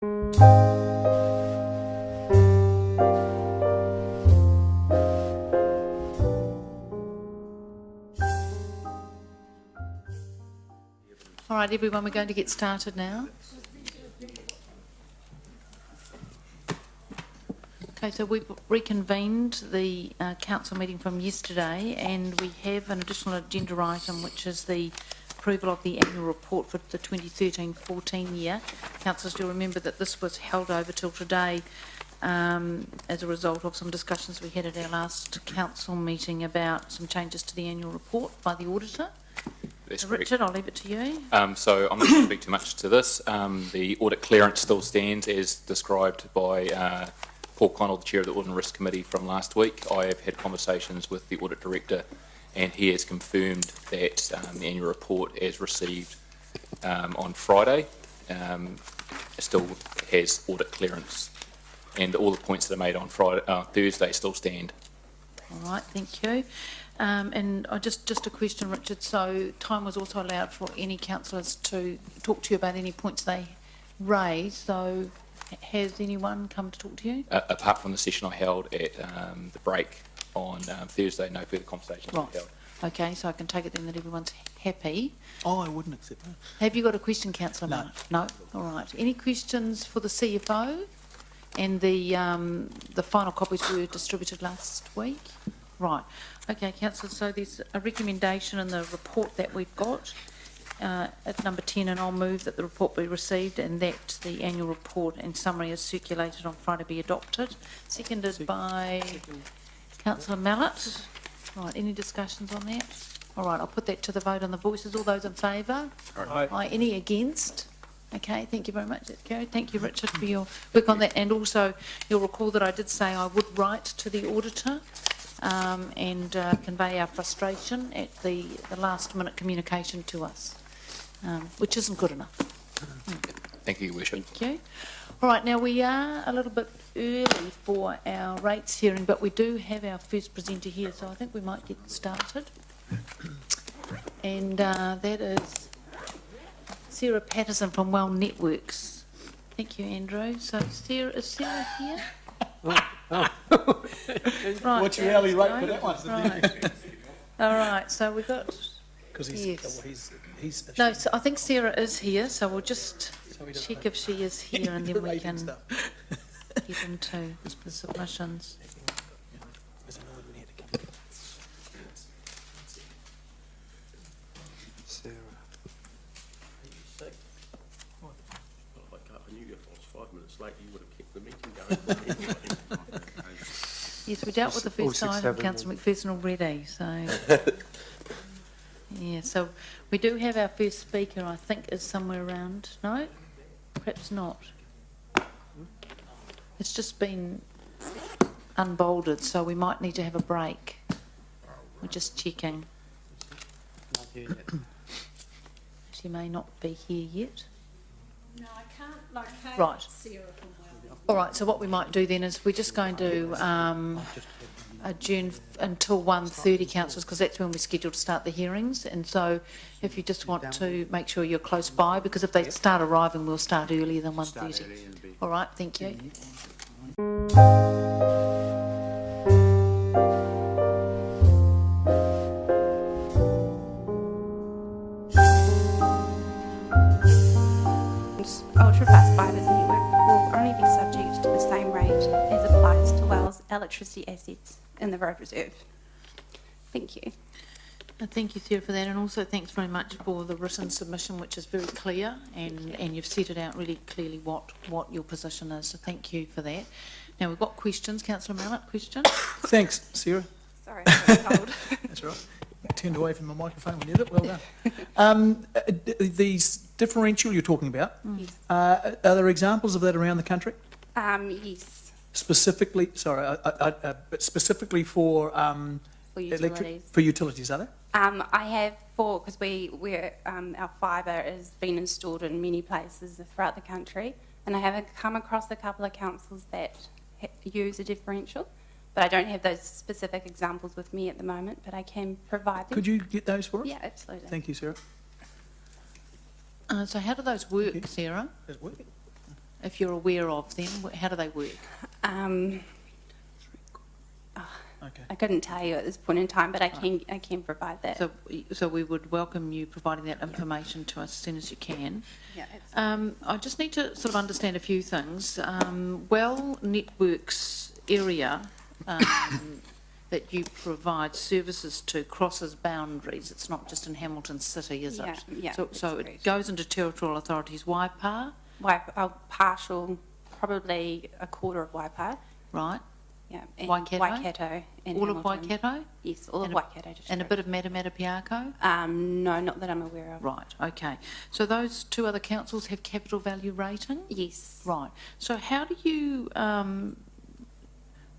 All right, everyone, we're going to get started now. Okay, so we've reconvened the council meeting from yesterday, and we have an additional agenda item, which is the approval of the annual report for the 2013-14 year. Councillors, you'll remember that this was held over till today as a result of some discussions we had at our last council meeting about some changes to the annual report by the auditor. That's Richard, I'll leave it to you. So I'm not going to speak too much to this. The audit clearance still stands as described by Paul Connell, the Chair of the Audit and Risk Committee from last week. I have had conversations with the Audit Director and he has confirmed that the annual report as received on Friday still has audit clearance, and all the points that are made on Thursday still stand. All right, thank you. And just a question, Richard. So time was also allowed for any councillors to talk to you about any points they raised. So has anyone come to talk to you? Apart from the session I held at the break on Thursday, no further conversations were held. Okay, so I can take it then that everyone's happy. Oh, I wouldn't accept that. Have you got a question, Councillor? No. No? All right. Any questions for the CFO? And the final copies were distributed last week? Right. Okay, Councillor, so there's a recommendation in the report that we've got at number 10, and I'll move that the report be received and that the annual report and summary is circulated on Friday be adopted. Seconded by Councillor Mallett. Right, any discussions on that? All right, I'll put that to the vote on the voices. All those in favour? Aye. Aye. Any against? Okay, thank you very much. That's carried. Thank you, Richard, for your work on that. And also, you'll recall that I did say I would write to the auditor and convey our frustration at the last-minute communication to us, which isn't good enough. Thank you, Your Worship. Thank you. All right, now we are a little bit early for our rates hearing, but we do have our first presenter here, so I think we might get started. And that is Sarah Patterson from Well Networks. Thank you, Andrew. So is Sarah here? Right, What's your hourly rate for that one? Right. All right, so we've got... Because he's special. No, so I think Sarah is here, so we'll just check if she is here and then we can get into the submissions. Sarah. Well, if I knew if I was 5 minutes late, you would have kept the meeting going. Yes, we dealt with the first item, Councillor McPherson, already, so... Yeah, so we do have our first speaker, I think, is somewhere around. No? Perhaps not. It's just been unbolded, so we might need to have a break. We're just checking. She may not be here yet. No, I can't locate Right. Sarah from Well. All right, so what we might do then is we're just going to adjourn until 1:30, councillors, because that's when we're scheduled to start the hearings. And so if you just want to make sure you're close by, because if they start arriving, we'll start earlier than 1:30. All right, thank you. Ultra-fast fibres network will only be subject to the same rate as applies to Wales electricity assets in the road reserve. Thank you. Thank you, Sarah, for that, and also thanks very much for the written submission, which is very clear, and you've set it out really clearly what your position is, so thank you for that. Now, we've got questions. Councillor Mallett, question? Thanks, Sarah. Sorry, I was told. That's all right. Turned away from the microphone when you did it. Well done. These differential you're talking about, are there examples of that around the country? Yes. Specifically, sorry, but specifically for utilities. For utilities, are there? I have because our fibre has been installed in many places throughout the country, and I have come across a couple of councils that use a differential, but I don't have those specific examples with me at the moment, but I can provide them. Could you get those for us? Yeah, absolutely. Thank you, Sarah. So how do those work, Sarah? It's working. if you're aware of them? How do they work? Okay. I couldn't tell you at this point in time, but I can provide that. So we would welcome you providing that information to us as soon as you can. Yeah, I just need to sort of understand a few things. Well Networks area that you provide services to crosses boundaries. It's not just in Hamilton City, is it? Yeah, So that's it correct. goes into territorial authorities Waipa, Partial, probably a quarter of Waipa. right? Yeah, and Waikato? and All of Hamilton. Waikato? Yes, all of And Waikato district. And a bit of Matamatapiako? No, not that I'm aware of. Right, okay. So those two other councils have capital value rating? Yes. Right. So how do you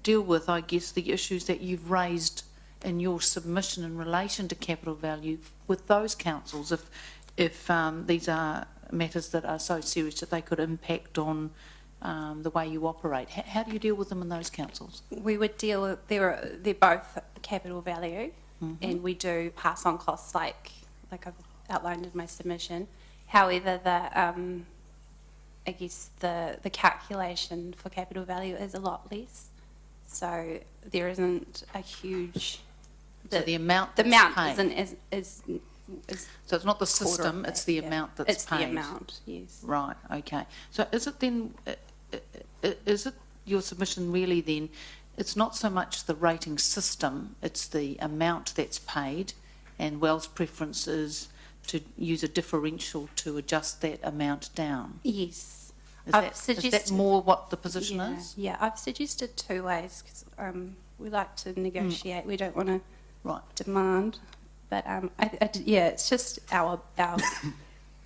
deal with, I guess, the issues that you've raised in your submission in relation to capital value with those councils if these are matters that are so serious that they could impact on the way you operate? How do you deal with them in those councils? We would deal with, they're both capital value, and we do pass on costs like I've outlined in my submission. However, I guess the calculation for capital value is a lot less, so there isn't a huge. So the amount The that's amount paid. is So it's not the quarter of system, that, it's the yeah. amount that's It's paid. the amount, yes. Right, okay. So is it then, is it your submission really then, it's not so much the rating system, it's the amount that's paid, and Well's preference is to use a differential to adjust that amount down? Yes. Is I've that, is that suggested- more what the position Yeah, is? yeah, I've suggested two ways because we like to negotiate. We don't want to Right, demand, but yeah, it's just our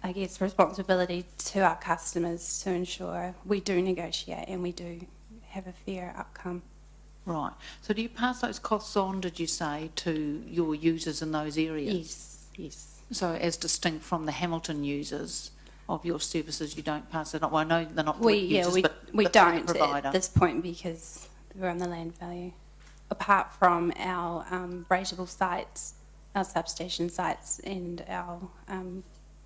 I guess responsibility to our customers to ensure we do negotiate and we do have a fair outcome. right. So do you pass those costs on, did you say, to your users in those areas? Yes, yes. So as distinct from the Hamilton users of your services, you don't pass it on? Well, I know they're not We direct users, we but we the don't provider. at this point because we're on the land value. Apart from our rateable sites, our substation sites, and our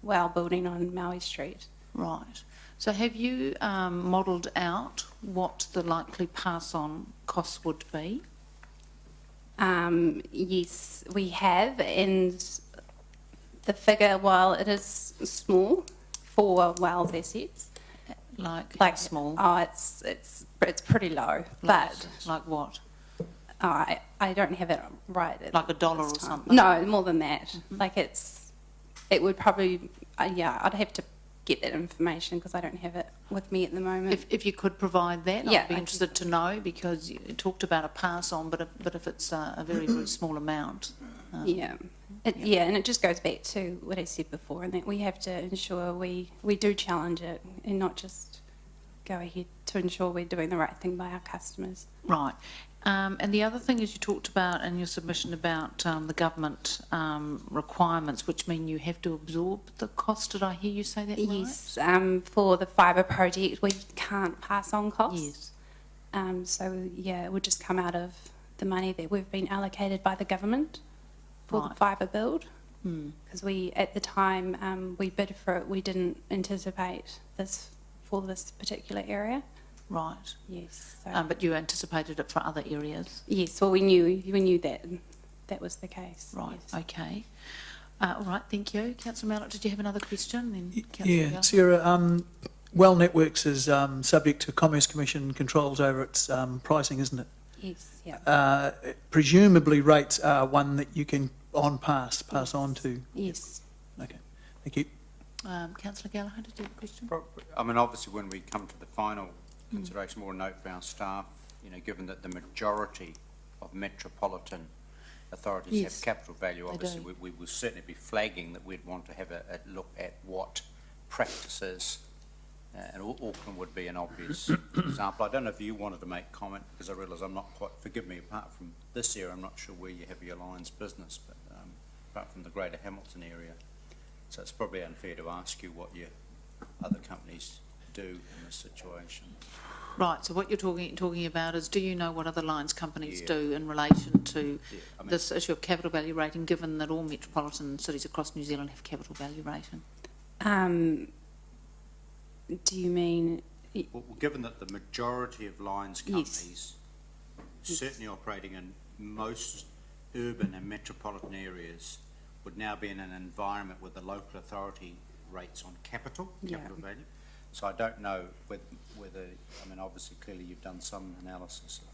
well building on Maui Street. Right. So have you modelled out what the likely pass-on costs would be? Yes, we have, and the figure, while it is small for Wales assets, Like small? Oh, it's pretty low, but Like what? I don't have it right. At Like $1 or this time. something? No, more than that. Like it would probably, yeah, I'd have to get that information because I don't have it with me at the moment. If you could provide that, Yeah, I'd be I interested to know, because you talked about a pass-on, but if it's a very, very small amount. Yeah. Yeah, and it just goes back to what I said before, and that we have to ensure we do challenge it and not just go ahead to ensure we're doing the right thing by our customers. Right. And the other thing is you talked about in your submission about the government requirements, which mean you have to absorb the cost. Did I hear you say that right? Yes, for the fibre project, we can't pass on costs. Yes. So, yeah, it would just come out of the money that we've been allocated by the government for the Right. fibre build. Because at the time we bid for it, we didn't anticipate this for this particular area. Right. Yes. So. But you anticipated it for other areas? Yes, well, we knew that was the case. Right, Yes. okay. All right, thank you. Councillor Mallett, did you have another question? Then Councillor Yeah, Gallagher. Sarah, Well Networks is subject to Commerce Commission controls over its pricing, isn't it? Yes, yeah. Presumably rates are one that you can pass on to. Yes. Okay, thank you. Councillor Gallagher, did you have a question? I mean, obviously, when we come to the final consideration, more a note for our staff, given that the majority of metropolitan authorities Yes, have capital value, they obviously, do. we will certainly be flagging that we'd want to have a look at what practices, and Auckland would be an obvious example. I don't know if you wanted to make comment, because I realise I'm not quite, forgive me, apart from this area, I'm not sure where you have your lines business, but apart from the Greater Hamilton area. So it's probably unfair to ask you what your other companies do in this situation. Right, so what you're talking about is, do you know what other lines companies Yeah. do in relation to Yeah, I mean- this issue of capital value rating, given that all metropolitan cities across New Zealand have capital value rating? Do you mean Well, given that the majority of lines companies, certainly operating in most urban and metropolitan areas, would now be in an environment with the local authority rates on capital value. So I don't know whether, I mean, obviously, clearly you've done some analysis of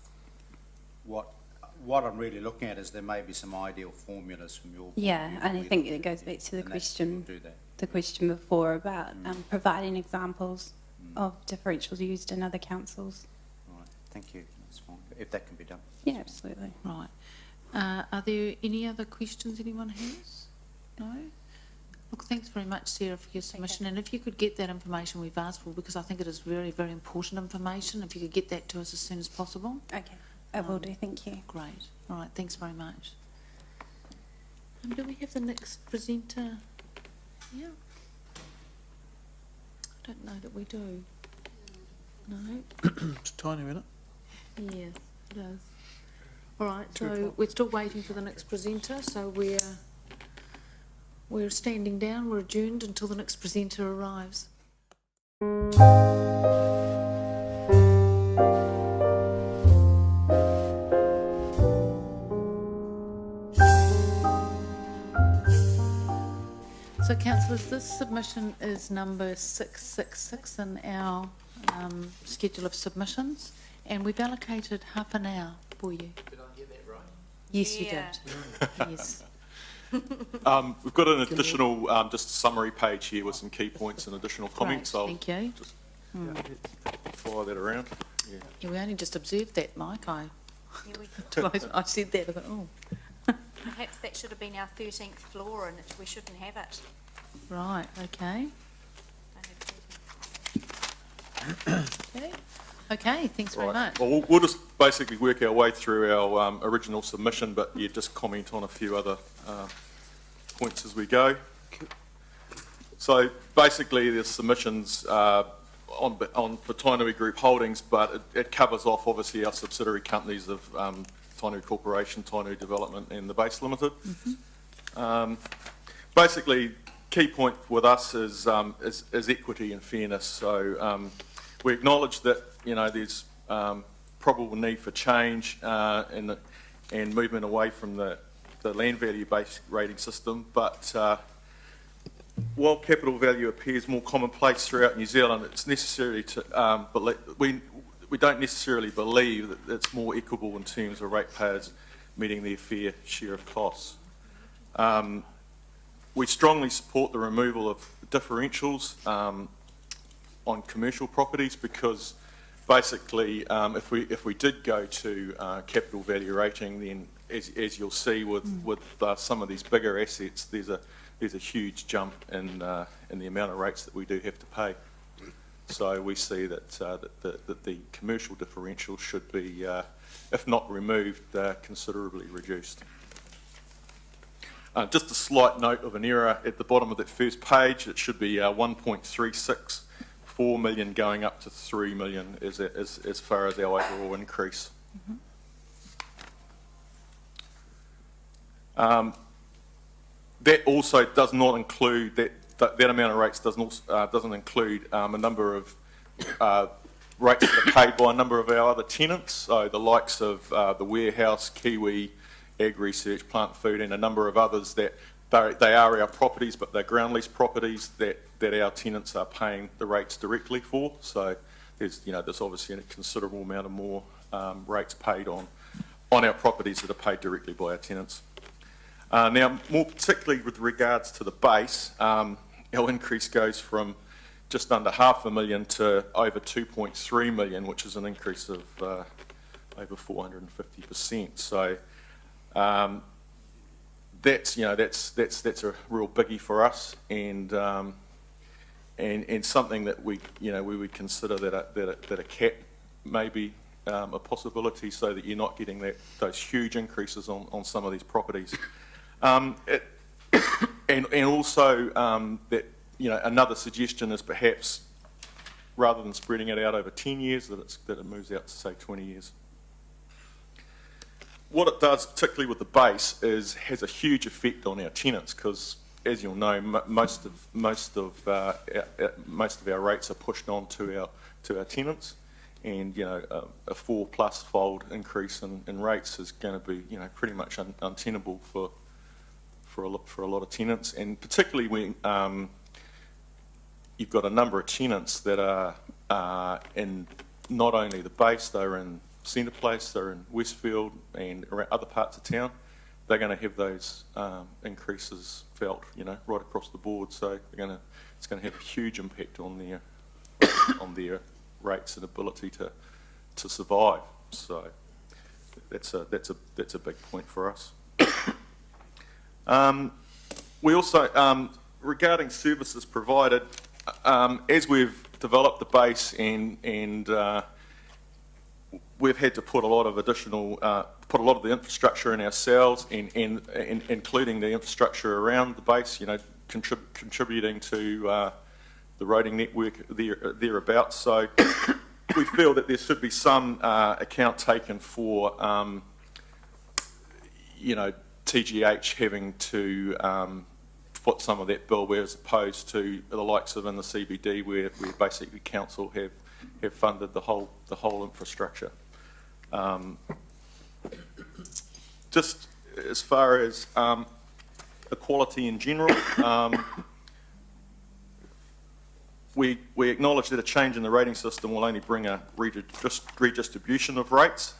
what I'm really looking at is there may be some ideal formulas from your point of Yeah, view and I where think we it goes could back to the and that's- question, we'll do that. the question before about providing examples of differentials used in other councils. Right, thank you, that's fine, if that can be done. Yeah, absolutely. Right. Are there any other questions anyone has? No? Look, thanks very much, Sarah, for your submission. And if you could get that information we've asked for, because I think it is very, very important information, if you could get that to us as soon as possible. Okay, I will do, thank you. Great. All right, thanks very much. Do we have the next presenter? Yeah. I don't know that we do. No? It's tiny, isn't it? Yes, it is. All right, 2 so o'clock. we're still waiting for the next presenter, so we're standing down, we're adjourned until the next presenter arrives. So councillors, this submission is number 666 in our schedule of submissions, and we've allocated half an hour for you. Did I hear that right? Yes, you Yeah. did. Yes. We've got an additional, just summary page here with some key points and additional comments. Great, I'll thank you. just fire that around. Yeah. Yeah, we only just observed that, Mike. Yeah, I said that. I thought, oh, perhaps that should have been our 13th floor and we shouldn't have it. right, okay. Don't have 13. Okay, okay, thanks very much. Well, we'll just basically work our way through our original submission, but you just comment on a few other points as we go. So basically, the submissions on for Tainui Group Holdings, but it covers off obviously our subsidiary companies of Tainui Corporation, Tainui Development, and the Base Limited. Basically, key point with us is equity and fairness. So we acknowledge that there's probable need for change and movement away from the land value based rating system, but while capital value appears more commonplace throughout New Zealand, it's necessary to we don't necessarily believe that it's more equitable in terms of ratepayers meeting their fair share of costs. We strongly support the removal of differentials on commercial properties because basically if we did go to capital value rating, then as you'll see with some of these bigger assets, there's a huge jump in the amount of rates that we do have to pay. So we see that the commercial differential should be, if not removed, considerably reduced. Just a slight note of an error at the bottom of that first page. It should be 1.364 million going up to 3 million as far as our overall increase. That also does not include that amount of rates doesn't include a number of rates that are paid by a number of our other tenants, so the likes of the Warehouse, Kiwi, Ag Research, Plant Food, and a number of others that they are our properties, but they're ground lease properties that our tenants are paying the rates directly for. So there's obviously a considerable amount of more rates paid on our properties that are paid directly by our tenants. Now, more particularly with regards to the base, our increase goes from just under $500,000 to over 2.3 million, which is an increase of over 450%. So that's a real biggie for us, and something that we would consider that a cap may be a possibility, so that you're not getting those huge increases on some of these properties. And also that another suggestion is perhaps rather than spreading it out over 10 years, that it moves out to say 20 years. What it does, particularly with the base, has a huge effect on our tenants because, as you'll know, most of our rates are pushed on to our tenants. And, you know, a 4+ fold increase in rates is going to be, you know, pretty much untenable for a lot of tenants, and particularly when you've got a number of tenants that are in not only the base, they're in Centre Place, they're in Westfield and around other parts of town. They're going to have those increases felt, you know, right across the board. So it's going to have a huge impact on their rates and ability to survive. So that's a big point for us. We also, regarding services provided, as we've developed the base and we've had to put a lot of the infrastructure in ourselves, and including the infrastructure around the base, you know, contributing to the roading network thereabouts. So we feel that there should be some account taken for, you know, TGH having to foot some of that bill, whereas opposed to the likes of in the CBD, where basically council have funded the whole infrastructure. Just as far as equality in general, we acknowledge that a change in the rating system will only bring a redistribution of rates.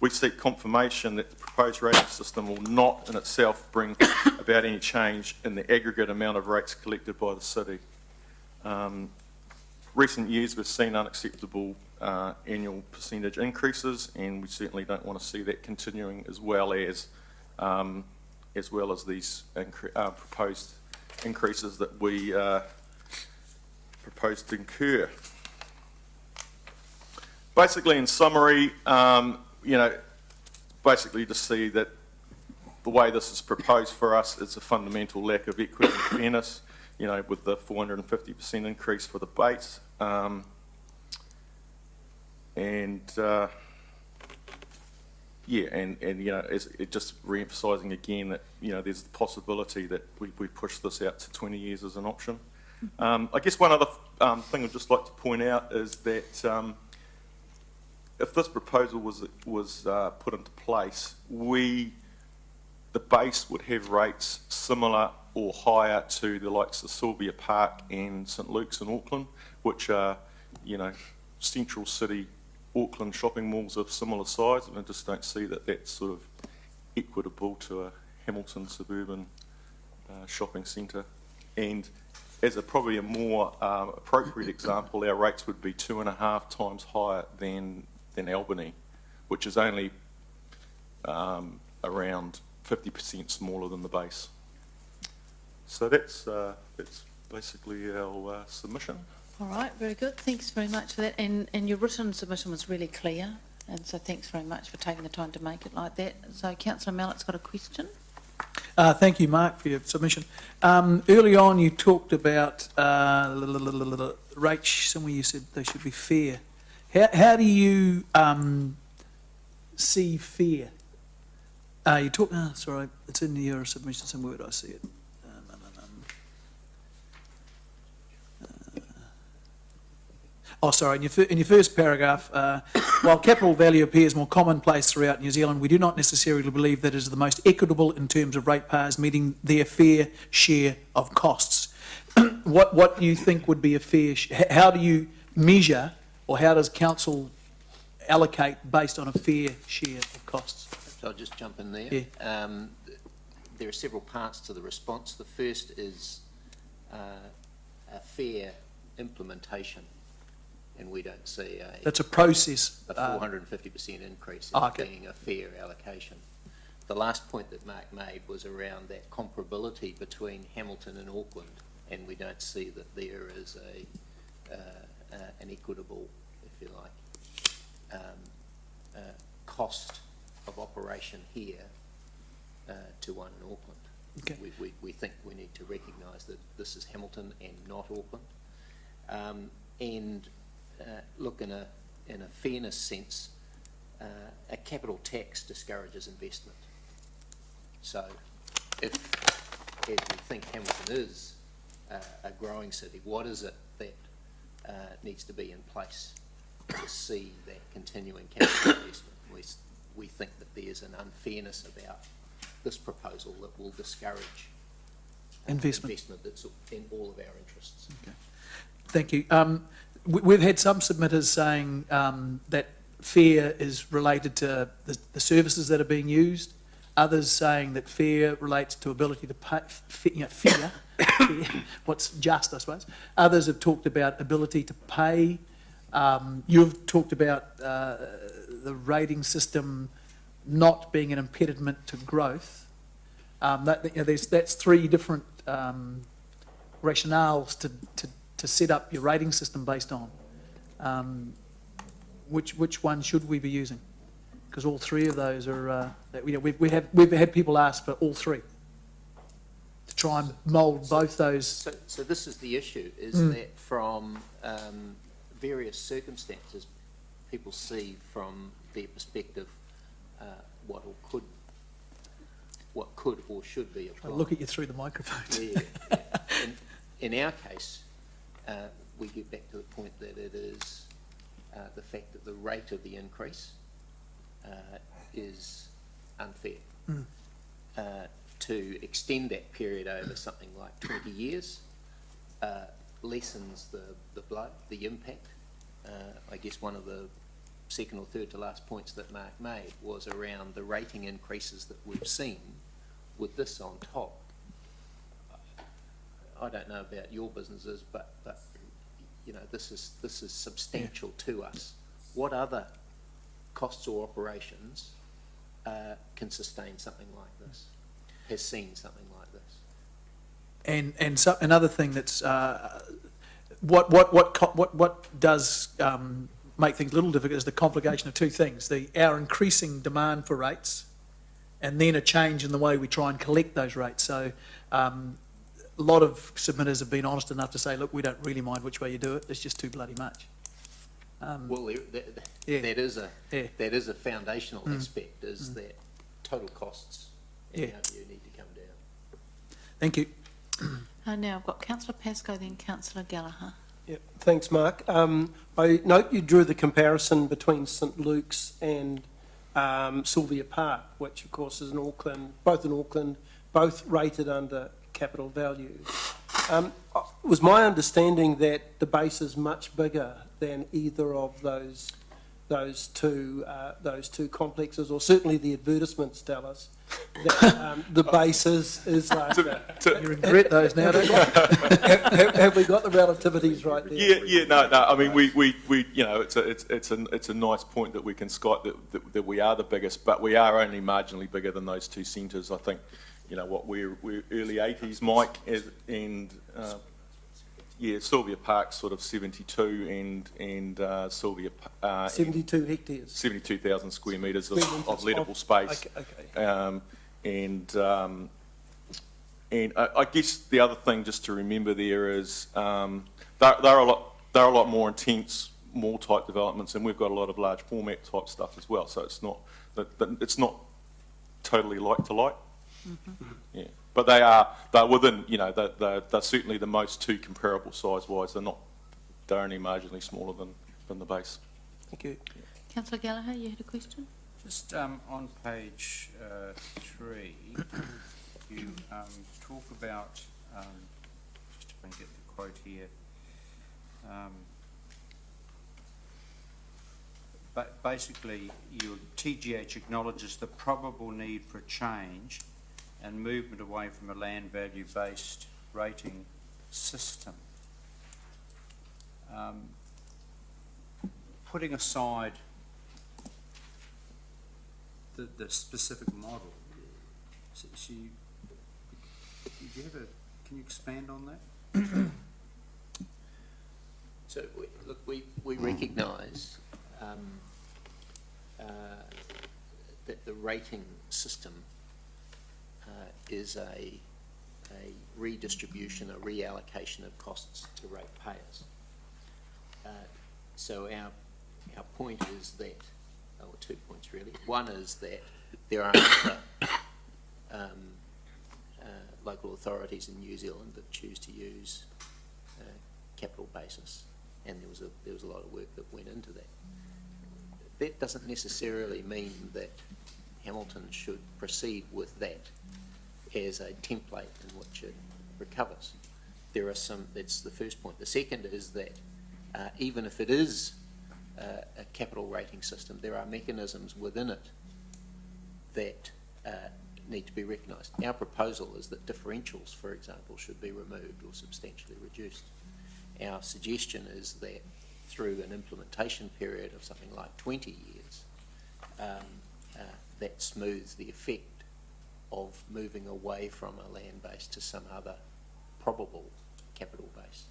We seek confirmation that the proposed rating system will not in itself bring about any change in the aggregate amount of rates collected by the city. Recent years we've seen unacceptable annual percentage increases, and we certainly don't want to see that continuing, as well as these proposed increases that we propose to incur. Basically, in summary, you know, basically to see that the way this is proposed for us is a fundamental lack of equity and fairness, you know, with the 450% increase for the base. Yeah, and you know, it just re-emphasising again that, you know, there's the possibility that we push this out to 20 years as an option. I guess one other thing I'd just like to point out is that if this proposal was put into place, the base would have rates similar or higher to the likes of Sylvia Park and St Luke's in Auckland, which are, you know, central city Auckland shopping malls of similar size, and I just don't see that that's sort of equitable to a Hamilton suburban shopping centre. And as probably a more appropriate example, our rates would be 2.5 times higher than Albany, which is only around 50% smaller than the base. So that's basically our submission. All right, very good. Thanks very much for that. And your written submission was really clear, and so thanks very much for taking the time to make it like that. So Councillor Mallett's got a question. Thank you, Mark, for your submission. Early on, you talked about rates. Somewhere you said they should be fair. How do you see fair? You talk. Sorry, it's in your submission somewhere. I see it. Oh, sorry, in your first paragraph, while capital value appears more commonplace throughout New Zealand, we do not necessarily believe that it is the most equitable in terms of ratepayers meeting their fair share of costs. What do you think would be a fair how do you measure, or how does council allocate based on a fair share of costs? So I'll just jump in there. Yeah. There are several parts to the response. The first is a fair implementation, and we don't see That's a process. a 450% increase as being a fair allocation. The last point that Mark made was around that comparability between Hamilton and Auckland, and we don't see that there is an equitable, if you like, cost of operation here to one in Auckland. Okay. We think we need to recognise that this is Hamilton and not Auckland. Look, in a fairness sense, a capital tax discourages investment. So if, as we think Hamilton is a growing city, what is it that needs to be in place to see that continuing capital investment. We think that there's an unfairness about this proposal that will discourage investment that's in all of our interests. Okay. Thank you. We've had some submitters saying that FARE is related to the services that are being used. Others saying that FARE relates to ability to pay, FARE, what's just, I suppose. Others have talked about ability to pay. You've talked about the rating system not being an impediment to growth. That's three different rationales to set up your rating system based on. Which one should we be using? Because all three of those are, we've had people ask for all three to try and mould both those. So this is the issue, is that from various circumstances, people see from their perspective what could or should be applied. I'll look at you through the microphone. Yeah. In our case, we get back to the point that it is the fact that the rate of the increase is unfair. To extend that period over something like 20 years lessens the blow, the impact. I guess one of the second or third to last points that Mark made was around the rating increases that we've seen with this on top. I don't know about your businesses, but you know, this is substantial to us. What other costs or operations can sustain something like this? Has seen something like this? And so another thing that's what does make things a little difficult is the complication of two things: our increasing demand for rates, and then a change in the way we try and collect those rates. So a lot of submitters have been honest enough to say, look, we don't really mind which way you do it, it's just too bloody much. Well, that is a foundational aspect, is that total costs in our view need to come down. Thank you. Now I've got Councillor Pascoe, then Councillor Gallagher. Yep. Thanks, Mark. I note you drew the comparison between St Luke's and Sylvia Park, which of course is in Auckland, both rated under capital value. Was my understanding that the base is much bigger than either of those two complexes, or certainly the advertisements tell us that the base is larger. You regret those now, don't you? Have we got the relativities right there? No. I mean, we you know, it's a nice point that we can cite that we are the biggest, but we are only marginally bigger than those two centres. I think, you know, what we're early 80s, Mike, and Sylvia Park's sort of 72 and Sylvia 72 hectares. 72,000 square metres of lettable space. Okay. And I guess the other thing just to remember there is they're a lot more intense mall type developments, and we've got a lot of large format type stuff as well. So it's not totally like to like. Mm-hmm. Yeah, but they're within, you know, they're certainly the most two comparable size wise. They're only marginally smaller than the base. Thank you. Councillor Gallagher, you had a question? Just on page 3, you talk about, just if I can get the quote here, but basically your TGH acknowledges the probable need for change and movement away from a land value based rating system. Putting aside the specific model, can you expand on that? So we recognise that the rating system is a redistribution, a reallocation of costs to ratepayers. So our point is that, or 2 points really. One is that there are other local authorities in New Zealand that choose to use capital basis, and there was a lot of work that went into that. That doesn't necessarily mean that Hamilton should proceed with that as a template in which it recovers. There are some, that's the first point. The second is that even if it is a capital rating system, there are mechanisms within it that need to be recognised. Our proposal is that differentials, for example, should be removed or substantially reduced. Our suggestion is that through an implementation period of something like 20 years, that smooths the effect of moving away from a land base to some other probable capital base.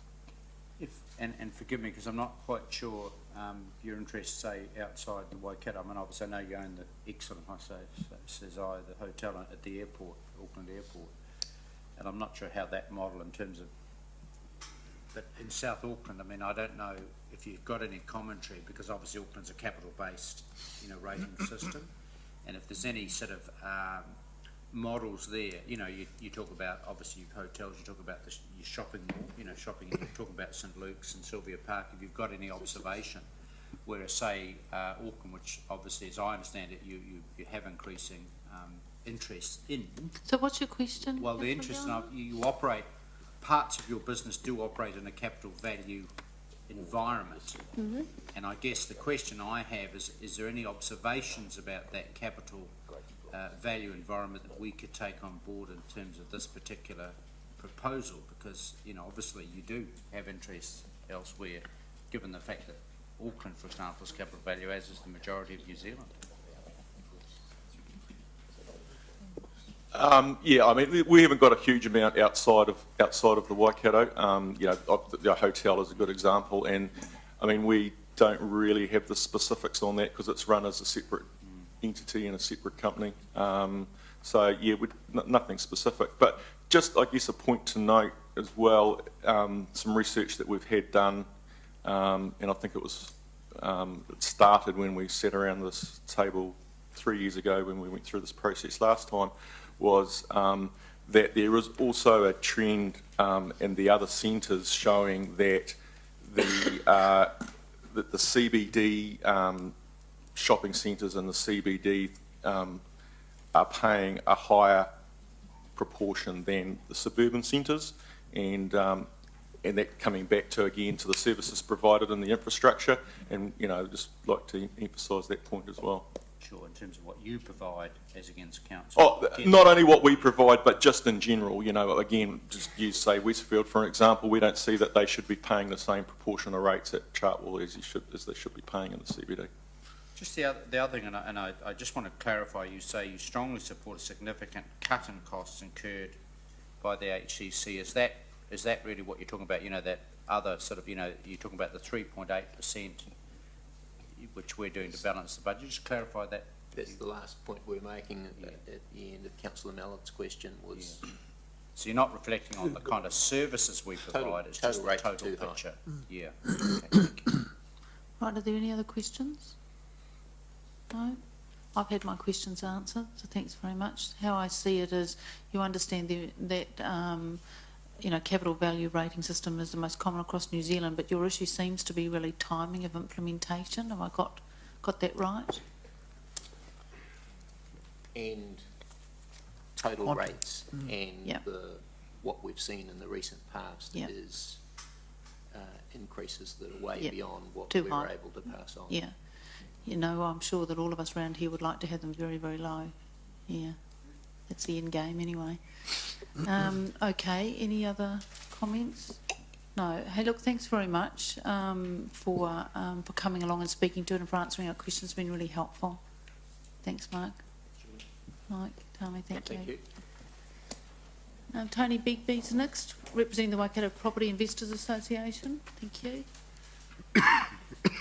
And forgive me, because I'm not quite sure your interests, say, outside the Waikato. I mean, obviously, I know you own the excellent, the hotel at the airport, Auckland Airport. And I'm not sure how that model in terms of, but in South Auckland, I mean, I don't know if you've got any commentary, because obviously Auckland's a capital-based, rating system. And if there's any sort of models there, you talk about, obviously, hotels, you talk about your shopping mall, shopping, you talk about St Luke's and Sylvia Park. If you've got any observation, whereas, say, Auckland, which obviously, as I understand it, you have increasing interest in. So what's your question? Well, the interest in, you operate, parts of your business do operate in a capital value environment. Mm-hmm. And I guess the question I have is there any observations about that capital value environment that we could take on board in terms of this particular proposal? Because, obviously you do have interests elsewhere, given the fact that Auckland, for example, is capital value, as is the majority of New Zealand. Yeah, I mean, we haven't got a huge amount outside of the Waikato. The hotel is a good example, and I mean, we don't really have the specifics on that because it's run as a separate entity and a separate company. So yeah, nothing specific. But just, I guess, a point to note as well, some research that we've had done, and I think it started when we sat around this table 3 years ago when we went through this process last time, was that there is also a trend in the other centres showing that the CBD shopping centres and the CBD are paying a higher proportion than the suburban centres, and that coming back to, again, to the services provided in the infrastructure, and just like to emphasise that point as well. Sure, in terms of what you provide as against council. Oh, not only what we provide, but just in general. Again, just use, say, Westfield for an example. We don't see that they should be paying the same proportion of rates at Chartwell as they should be paying in the CBD. Just the other thing, and I just want to clarify, you say you strongly support a significant cut in costs incurred by the HCC. Is that really what you're talking about? That other sort of, you're talking about the 3.8%, which we're doing to balance the budget. Just clarify that. That's the last point we're making at the end of Councillor Mallett's question was... Yeah. So you're not reflecting on the kind of services we provide, it's just the total picture. Yeah. Okay, thank you. Right, are there any other questions? No? I've had my questions answered, so thanks very much. How I see it is, you understand that capital value rating system is the most common across New Zealand, but your issue seems to be really timing of implementation. Have I got that right? And total rates and Yep. what we've seen in the recent past Yep. is increases that are way Yep. beyond what Too we're high. able to pass on. Yeah. I'm sure that all of us around here would like to have them very, very low. Yeah. That's the end game anyway. Okay, any other comments? No. Hey, look, thanks very much for coming along and speaking to it and for answering our questions. It's been really helpful. Thanks, Mark. Mike, Tami, thank you. Tony Bigby's next, representing the Waikato Property Investors Association. Thank you.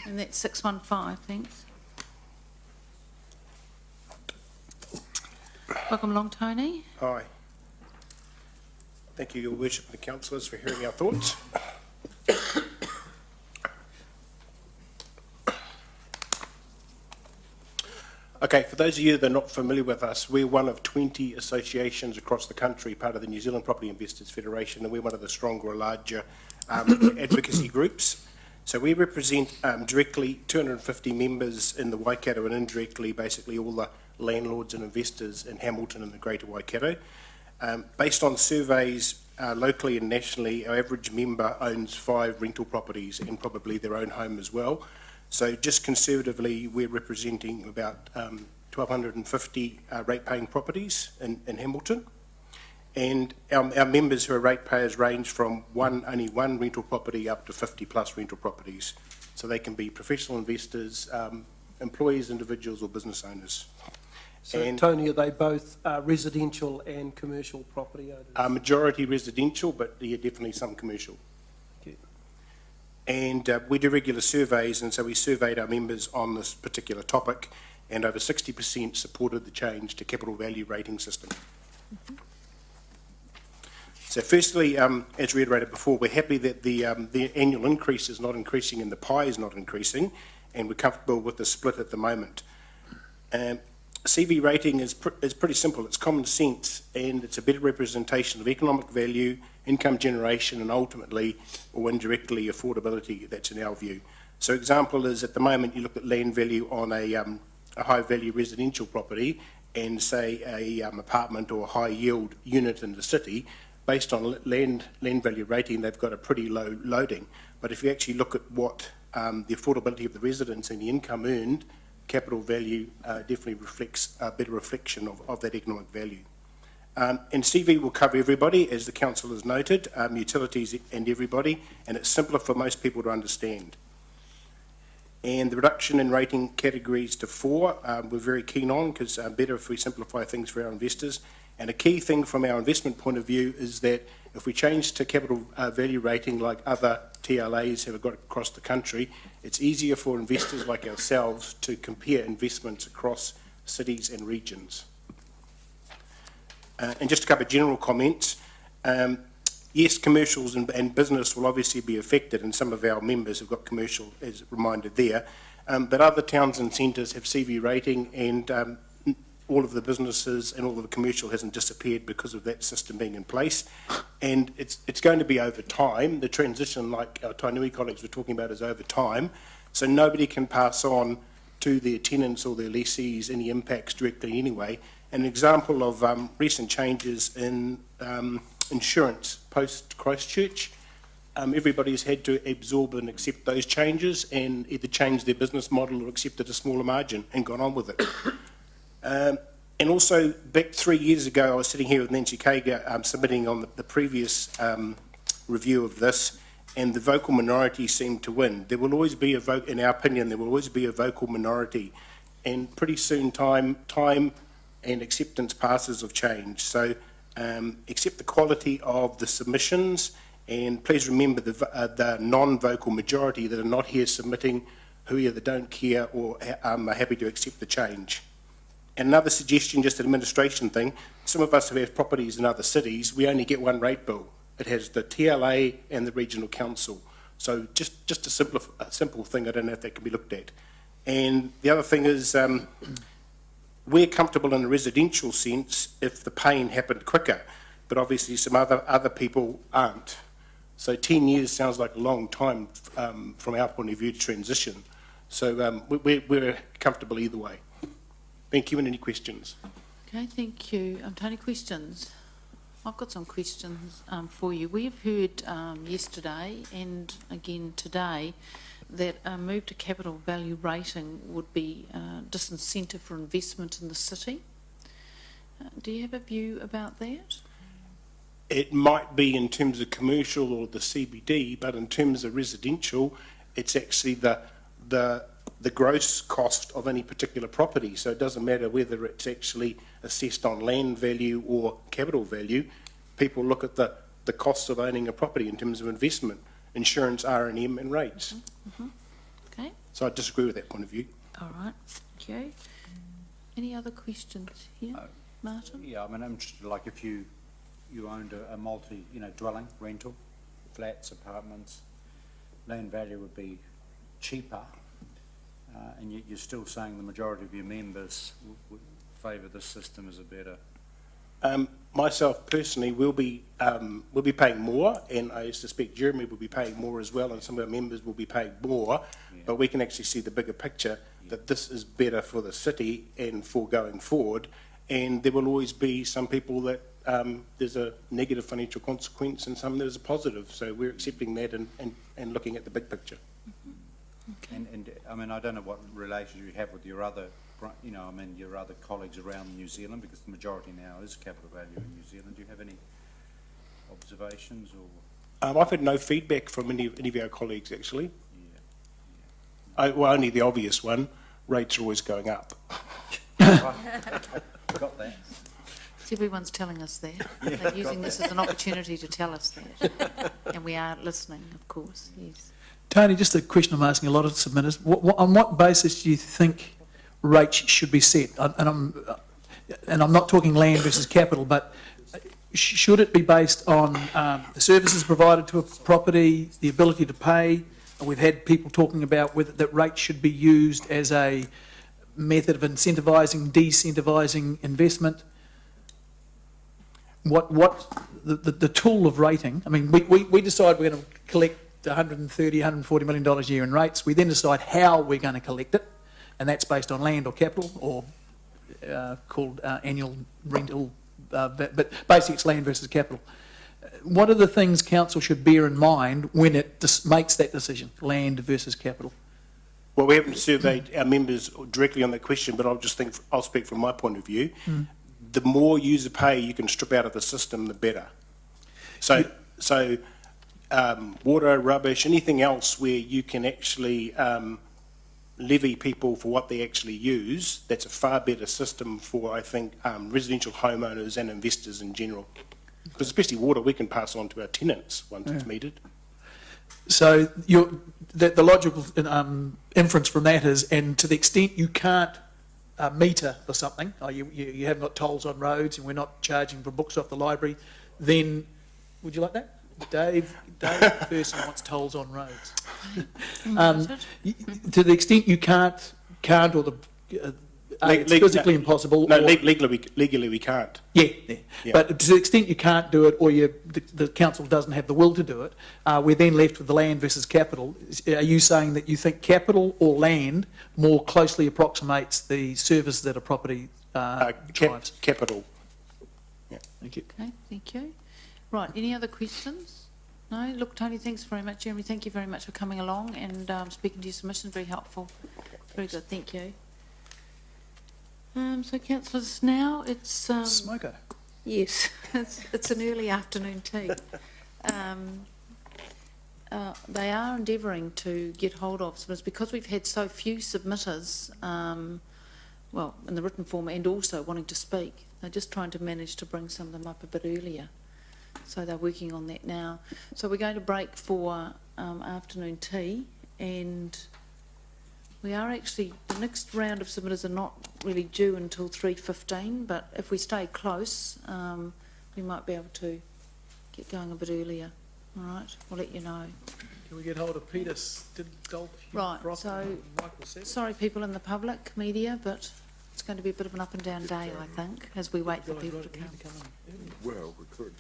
And that's 615, thanks. Welcome along, Tony. Hi. Thank you, Your Worship and the councillors, for hearing our thoughts. Okay, for those of you that are not familiar with us, we're one of 20 associations across the country, part of the New Zealand Property Investors Federation, and we're one of the stronger or larger advocacy groups. So we represent directly 250 members in the Waikato and indirectly basically all the landlords and investors in Hamilton and the Greater Waikato. Based on surveys locally and nationally, our average member owns 5 rental properties and probably their own home as well. So just conservatively, we're representing about 1,250 rate-paying properties in Hamilton. And our members who are ratepayers range from only one rental property up to 50+ rental properties. So they can be professional investors, employees, individuals or business owners. So, And Tony, are they both residential and commercial property owners? majority residential, but yeah, definitely some commercial. Okay. And we do regular surveys, and so we surveyed our members on this particular topic, and over 60% supported the change to capital value rating system. So firstly, as reiterated before, we're happy that the annual increase is not increasing and the pie is not increasing, and we're comfortable with the split at the moment. CV rating is pretty simple. It's common sense, and it's a better representation of economic value, income generation, and ultimately, or indirectly, affordability. That's in our view. So example is, at the moment, you look at land value on a high-value residential property and, say, a apartment or high-yield unit in the city. Based on land value rating, they've got a pretty low loading. But if you actually look at what the affordability of the residents and the income earned, capital value definitely reflects a better reflection of that economic value. And CV will cover everybody, as the council has noted, utilities and everybody, and it's simpler for most people to understand. And the reduction in rating categories to 4, we're very keen on, because better if we simplify things for our investors. And a key thing from our investment point of view is that if we change to capital value rating like other TLAs have got across the country, it's easier for investors like ourselves to compare investments across cities and regions. And just a couple of general comments. Yes, commercials and business will obviously be affected, and some of our members have got commercial, as reminded there. But other towns and centres have CV rating, and all of the businesses and all of the commercial hasn't disappeared because of that system being in place. And it's going to be over time. The transition, like our Tainui colleagues were talking about, is over time. So nobody can pass on to their tenants or their lessees any impacts directly anyway. An example of recent changes in insurance post-Christchurch, everybody's had to absorb and accept those changes and either change their business model or accepted a smaller margin and gone on with it. And also, back 3 years ago, I was sitting here with Nancy Kager submitting on the previous review of this, and the vocal minority seemed to win. There will always be in our opinion, there will always be a vocal minority, and pretty soon time and acceptance passes of change. So accept the quality of the submissions, and please remember the non-vocal majority that are not here submitting, who either don't care or are happy to accept the change. And another suggestion, just an administration thing, some of us who have properties in other cities, we only get one rate bill. It has the TLA and the regional council. So just a simple thing, I don't know if that can be looked at. And the other thing is, we're comfortable in a residential sense if the pain happened quicker, but obviously some other people aren't. So 10 years sounds like a long time from our point of view to transition. So we're comfortable either way. Thank you, and any questions? Okay, thank you. Tony, questions? I've got some questions for you. We have heard yesterday and again today that a move to capital value rating would be disincentive for investment in the city. Do you have a view about that? It might be in terms of commercial or the CBD, but in terms of residential, it's actually the gross cost of any particular property. So it doesn't matter whether it's actually assessed on land value or capital value. People look at the cost of owning a property in terms of investment, insurance, R&M and rates. Mm-hmm. Okay. So I disagree with that point of view. All right, thank you. Any other questions here, Martin? Yeah, I mean, I'm interested, like if you owned a multi, dwelling, rental, flats, apartments, land value would be cheaper, and yet you're still saying the majority of your members would favour this system as a better... myself personally will be paying more, and I suspect Jeremy will be paying more as well, and some of our members will be paying more. But we can actually see the bigger picture, that this is better for the city and for going forward. And there will always be some people that there's a negative financial consequence and some there's a positive. So we're accepting that and looking at the big picture. And I mean, I don't know what relations you have with your other, you know, I mean, your other colleagues around New Zealand, because the majority now is capital value in New Zealand. Do you have any observations or? I've had no feedback from any of our colleagues, actually. Yeah. Well, only the obvious one, rates are always going up. Got that. Everyone's telling us that. They're using this as an opportunity to tell us that. And we are listening, of course, yes. Tony, just a question I'm asking a lot of submitters. On what basis do you think rates should be set? And I'm not talking land versus capital, but should it be based on the services provided to a property, the ability to pay? We've had people talking about whether that rates should be used as a method of incentivising, decentivising investment. The tool of rating, I mean, we decide we're going to collect $130, $140 million a year in rates. We then decide how we're going to collect it, and that's based on land or capital, or called annual rental, but basically it's land versus capital. What are the things council should bear in mind when it makes that decision, land versus capital? Well, we haven't surveyed our members directly on that question, but I'll speak from my point of view. The more user pay you can strip out of the system, the better. So water, rubbish, anything else where you can actually levy people for what they actually use, that's a far better system for, I think, residential homeowners and investors in general. Because especially water, we can pass on to our tenants once it's metered. So the logical inference from that is, and to the extent you can't meter for something, you haven't got tolls on roads and we're not charging for books off the library, then, would you like that? Dave person wants tolls on roads. To the extent you can't or it's physically impossible. No, legally we can't. Yeah. But to the extent you can't do it, or the council doesn't have the will to do it, we're then left with the land versus capital. Are you saying that you think capital or land more closely approximates the service that a property drives? Capital. Yeah. Thank you. Okay, thank you. Right, any other questions? No? Look, Tony, thanks very much. Jeremy, thank you very much for coming along and speaking to your submission. Very helpful. Very good, thank you. So, councillors, now it's... Smoko. Yes, it's an early afternoon tea. They are endeavouring to get hold of submitters because we've had so few submitters, well, in the written form and also wanting to speak. They're just trying to manage to bring some of them up a bit earlier. So they're working on that now. So we're going to break for afternoon tea, and we are actually, the next round of submitters are not really due until 3:15, but if we stay close, we might be able to get going a bit earlier. All right, we'll let you know. Can we get hold of Peter Dolph? Right, so sorry people in the public, media, but it's going to be a bit of an up and down day, I think, as we wait for people to come. Well, we could.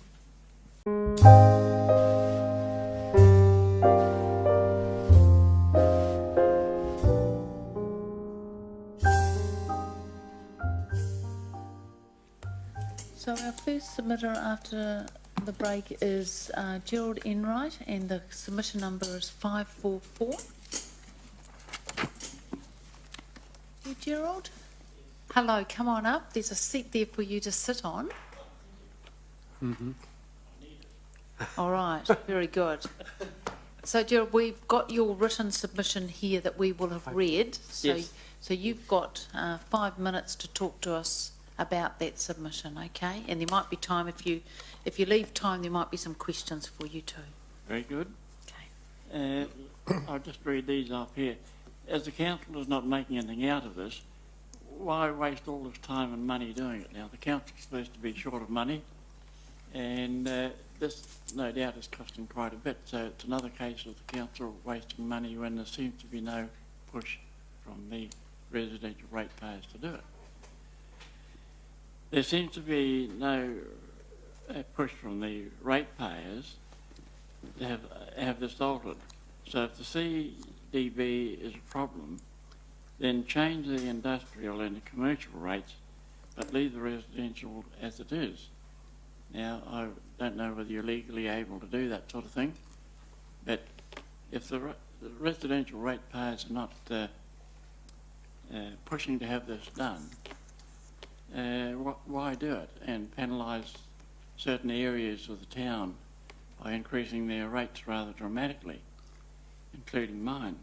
So our first submitter after the break is Gerald Enright, and the submission number is 544. You, Gerald? Hello, come on up. There's a seat there for you to sit on. All right, very good. So, Gerald, we've got your written submission here that we will have read. So, Yes. So you've got 5 minutes to talk to us about that submission, okay? And there might be time, if you leave time, there might be some questions for you too. Very good. Okay. I'll just read these off here. As the council is not making anything out of this, why waste all this time and money doing it now? The council's supposed to be short of money, and this, no doubt, is costing quite a bit. So it's another case of the council wasting money when there seems to be no push from the residential ratepayers to do it. There seems to be no a push from the ratepayers to have this altered. So if the CDB is a problem, then change the industrial and the commercial rates, but leave the residential as it is. Now, I don't know whether you're legally able to do that sort of thing, but if the residential ratepayers are not pushing to have this done, why do it and penalise certain areas of the town by increasing their rates rather dramatically, including mine?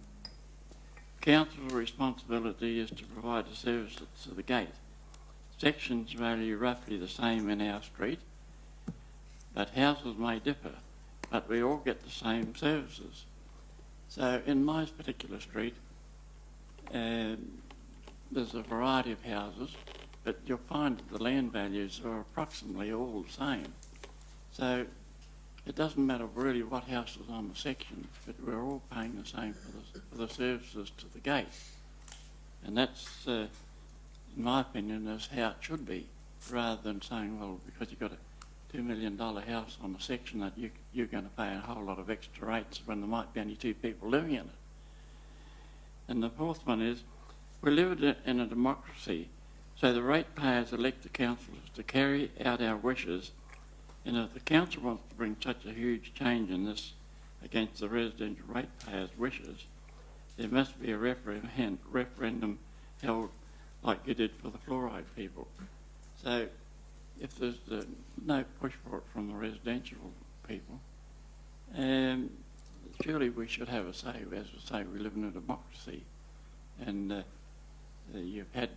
Council's responsibility is to provide the service to the gate. Sections value roughly the same in our street, but houses may differ, but we all get the same services. So in my particular street, there's a variety of houses, but you'll find that the land values are approximately all the same. So it doesn't matter really what house is on the section, but we're all paying the same for the services to the gate. And that's, in my opinion, is how it should be, rather than saying, well, because you've got a $2 million house on a section that you're going to pay a whole lot of extra rates when there might be only 2 people living in it. And the fourth one is, we live in a democracy, so the ratepayers elect the councillors to carry out our wishes, and if the council wants to bring such a huge change in this against the residential ratepayers' wishes, there must be a referendum held like you did for the fluoride people. So if there's no push for it from the residential people, surely we should have a say. As I say, we live in a democracy, and you've had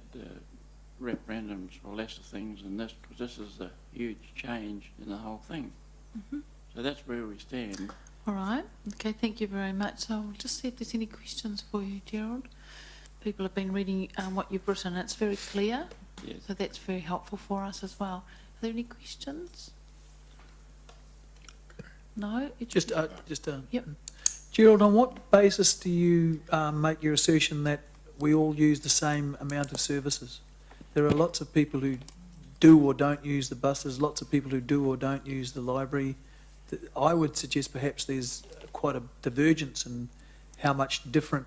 referendums for lesser things than this, because this is a huge change in the whole thing. Mm-hmm. So that's where we stand. All right. Okay, thank you very much. So I'll just see if there's any questions for you, Gerald. People have been reading what you've written. It's very clear. Yes. So that's very helpful for us as well. Are there any questions? No? Yep. Gerald, on what basis do you make your assertion that we all use the same amount of services? There are lots of people who do or don't use the buses, lots of people who do or don't use the library. I would suggest perhaps there's quite a divergence in how much different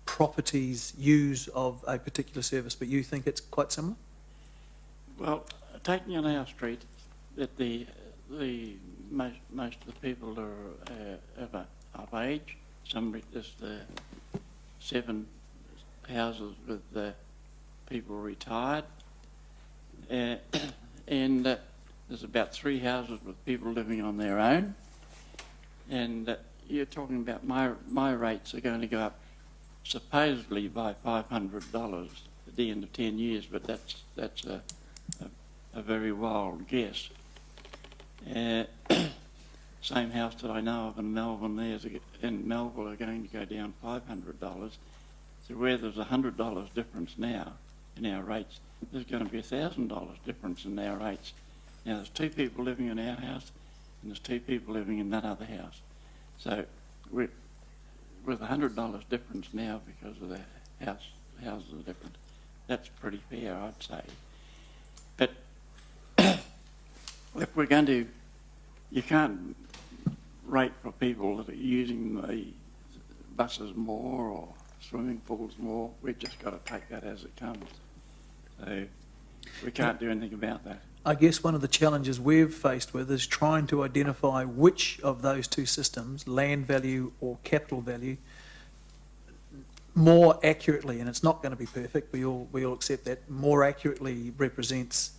properties use of a particular service, but you think it's quite similar? Well, taking on our street, that the most of the people are of age. There's 7 houses with people retired, and there's about 3 houses with people living on their own. And you're talking about my rates are going to go up supposedly by $500 at the end of 10 years, but that's a very wild guess. Same house that I know of in Melbourne, in Melville, are going to go down $500. So where there's $100 difference now in our rates, there's going to be $1,000 difference in our rates. Now there's 2 people living in our house, and there's 2 people living in that other house. So with $100 difference now because of the houses are different, that's pretty fair, I'd say. But if we're going to, you can't rate for people that are using the buses more or swimming pools more. We've just got to take that as it comes. So we can't do anything about that. I guess one of the challenges we've faced with is trying to identify which of those 2 systems, land value or capital value, more accurately, and it's not going to be perfect, we all accept that, more accurately represents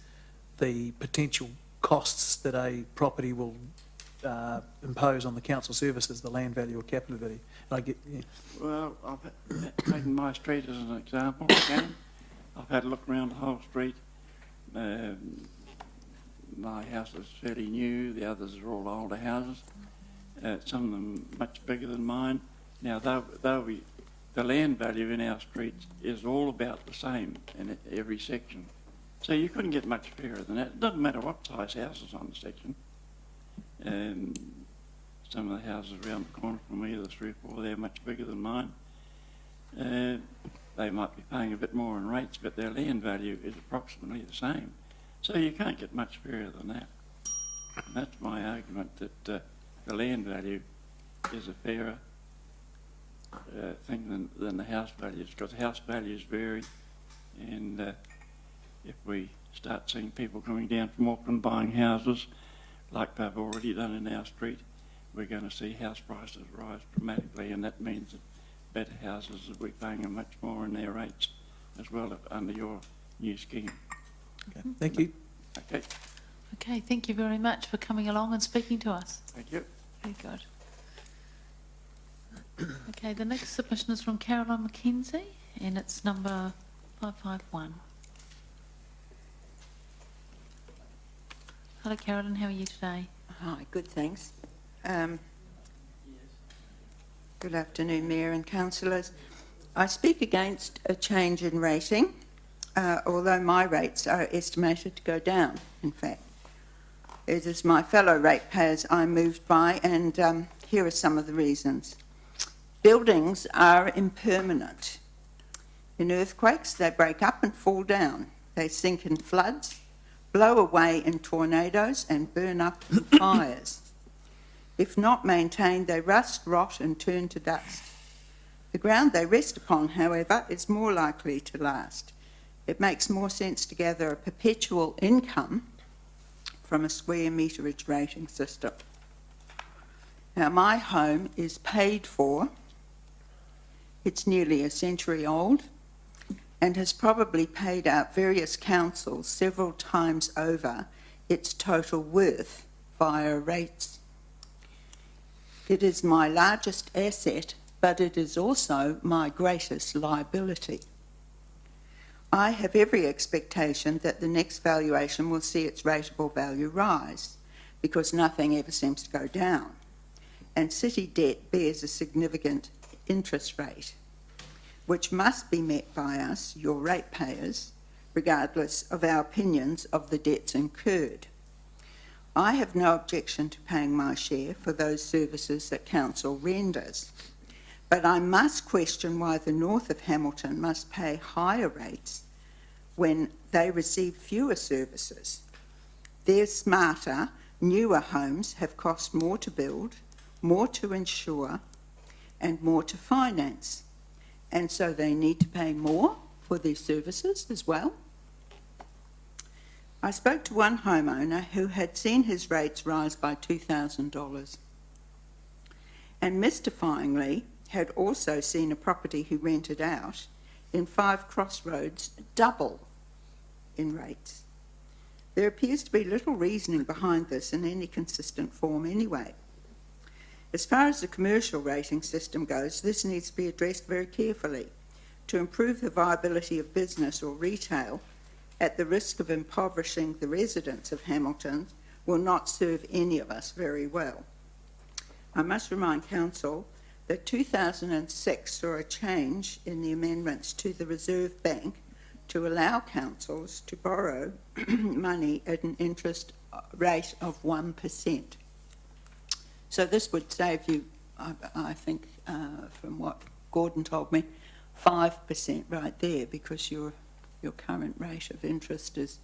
the potential costs that a property will impose on the council services, the land value or capital value. And Well, I've taken my street as an example again. I've had a look around the whole street. My house is fairly new, the others are all older houses. Some of them much bigger than mine. Now, the land value in our streets is all about the same in every section. So you couldn't get much fairer than that. It doesn't matter what size house is on the section. Some of the houses around the corner from me, there's 3 or 4, they're much bigger than mine. They might be paying a bit more in rates, but their land value is approximately the same. So you can't get much fairer than that. And that's my argument, that the land value is a fairer thing than the house values, because house values vary, and if we start seeing people coming down from Auckland buying houses, like they've already done in our street, we're going to see house prices rise dramatically, and that means that better houses will be paying much more in their rates as well under your new scheme. Okay. Thank you. Okay, Okay, thank you very much for coming along and speaking to us. thank you. Very good. Okay, the next submission is from Caroline McKenzie, and it's number 551. Hello, Carolyn, how are you today? Hi, good, thanks. Good afternoon, Mayor and councillors. I speak against a change in rating, although my rates are estimated to go down, in fact. It is my fellow ratepayers I'm moved by, and here are some of the reasons. Buildings are impermanent. In earthquakes, they break up and fall down. They sink in floods, blow away in tornadoes, and burn up in fires. If not maintained, they rust, rot, and turn to dust. The ground they rest upon, however, is more likely to last. It makes more sense to gather a perpetual income from a square meterage rating system. Now, my home is paid for. It's nearly a century old and has probably paid out various councils several times over its total worth via rates. It is my largest asset, but it is also my greatest liability. I have every expectation that the next valuation will see its rateable value rise, because nothing ever seems to go down, and city debt bears a significant interest rate, which must be met by us, your ratepayers, regardless of our opinions of the debts incurred. I have no objection to paying my share for those services that council renders, but I must question why the north of Hamilton must pay higher rates when they receive fewer services. Their smarter, newer homes have cost more to build, more to insure, and more to finance, and so they need to pay more for these services as well. I spoke to one homeowner who had seen his rates rise by $2,000, and mystifyingly had also seen a property he rented out in 5 Crossroads double in rates. There appears to be little reasoning behind this in any consistent form anyway. As far as the commercial rating system goes, this needs to be addressed very carefully to improve the viability of business or retail at the risk of impoverishing the residents of Hamilton will not serve any of us very well. I must remind Council that 2006 saw a change in the amendments to the Reserve Bank to allow councils to borrow money at an interest rate of 1%. So this would save you, I think, from what Gordon told me, 5% right there, because your current rate of interest is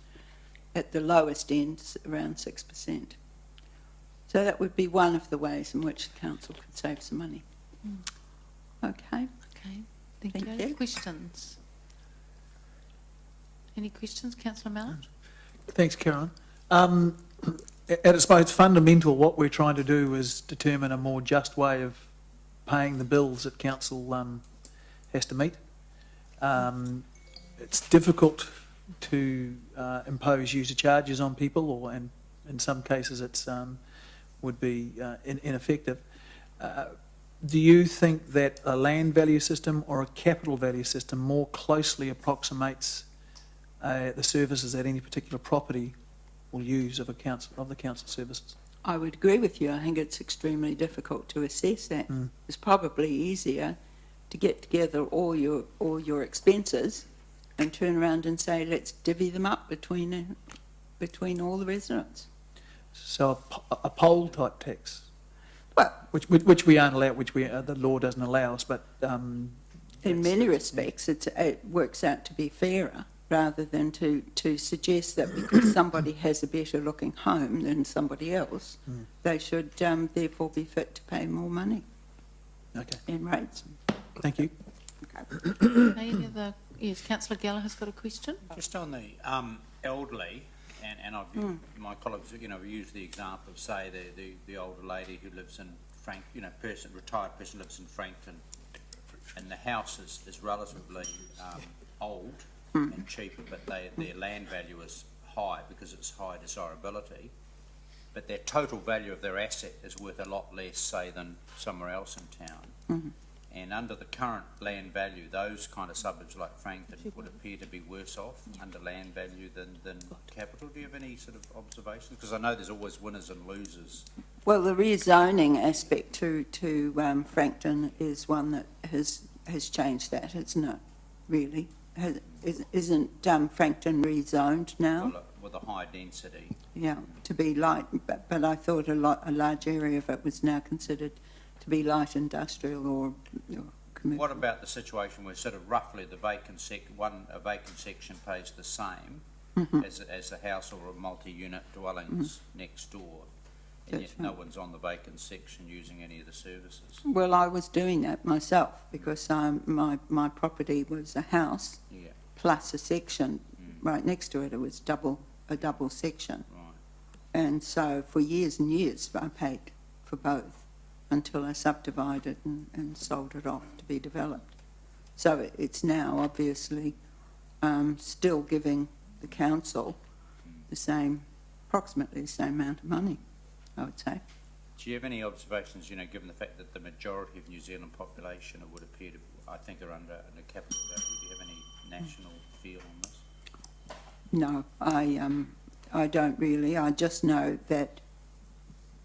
at the lowest end around 6%. So that would be one of the ways in which the council could save some money. Okay. Okay, thank you. you. Questions? Any questions, Councillor Mallett? Thanks, Caroline. At its most fundamental, what we're trying to do is determine a more just way of paying the bills that council has to meet. It's difficult to impose user charges on people, and in some cases it's would be ineffective. Do you think that a land value system or a capital value system more closely approximates the services that any particular property will use of the council services? I would agree with you. I think it's extremely difficult to assess that. It's probably easier to get together all your expenses and turn around and say, let's divvy them up between all the residents. So a poll type tax, Well, which we aren't allowed, which the law doesn't allow us, but in many respects, it works out to be fairer. rather than to suggest that because somebody has a better looking home than somebody else, they should therefore be fit to pay more money Okay, in rates. thank you. Any other, yes, councillor Gallagher's got a question? Just on the elderly, and I've, my colleagues, you know, use the example of, say, the older lady who lives in retired person lives in Frankton, and the house is relatively old and cheaper, but their land value is high because it's high desirability, but their total value of their asset is worth a lot less, say, than somewhere else in town. And under the current land value, those kind of suburbs like Frankton would appear to be worse off under land value than capital. Do you have any sort of observations? Because I know there's always winners and losers. Well, the rezoning aspect to Frankton is one that has changed that, isn't it? Really, isn't Frankton rezoned now? Well, with a high density. Yeah, to be light, but I thought a large area of it was now considered to be light industrial or commercial. What about the situation where sort of roughly the vacant section pays the same as the house or a multi-unit dwellings next door, and yet no one's on the vacant section using any of the services? Well, I was doing that myself because my property was a house plus a section right next to it. It was a double section, and so for years and years I paid for both until I subdivided and sold it off to be developed. So it's now obviously still giving the council approximately the same amount of money, I would say. Do you have any observations, you know, given the fact that the majority of New Zealand population would appear to, I think, are under capital value? Do you have any national feel on this? No, I don't really. I just know that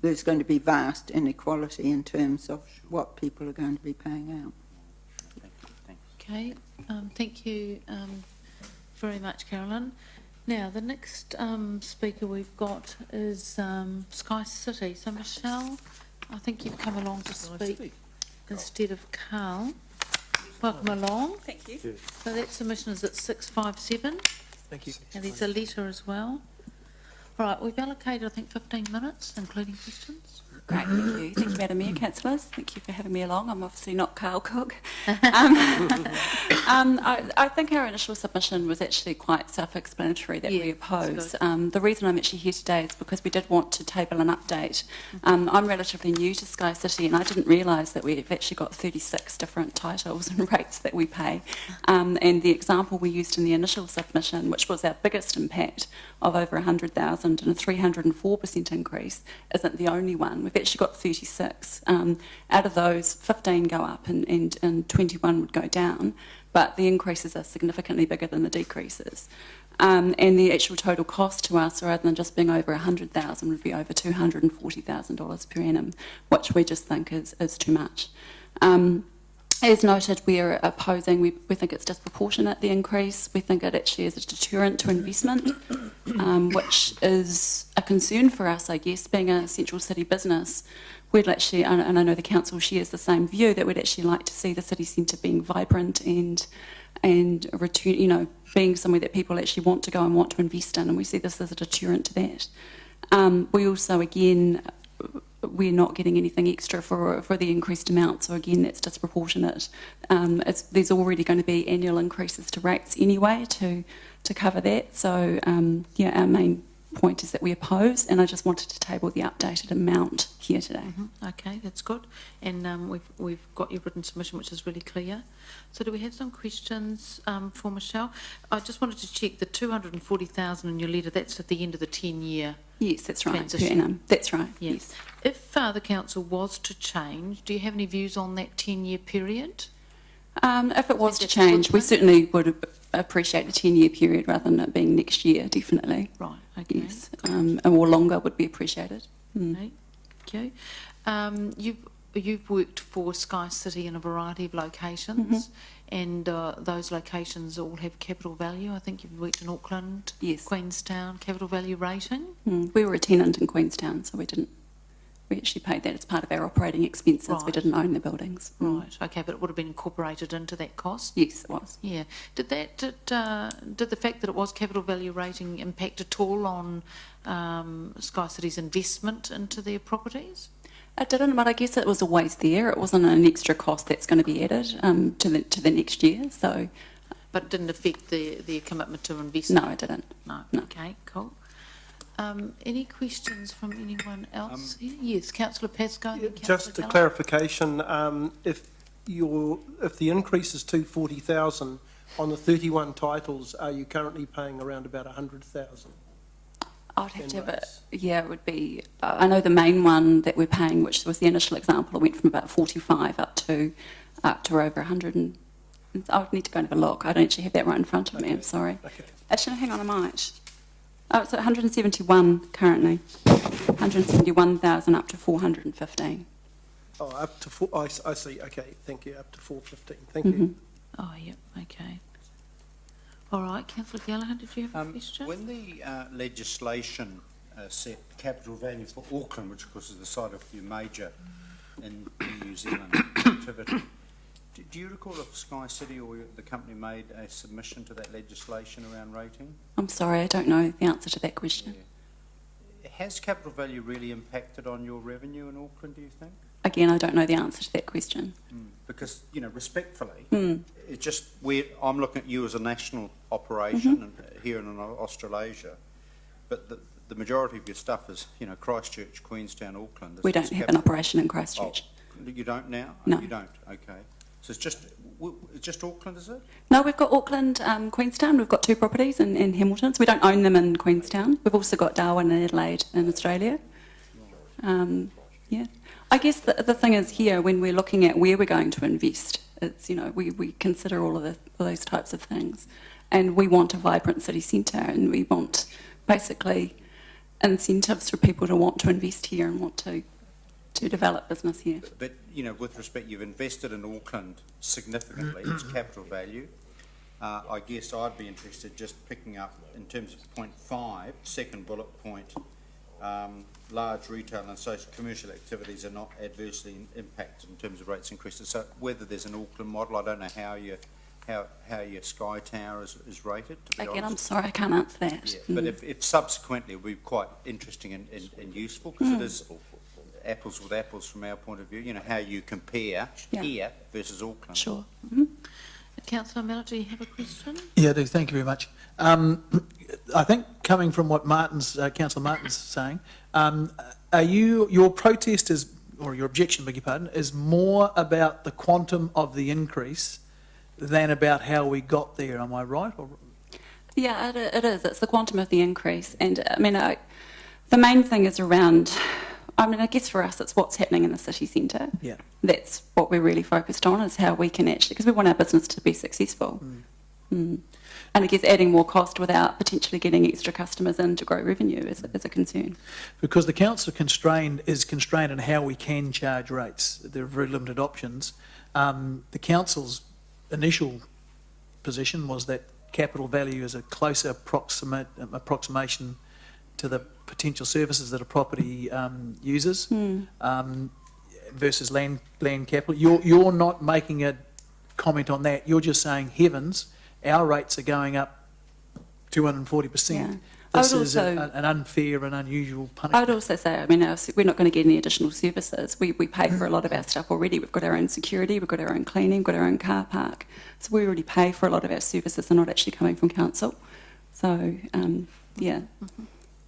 there's going to be vast inequality in terms of what people are going to be paying out. Okay, thank you very much, Carolyn. Now, the next speaker we've got is Sky City. So, Michelle, I think you've come along to speak instead of Carl. Welcome along. Thank you. So that submission is at 657. Thank you. And there's a letter as well. Right, we've allocated, I think, 15 minutes, including questions. Great, thank you. Thank you, Madam Mayor, councillors. Thank you for having me along. I'm obviously not Carl Cook. I think our initial submission was actually quite self-explanatory that we oppose. The reason I'm actually here today is because we did want to table an update. I'm relatively new to Sky City and I didn't realise that we've actually got 36 different titles and rates that we pay. And the example we used in the initial submission, which was our biggest impact of over 100,000 and a 304% increase, isn't the only one. We've actually got 36. Out of those, 15 go up and 21 would go down, but the increases are significantly bigger than the decreases. And the actual total cost to us, rather than just being over 100,000, would be over $240,000 per annum, which we just think is too much. As noted, we are opposing, we think it's disproportionate, the increase. We think it actually is a deterrent to investment, which is a concern for us, I guess, being a central city business. We'd actually, and I know the council shares the same view, that we'd actually like to see the city centre being vibrant and return, you know, being somewhere that people actually want to go and want to invest in, and we see this as a deterrent to that. We also, again, we're not getting anything extra for the increased amount, so again that's disproportionate. There's already going to be annual increases to rates anyway to cover that, so yeah, our main point is that we oppose, and I just wanted to table the updated amount here today. Okay, that's good, and we've got your written submission, which is really clear. So do we have some questions for Michelle? I just wanted to check the 240,000 in your letter, that's at the end of the 10-year. Yes, that's right. Transition. That's right. Yes. If the council was to change, do you have any views on that 10-year period? If it was to change, we certainly would appreciate a 10-year period rather than it being next year, definitely. Right, okay. Yes, or longer would be appreciated. Okay, thank you. You've worked for Sky City in a variety of locations, and those locations all have capital value. I think you've worked in Auckland, yes, Queenstown, capital value rating. We were a tenant in Queenstown, so we didn't We actually paid that as part of our operating expenses. We Right. didn't own the buildings. Right, okay, but it would have been incorporated into that cost? Yes, it was. Yeah. Did the fact that it was capital value rating impact at all on Sky City's investment into their properties? It didn't, but I guess it was always there. It wasn't an extra cost that's going to be added to the next year. So, But it didn't affect their commitment to investment? no, it didn't. No. No. Okay, cool. Any questions from anyone else here? Yes, councillor Pascoe. and then councillor Just a Keller. clarification, if the increase is 240,000 on the 31 titles, are you currently paying around about 100,000? I'd have to have it. rates? Yeah, it would be. I know the main one that we're paying, which was the initial example, it went from about 45 up to over 100. And I would need to go and have a look. I don't actually have that right in front of me. I'm sorry. Okay. Actually, hang on, I might. Oh, it's at 171 currently. 171,000 up to 415. Oh, up to four, I see, okay, thank you, up to 415, thank you. Oh, yep, okay. All right, councillor Gallagher, did you have a question? When the legislation set capital value for Auckland, which of course is the site of your major in New Zealand activity, do you recall if Sky City or the company made a submission to that legislation around rating? I'm sorry, I don't know the answer to that question. Yeah. Has capital value really impacted on your revenue in Auckland, do you think? Again, I don't know the answer to that question. Because, you know, respectfully, Mm. it's just I'm looking at you as a national operation and, here in Australasia, but the majority of your stuff is, you know, Christchurch, Queenstown, Auckland. We don't have an operation in Christchurch. Oh, you don't now? No. You don't, okay. So it's just Auckland, is it? No, we've got Auckland, Queenstown. We've got 2 properties in Hamilton. So we don't own them in Queenstown. We've also got Darwin and Adelaide in Australia. Yeah. I guess the thing is here, when we're looking at where we're going to invest, it's, you know, we consider all of those types of things. And we want a vibrant city centre, and we want basically incentives for people to want to invest here and want to develop business here. But, you know, with respect, you've invested in Auckland significantly, it's capital value. I guess I'd be interested just picking up in terms of point 5, second bullet point, large retail and social commercial activities are not adversely impacted in terms of rates increases. So whether there's an Auckland model, I don't know how your Sky Tower is rated, to be Again, honest. I'm sorry, I can't answer that. Yeah, but if subsequently it would be quite interesting and useful, because it is apples with apples from our point of view, you know, how you compare here versus Auckland. Sure. Councillor Mellor, do you have a question? Yeah, I do. Thank you very much. I think coming from what Councillor Martin's saying, are your protest is, or your objection, beg your pardon, is more about the quantum of the increase than about how we got there. Am I right? Or... Yeah, it is. It's the quantum of the increase. And I mean, the main thing is around, I mean, I guess for us, it's what's happening in the city centre. Yeah. That's what we're really focused on, is how we can actually, because we want our business to be successful. And I guess adding more cost without potentially getting extra customers in to grow revenue is a concern. Because the council is constrained in how we can charge rates. There are very limited options. The council's initial position was that capital value is a closer approximation to the potential services that a property uses versus land capital. You're not making a comment on that. You're just saying, heavens, our rates are going up 240%. Yeah. This is an unfair and unusual punishment. I would also say, I mean, we're not going to get any additional services. We pay for a lot of our stuff already. We've got our own security, we've got our own cleaning, we've got our own car park. So we already pay for a lot of our services. They're not actually coming from council. So, yeah.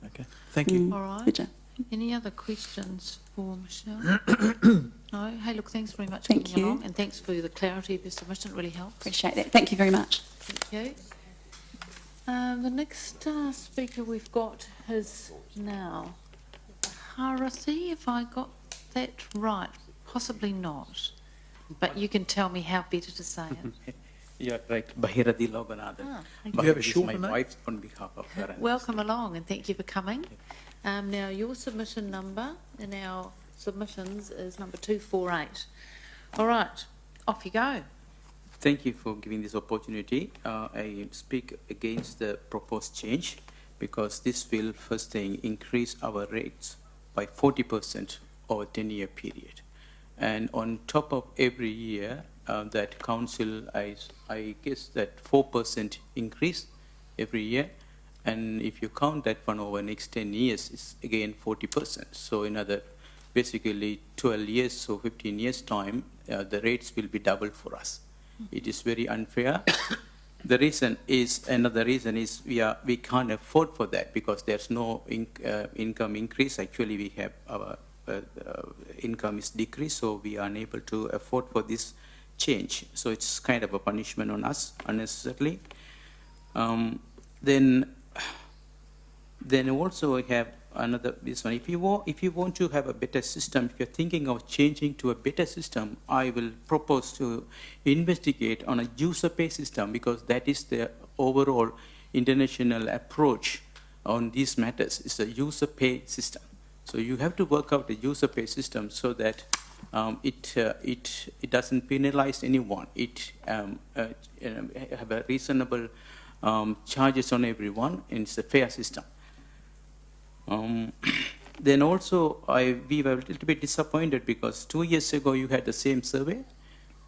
Okay, thank you. All right. Pleasure. Any other questions for Michelle? No? Hey, look, thanks very much for Thank coming you. along, and thanks for the clarity of your submission. It really helps. Appreciate that. Thank you very much. Thank you. The next speaker we've got is now Harathi, if I got that right. Possibly not, but you can tell me how better to say it. Yeah, right. Bahiradi Loganathan. Thank you have a This is shorter my name? wife on behalf of her. Welcome along, and thank you for coming. Now, your submission number in our submissions is number 248. All right, off you go. Thank you for giving this opportunity. I speak against the proposed change because this will, first thing, increase our rates by 40% over 10-year period. And on top of every year, that council, I guess that 4% increase every year. And if you count that one over next 10 years, it's again 40%. So another, basically 12 years, so 15 years time, the rates will be double for us. It is very unfair. The reason is, another reason is we can't afford for that because there's no income increase. Actually, we have our income is decreased, so we are unable to afford for this change. So it's kind of a punishment on us unnecessarily. Then also we have another this one. If you want to have a better system, if you're thinking of changing to a better system, I will propose to investigate on a user pay system because that is the overall international approach on these matters. It's a user pay system. So you have to work out a user pay system so that it doesn't penalize anyone. It have a reasonable charges on everyone, and it's a fair system. Then also, we were a little bit disappointed because 2 years ago you had the same survey,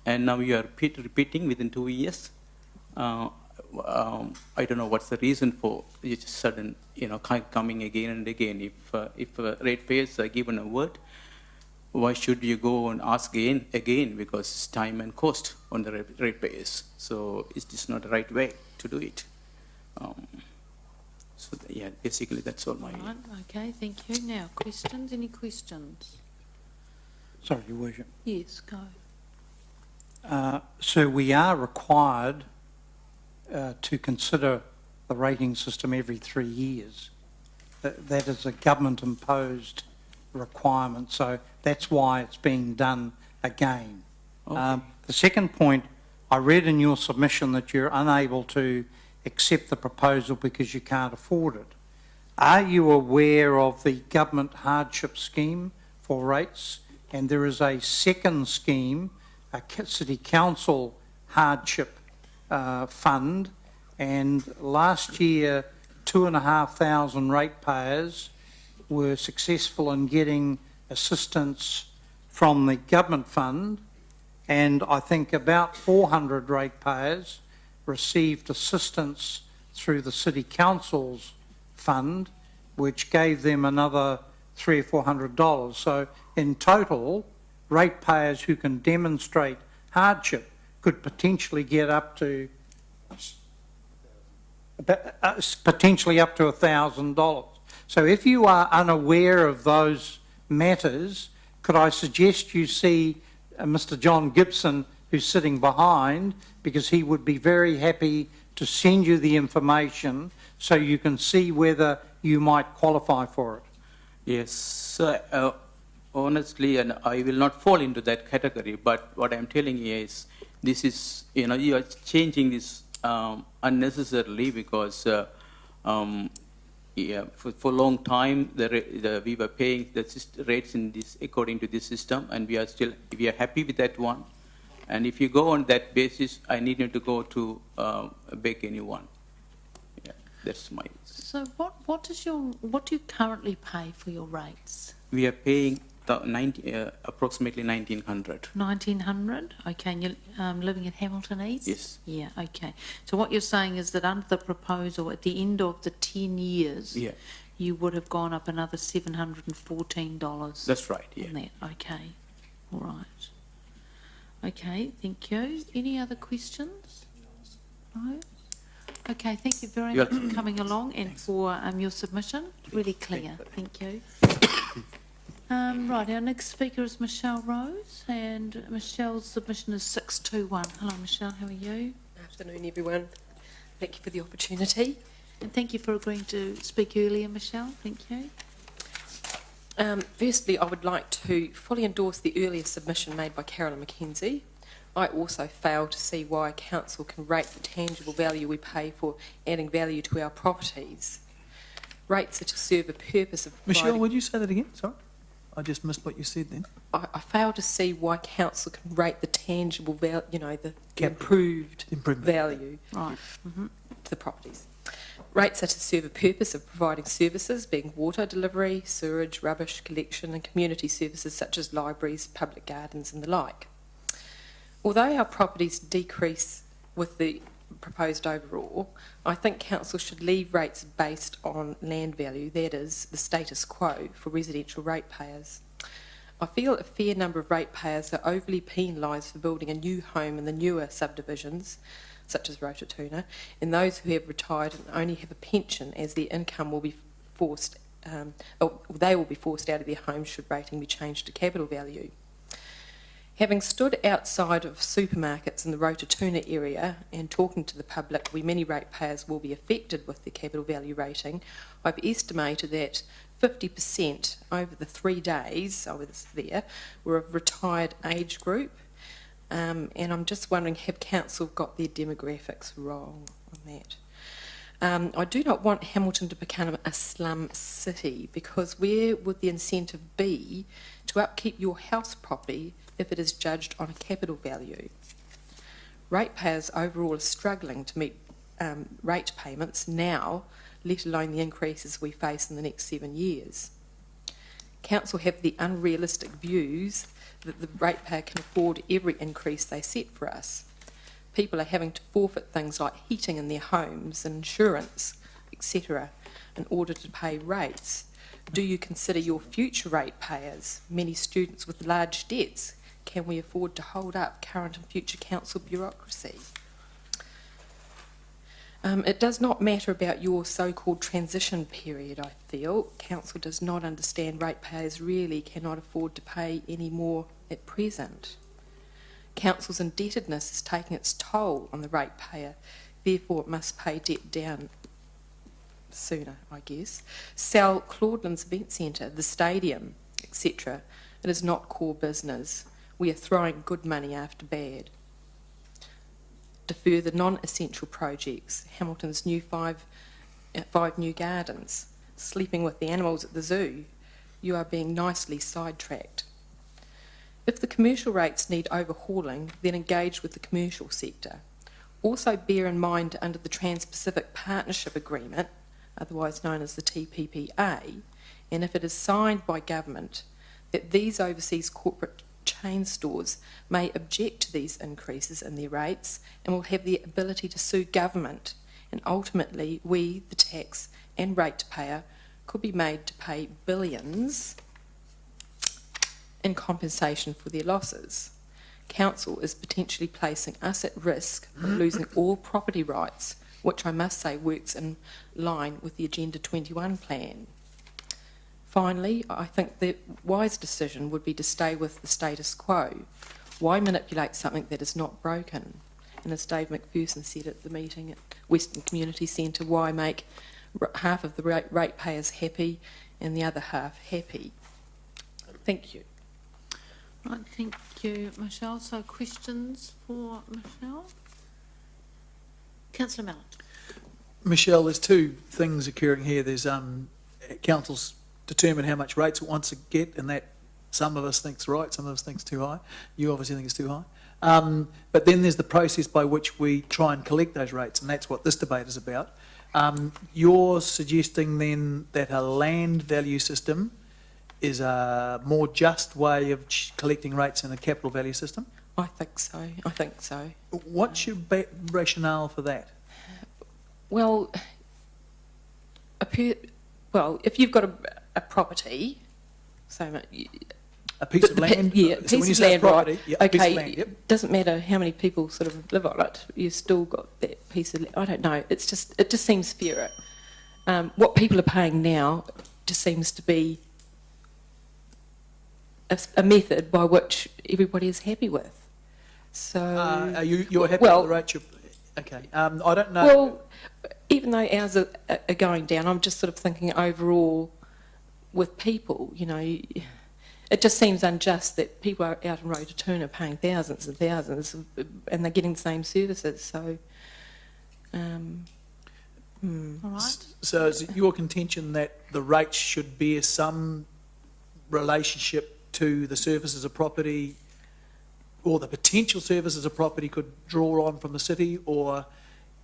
and now you are repeating within 2 years. I don't know what's the reason for it sudden, coming again and again. If ratepayers are given a word, why should you go and ask again? Because it's time and cost on the ratepayers. So it's just not the right way to do it. So yeah, basically that's all my. Right, okay, thank you. Now, questions? Any questions? Sorry, Your Worship. Yes, go. So we are required to consider the rating system every 3 years. That is a government-imposed requirement, so that's why it's being done again. Okay. The second point, I read in your submission that you're unable to accept the proposal because you can't afford it. Are you aware of the government hardship scheme for rates? And there is a second scheme, a city council hardship fund, and last year 2,500 ratepayers were successful in getting assistance from the government fund, and I think about 400 ratepayers received assistance through the City Council's fund, which gave them another $300 or $400. So in total, ratepayers who can demonstrate hardship could potentially get up to potentially up to $1,000. So if you are unaware of those matters, could I suggest you see Mr. John Gibson, who's sitting behind, because he would be very happy to send you the information so you can see whether you might qualify for it. Yes, so, honestly, and I will not fall into that category, but what I'm telling you is, this is, you are changing this unnecessarily because for a long time we were paying the rates in this according to this system, and we are happy with that one. And if you go on that basis, I need you to go to beg anyone. Yeah, that's my. So what do you currently pay for your rates? We are paying approximately 1,900. 1,900. Okay, and you're living in Hamilton East. Yes. Yeah. Okay. So what you're saying is that under the proposal, at the end of the 10 years, Yeah. you would have gone up another $714. That's right. Yeah. On that. Okay. All right. Okay, thank you. Any other questions? No? Okay, thank you very much for coming along and for your submission. Really clear. Thank you. Right, our next speaker is Michelle Rose, and Michelle's submission is 621. Hello, Michelle, how are you? Afternoon, everyone. Thank you for the opportunity. And thank you for agreeing to speak earlier, Michelle. Thank you. Firstly, I would like to fully endorse the earlier submission made by Carolyn McKenzie. I also fail to see why council can rate the tangible value we pay for adding value to our properties. Rates are to serve a purpose of providing... Michelle, would you say that again? Sorry, I just missed what you said then. I fail to see why council can rate the tangible value, the improved value. Right. Mm-hmm. the properties. Rates are to serve a purpose of providing services, being water delivery, sewerage, rubbish collection and community services such as libraries, public gardens and the like. Although our properties decrease with the proposed overall, I think council should leave rates based on land value, that is, the status quo for residential ratepayers. I feel a fair number of ratepayers are overly penalised for building a new home in the newer subdivisions, such as Rotorua, and those who have retired and only have a pension, as their income will be forced, they will be forced out of their homes should rating be changed to capital value. Having stood outside of supermarkets in the Rotorua area and talking to the public where many ratepayers will be affected with the capital value rating, I've estimated that 50% over the 3 days I was there were of retired age group, and I'm just wondering, have council got their demographics wrong on that? I do not want Hamilton to become a slum city, because where would the incentive be to upkeep your house property if it is judged on a capital value? Ratepayers overall are struggling to meet rate payments now, let alone the increases we face in the next 7 years. Council have the unrealistic views that the ratepayer can afford every increase they set for us. People are having to forfeit things like heating in their homes, insurance, etc., in order to pay rates. Do you consider your future ratepayers, many students with large debts? Can we afford to hold up current and future council bureaucracy? It does not matter about your so-called transition period, I feel. Council does not understand ratepayers really cannot afford to pay any more at present. Council's indebtedness is taking its toll on the ratepayer, therefore it must pay debt down sooner, I guess. Sell Claudelands Event Centre, the stadium, etc. It is not core business. We are throwing good money after bad. Defer the non-essential projects, Hamilton's new five new gardens, sleeping with the animals at the zoo. You are being nicely sidetracked. If the commercial rates need overhauling, then engage with the commercial sector. Also bear in mind under the Trans-Pacific Partnership Agreement, otherwise known as the TPPA, and if it is signed by government, that these overseas corporate chain stores may object to these increases in their rates and will have the ability to sue government, and ultimately we, the tax and ratepayer, could be made to pay billions in compensation for their losses. Council is potentially placing us at risk of losing all property rights, which I must say works in line with the Agenda 21 plan. Finally, I think the wise decision would be to stay with the status quo. Why manipulate something that is not broken? And as Dave McPherson said at the meeting at Western Community Centre, why make half of the ratepayers happy and the other half happy? Thank you. Right, thank you, Michelle. So questions for Michelle? Councillor Mallett. Michelle, there's two things occurring here. There's council's determine how much rates it wants to get, and that some of us think's right, some of us think's too high. You obviously think it's too high. But then there's the process by which we try and collect those rates, and that's what this debate is about. You're suggesting then that a land value system is a more just way of collecting rates than a capital value system? I think so. I think so. What's your rationale for that? Well, if you've got a property, so a piece of land, yeah, a piece of land, property, right? Yep, okay, piece of land, yep. Doesn't matter how many people sort of live on it. You've still got that piece of land. I don't know. It just seems fairer. What people are paying now just seems to be a method by which everybody is happy with. So you're happy with the rate? Okay. I don't know. Well, even though ours are going down, I'm just sort of thinking overall with people, you know, it just seems unjust that people are out in Rotorua paying thousands and thousands and they're getting the same services. So, All right. So is it your contention that the rates should bear some relationship to the services of property, or the potential services of property could draw on from the city, or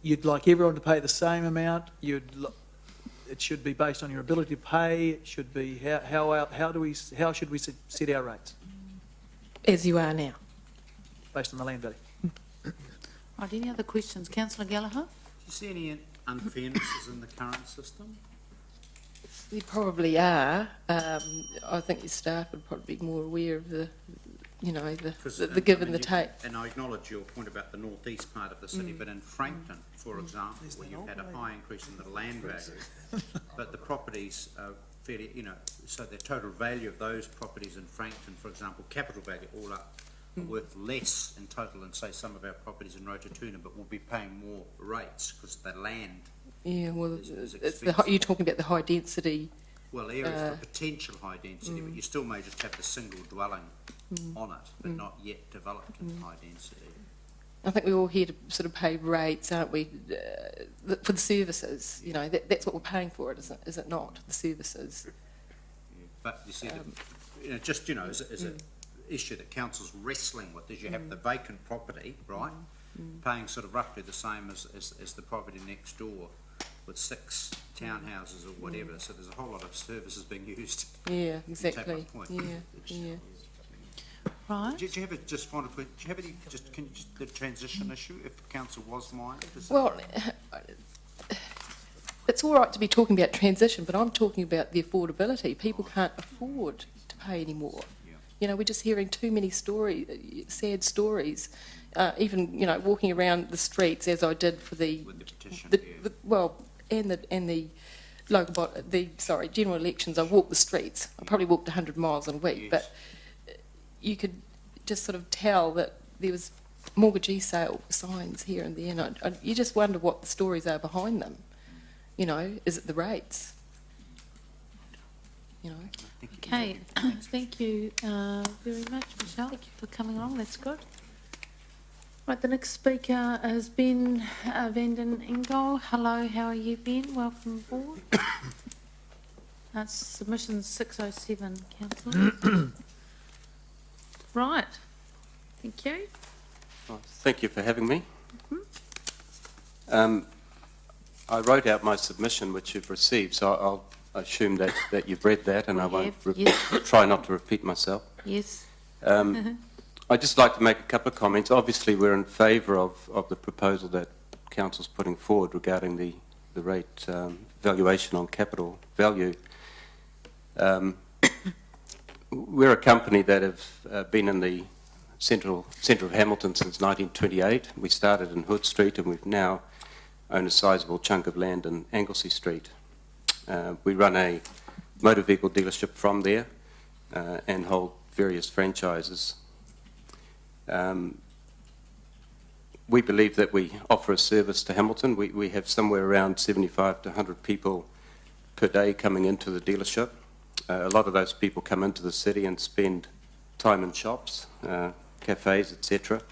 you'd like everyone to pay the same amount. It should be based on your ability to pay. It should be how should we set our rates As you are now. based on the land value? Right, any other questions? Councillor Gallagher? Do you see any unfairnesses in the current system? There probably are. I think your staff would probably be more aware of the give and the take. And I acknowledge your point about the northeast part of the city, but in Frankton, for example, where you've had a high increase in the land value, but the properties are fairly, so the total value of those properties in Frankton, for example, capital value all up, are worth less in total than, say, some of our properties in Rototuna, but we'll be paying more rates because the land. Yeah, well, is you're talking about the high density. Well, areas for potential high density, but you still may just have the single dwelling on it, but not yet developed in high density. I think we're all here to sort of pay rates, aren't we, for the services? That's what we're paying for, is it not? The services. Yeah, but you see, as an issue that council's wrestling with is you have the vacant property, right, paying sort of roughly the same as the property next door, with 6 townhouses or whatever, so there's a whole lot of services being used. Yeah, exactly. Yeah. Right. Do you have just final question? Do you have any the transition issue if council was minded? Well, it's all right to be talking about transition, but I'm talking about the affordability. People can't afford to pay anymore. We're just hearing too many sad stories. Even walking around the streets as I did for the petition, and the local general elections. I walked the streets. I probably walked 100 miles a week, but you could just sort of tell that there was mortgagee sale signs here and there, and you just wonder what the stories are behind them. Is it the rates? Okay, thank you very much, Michelle, for coming along. That's good. Right, the next speaker has been Vanden Ingol. Hello, how are you, Ben? Welcome aboard. That's submission 607, councillor. Right, thank you. Oh, thank you for having me. I wrote out my submission, which you've received, so I'll assume that you've read that, and I won't try not to repeat myself. Yes. I'd just like to make a couple of comments. Obviously, we're in favour of the proposal that Council's putting forward regarding the rate valuation on capital value. We're a company that have been in the centre of Hamilton since 1928. We started in Hood Street, and we've now owned a sizable chunk of land in Anglesey Street. We run a motor vehicle dealership from there and hold various franchises. We believe that we offer a service to Hamilton. We have somewhere around 75 to 100 people per day coming into the dealership. A lot of those people come into the city and spend time in shops, cafes, etc.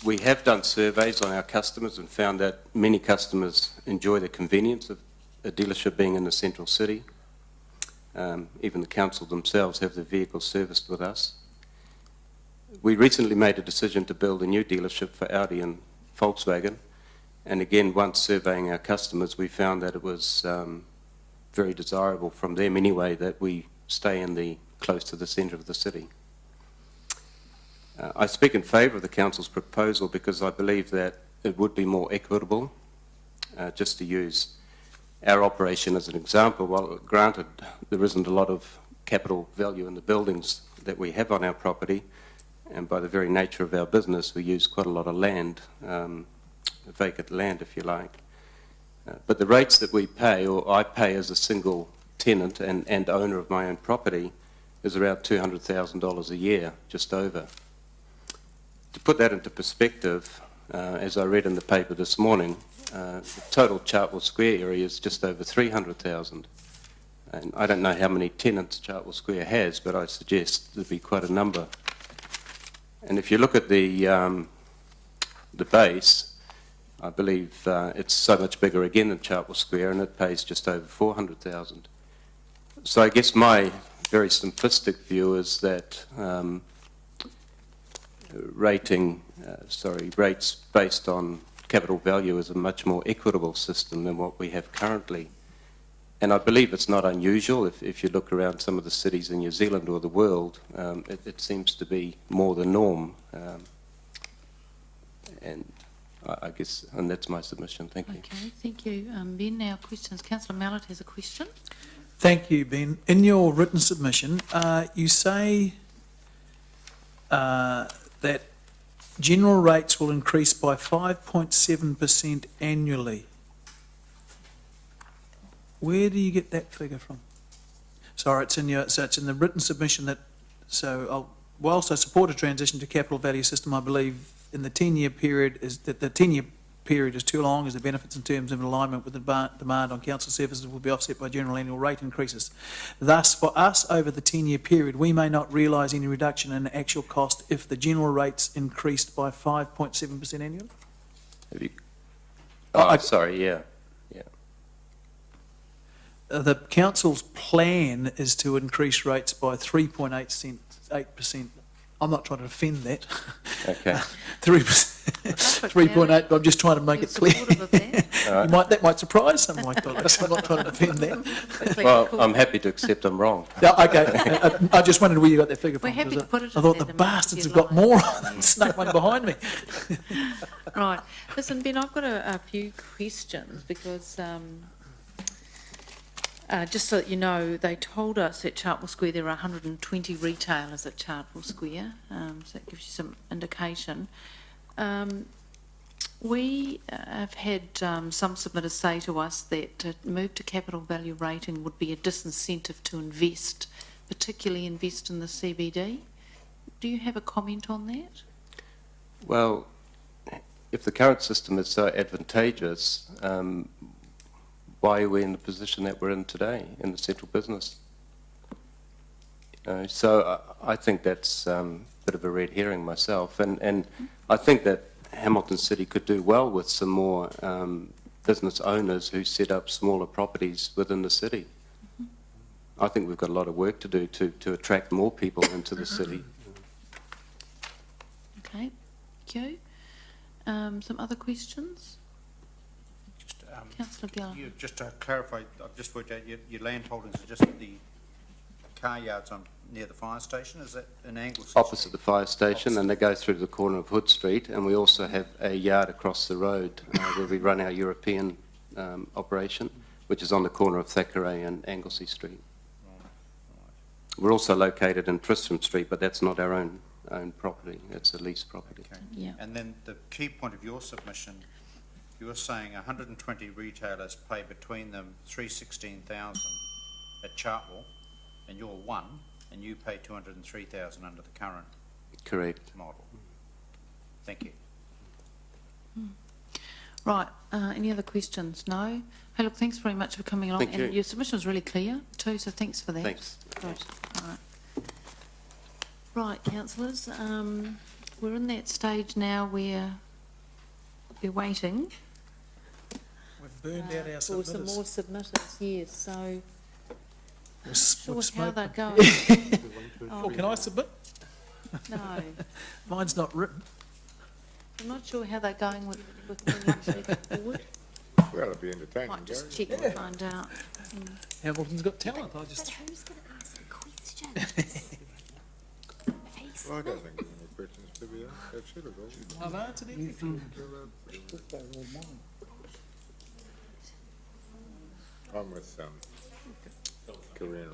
We have done surveys on our customers and found that many customers enjoy the convenience of a dealership being in the central city. Even the council themselves have their vehicles serviced with us. We recently made a decision to build a new dealership for Audi and Volkswagen, and again, once surveying our customers, we found that it was very desirable from them anyway that we stay close to the centre of the city. I speak in favour of the council's proposal because I believe that it would be more equitable. Just to use our operation as an example, while granted there isn't a lot of capital value in the buildings that we have on our property, and by the very nature of our business we use quite a lot of land, vacant land if you like. But the rates that we pay, or I pay as a single tenant and owner of my own property, is around $200,000 a year, just over. To put that into perspective, as I read in the paper this morning, the total Chartwell Square area is just over 300,000. And I don't know how many tenants Chartwell Square has, but I suggest there'd be quite a number. And if you look at the base, I believe it's so much bigger again than Chartwell Square, and it pays just over 400,000. So I guess my very simplistic view is that rates based on capital value is a much more equitable system than what we have currently. And I believe it's not unusual. If you look around some of the cities in New Zealand or the world, it seems to be more the norm. And I guess, and that's my submission. Thank you. Okay, thank you, Ben. Now questions. Councillor Mallett has a question. Thank you, Ben. In your written submission, you say that general rates will increase by 5.7% annually. Where do you get that figure from? Sorry, it's in the written submission that, whilst I support a transition to capital value system, I believe in the 10-year period is that the 10-year period is too long as the benefits in terms of alignment with the demand on council services will be offset by general annual rate increases. Thus, for us over the 10-year period, we may not realise any reduction in actual cost if the general rates increased by 5.7% annually? Have you? Oh, sorry, yeah. The council's plan is to increase rates by 3.8%. I'm not trying to defend that. Okay. 3.8, but I'm just trying to make it clear. That might surprise some of my colleagues. I'm not trying to defend that. Well, I'm happy to accept I'm wrong. Yeah, okay. I just wondered where you got that figure from. We're happy to put it I thought the bastards have got more on and snuck one behind me. Right. Listen, Ben, I've got a few questions because just so that you know, they told us at Chartwell Square there are 120 retailers at Chartwell Square, so that gives you some indication. We have had some submitters say to us that to move to capital value rating would be a disincentive to invest, particularly invest in the CBD. Do you have a comment on that? Well, if the current system is so advantageous, why are we in the position that we're in today in the central business? So I think that's a bit of a red herring myself, and I think that Hamilton City could do well with some more business owners who set up smaller properties within the city. I think we've got a lot of work to do to attract more people into the city. Okay, thank you. Some other questions? Councillor Gallagher. Just to clarify, I've just worked out your land holdings are just the car yards near the fire station. Is that an angle? Opposite the fire station, and they go through to the corner of Hood Street, and we also have a yard across the road where we run our European operation, which is on the corner of Thackeray and Anglesey Street. We're also located in Tristram Street, but that's not our own property. It's a lease property. Okay. Yeah. And then the key point of your submission, you were saying 120 retailers pay between them $316,000 at Chartwell, and you're one, and you pay $203,000 under the current model. Thank you. Right. Any other questions? No. Hey, look, thanks very much for coming along. Thank you. And your submission was really clear too, so thanks for that. Thanks. Good. All right. Right, councillors, we're in that stage now where we're waiting. We've burned out our for some more submitters, yes, so not sure how they're going. Oh, can I submit? No. Mine's not written. I'm not sure how they're going with moving actually forward. Well, it'll be entertaining. Might just check and find out. Hamilton's got talent. I just. But who's going to ask the questions? Well, I don't think there's any questions to be asked. That should have all. I've answered everything. I'm with Korean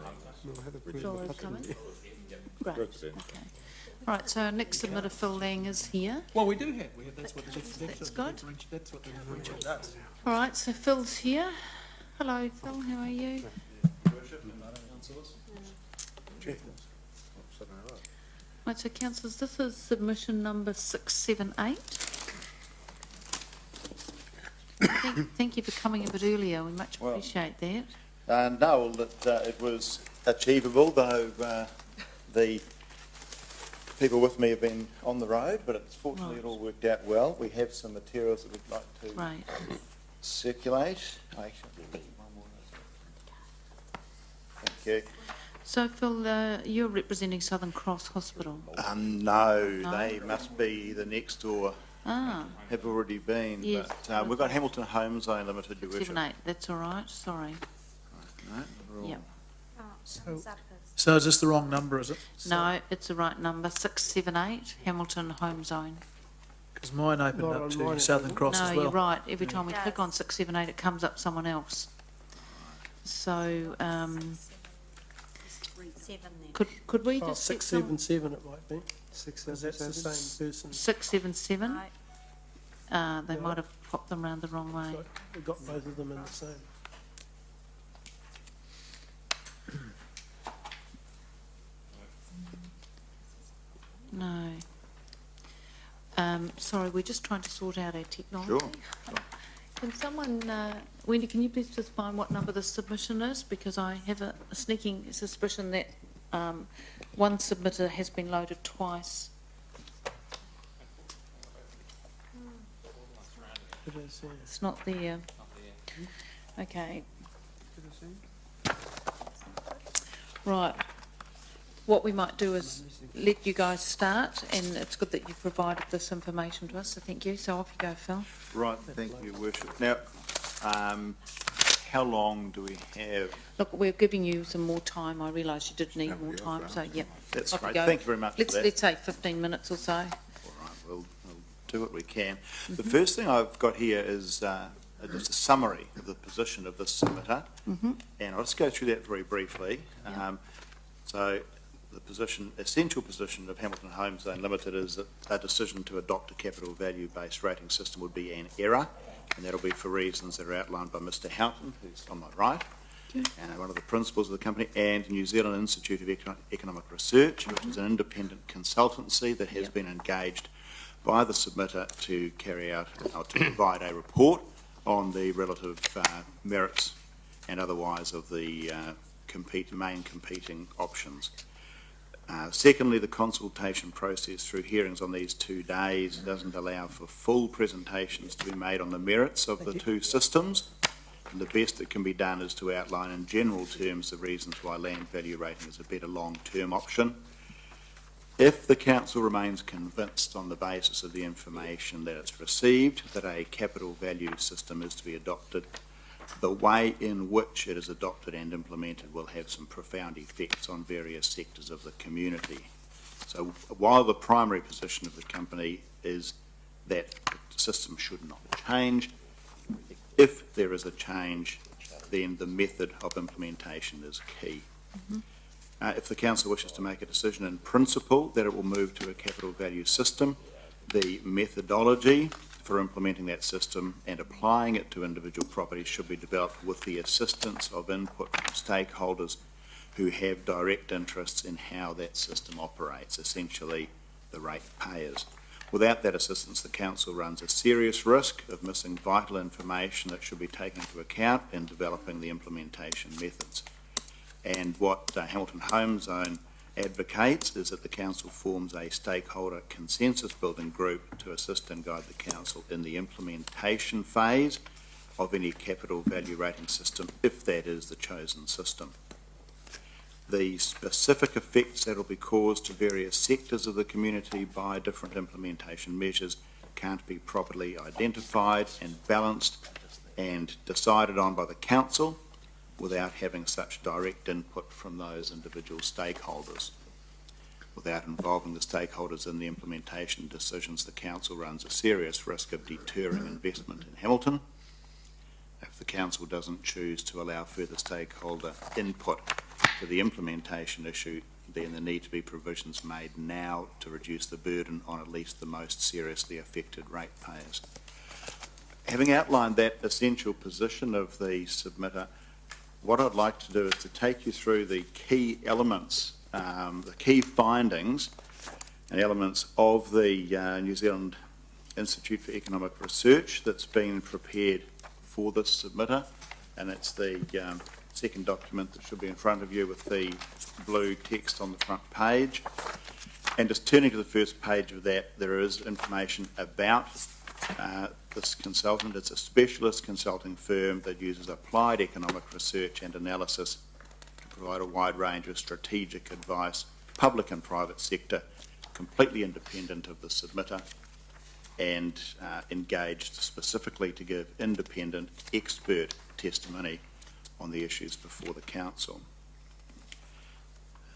Phil is coming? Great, That's it. okay. Right, so next submitter, Phil Lang, is here. Well, we do have. That's what That's good. That's what the differential does. All right, so Phil's here. Hello, Phil, how are you? Right, so councillors, this is submission number 678. Thank you for coming a bit earlier. We much appreciate that. No, that it was achievable, though the people with me have been on the road, but it's fortunately it all worked out well. We have some materials that we'd like to circulate. Thank you. So, Phil, you're representing Southern Cross Hospital? No, they must be the next door have already been. Yes. But we've got Hamilton Home Zone Limited, Your Worship. 7, 8, that's all right, sorry. No, we're all- Yep. So is this the wrong number, is it? No, it's the right number, 678, Hamilton Home Zone. Because mine opened Not up on to mine, it Southern doesn't. Cross No, as well. you're right, every time we click on 678, it comes up someone else. So, 7 then. could we Oh, just get some... 677 it might be. Because that's the same person. 677? Right. They Yeah. might have popped them round the wrong way. So we've got both of them in the same. No. Sorry, we're just trying to sort out our technology. Sure. Can someone, Wendy, can you please just find what number the submission is? Because I have a sneaking suspicion that one submitter has been loaded twice. It is, yeah. It's not there. Okay. Right. What we might do is let you guys start, and it's good that you've provided this information to us, so thank you. So off you go, Phil. Right, thank you, Your Worship. Now, how long do we have? Look, we're giving you some more time. I realise you did need more time, so yep. That's off you great. go. Thank you very much for that. Let's say 15 minutes or so. All right, we'll do what we can. The first thing I've got here is just a summary of the position of this submitter, and I'll just go through that very briefly. So the essential position of Hamilton Home Zone Limited is that a decision to adopt a capital value-based rating system would be an error, and that'll be for reasons that are outlined by Mr. Houghton, who's on my right, one of the principals of the company, and New Zealand Institute of Economic Research, which is an independent consultancy that has been engaged by the submitter to carry out or to provide a report on the relative merits and otherwise of the main competing options. Secondly, the consultation process through hearings on these 2 days doesn't allow for full presentations to be made on the merits of the two systems, and the best that can be done is to outline in general terms the reasons why land value rating is a better long-term option. If the council remains convinced on the basis of the information that it's received that a capital value system is to be adopted, the way in which it is adopted and implemented will have some profound effects on various sectors of the community. So while the primary position of the company is that the system should not change, if there is a change, then the method of implementation is key. If the council wishes to make a decision in principle that it will move to a capital value system, the methodology for implementing that system and applying it to individual properties should be developed with the assistance of input from stakeholders who have direct interests in how that system operates, essentially the ratepayers. Without that assistance, the council runs a serious risk of missing vital information that should be taken into account in developing the implementation methods. And what Hamilton Home Zone advocates is that the council forms a stakeholder consensus building group to assist and guide the council in the implementation phase of any capital value rating system, if that is the chosen system. The specific effects that will be caused to various sectors of the community by different implementation measures can't be properly identified and balanced and decided on by the council without having such direct input from those individual stakeholders. Without involving the stakeholders in the implementation decisions, the council runs a serious risk of deterring investment in Hamilton. If the council doesn't choose to allow further stakeholder input to the implementation issue, then there need to be provisions made now to reduce the burden on at least the most seriously affected ratepayers. Having outlined that essential position of the submitter, what I'd like to do is to take you through the key elements, the key findings and elements of the New Zealand Institute for Economic Research that's been prepared for this submitter, and it's the second document that should be in front of you with the blue text on the front page. And just turning to the first page of that, there is information about this consultant. It's a specialist consulting firm that uses applied economic research and analysis to provide a wide range of strategic advice, public and private sector, completely independent of the submitter. and engaged specifically to give independent expert testimony on the issues before the council.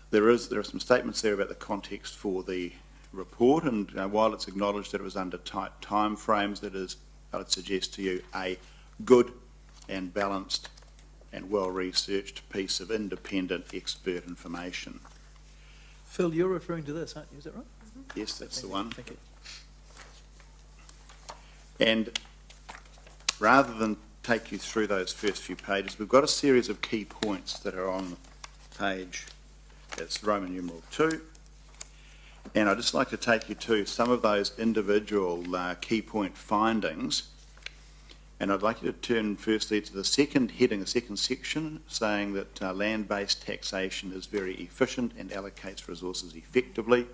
There are some statements there about the context for the report, and while it's acknowledged that it was under tight timeframes, it is, I would suggest to you, a good and balanced and well-researched piece of independent expert information. Phil, you're referring to this, aren't you? Is that right? Yes, that's the Thank you. one. Thank you. And rather than take you through those first few pages, we've got a series of key points that are on page, that's Roman numeral 2. And I'd just like to take you to some of those individual key point findings. And I'd like you to turn firstly to the second heading, the second section, saying that land-based taxation is very efficient and allocates resources effectively.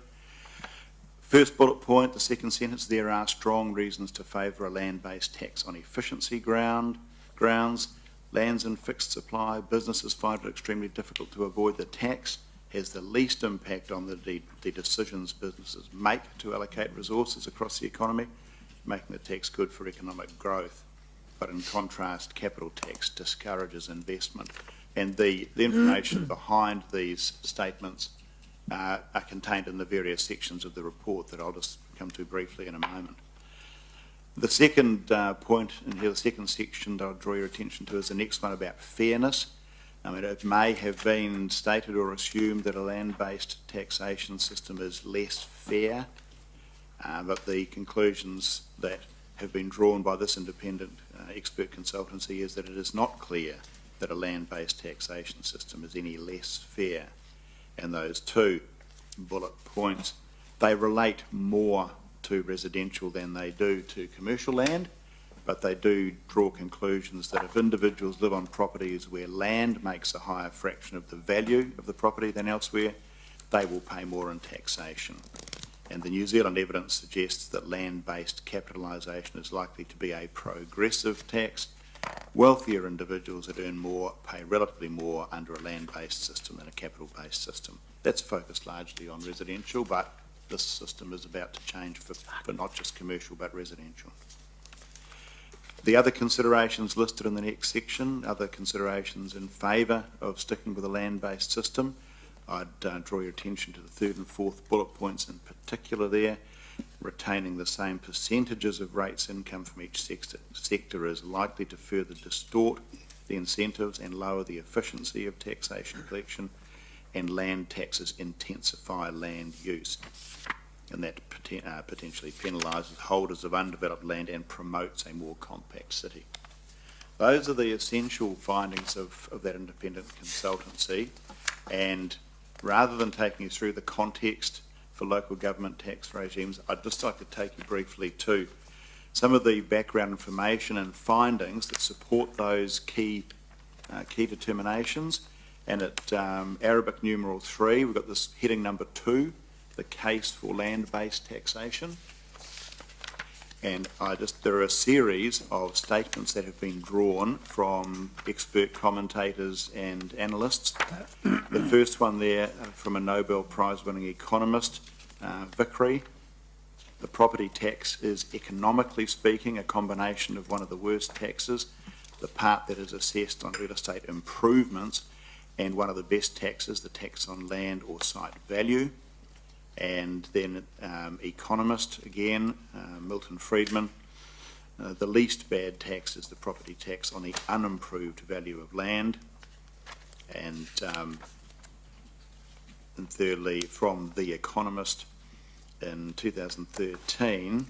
First bullet point, the second sentence, there are strong reasons to favour a land-based tax on efficiency grounds. Lands in fixed supply, businesses find it extremely difficult to avoid the tax, has the least impact on the decisions businesses make to allocate resources across the economy, making the tax good for economic growth. But in contrast, capital tax discourages investment. And the information behind these statements are contained in the various sections of the report that I'll just come to briefly in a moment. The second point in here, the second section that I'll draw your attention to, is the next one about fairness. I mean, it may have been stated or assumed that a land-based taxation system is less fair, but the conclusions that have been drawn by this independent expert consultancy is that it is not clear that a land-based taxation system is any less fair. And those two bullet points, they relate more to residential than they do to commercial land, but they do draw conclusions that if individuals live on properties where land makes a higher fraction of the value of the property than elsewhere, they will pay more in taxation. And the New Zealand evidence suggests that land-based capitalisation is likely to be a progressive tax. Wealthier individuals that earn more pay relatively more under a land-based system than a capital-based system. That's focused largely on residential, but this system is about to change for not just commercial but residential. The other considerations listed in the next section, other considerations in favour of sticking with a land-based system, I'd draw your attention to the third and fourth bullet points in particular there. Retaining the same percentages of rates income from each sector is likely to further distort the incentives and lower the efficiency of taxation collection, and land taxes intensify land use, and that potentially penalises holders of undeveloped land and promotes a more compact city. Those are the essential findings of that independent consultancy, and rather than taking you through the context for local government tax regimes, I'd just like to take you briefly to some of the background information and findings that support those key determinations. And at Arabic numeral 3, we've got this heading number 2, the case for land-based taxation. And there are a series of statements that have been drawn from expert commentators and analysts. The first one there from a Nobel Prize-winning economist, Vickery. The property tax is, economically speaking, a combination of one of the worst taxes, the part that is assessed on real estate improvements, and one of the best taxes, the tax on land or site value. And then economist again, Milton Friedman, the least bad tax is the property tax on the unimproved value of land. And thirdly, from The Economist in 2013,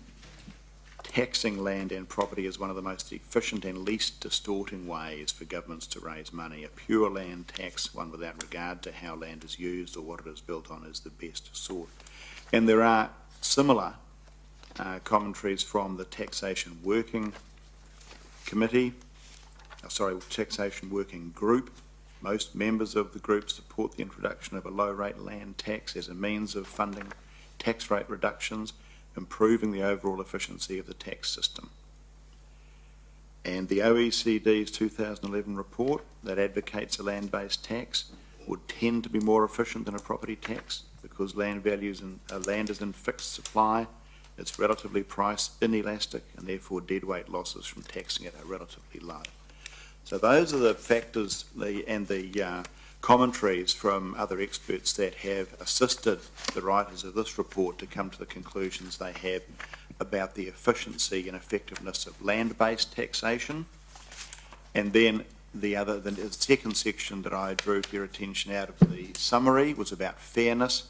taxing land and property is one of the most efficient and least distorting ways for governments to raise money. A pure land tax, one without regard to how land is used or what it is built on, is the best sort. And there are similar commentaries from the Taxation Working Group. Most members of the group support the introduction of a low-rate land tax as a means of funding tax rate reductions, improving the overall efficiency of the tax system. And the OECD's 2011 report that advocates a land-based tax would tend to be more efficient than a property tax because land is in fixed supply, It's relatively price inelastic, and therefore deadweight losses from taxing it are relatively low. So those are the factors and the commentaries from other experts that have assisted the writers of this report to come to the conclusions they have about the efficiency and effectiveness of land-based taxation. And then the second section that I drew to your attention out of the summary was about fairness,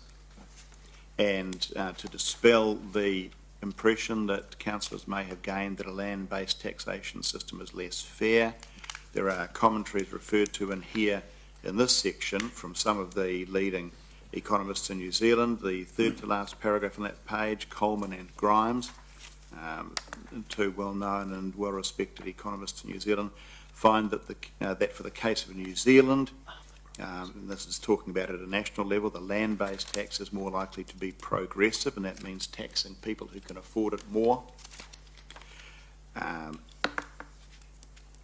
and to dispel the impression that councillors may have gained that a land-based taxation system is less fair. There are commentaries referred to in here in this section from some of the leading economists in New Zealand. The third to last paragraph on that page, Coleman and Grimes, two well-known and well-respected economists in New Zealand, find that that for the case of New Zealand, and this is talking about at a national level, the land-based tax is more likely to be progressive, and that means taxing people who can afford it more.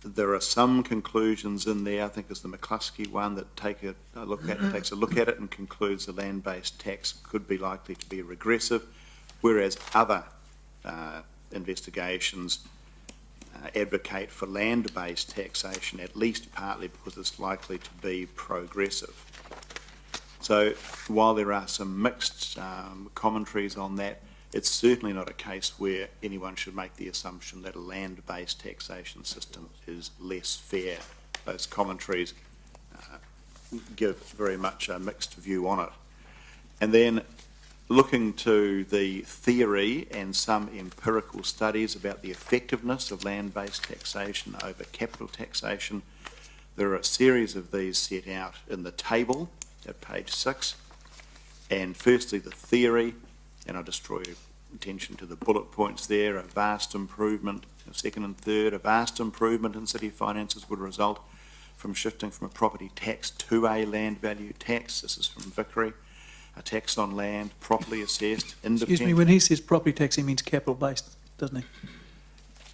There are some conclusions in there, I think it's the McCluskey one, that takes a look at it and concludes the land-based tax could be likely to be regressive, whereas other investigations advocate for land-based taxation, at least partly because it's likely to be progressive. So while there are some mixed commentaries on that, it's certainly not a case where anyone should make the assumption that a land-based taxation system is less fair. Those commentaries give very much a mixed view on it. And then looking to the theory and some empirical studies about the effectiveness of land-based taxation over capital taxation, there are a series of these set out in the table at page 6. And firstly, the theory, and I'll just draw your attention to the bullet points there, a vast improvement, second and third, a vast improvement in city finances would result from shifting from a property tax to a land value tax. This is from Vickery. A tax on land, properly assessed, independent... Excuse me, when he says property tax, he means capital-based, doesn't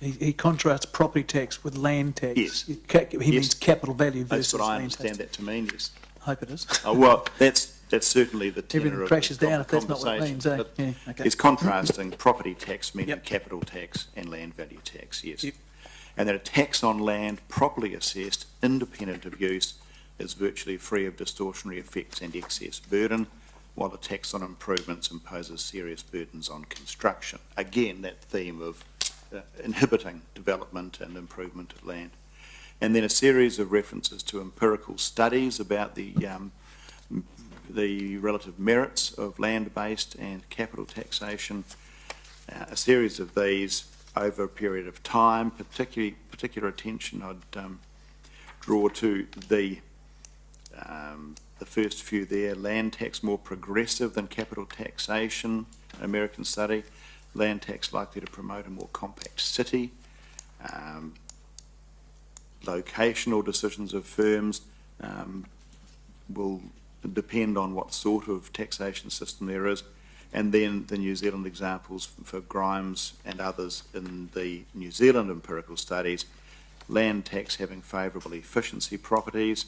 he? He contrasts property tax with land tax. Yes. He means capital value versus That's what I land understand tax. that to mean, yes. I hope it is. Oh, well, that's certainly the tenor Everything of crashes the down if that's not what it conversation, means, eh? but Yeah, okay. it's contrasting property tax, meaning capital tax, and land value tax, yes. Yep. And that a tax on land properly assessed, independent of use, is virtually free of distortionary effects and excess burden, while a tax on improvements imposes serious burdens on construction. Again, that theme of inhibiting development and improvement of land. And then a series of references to empirical studies about the relative merits of land-based and capital taxation. A series of these over a period of time. Particular attention I'd draw to the first few there. Land tax more progressive than capital taxation, an American study. Land tax likely to promote a more compact city. Locational decisions of firms will depend on what sort of taxation system there is. And then the New Zealand examples for Grimes and others in the New Zealand empirical studies. Land tax having favourable efficiency properties.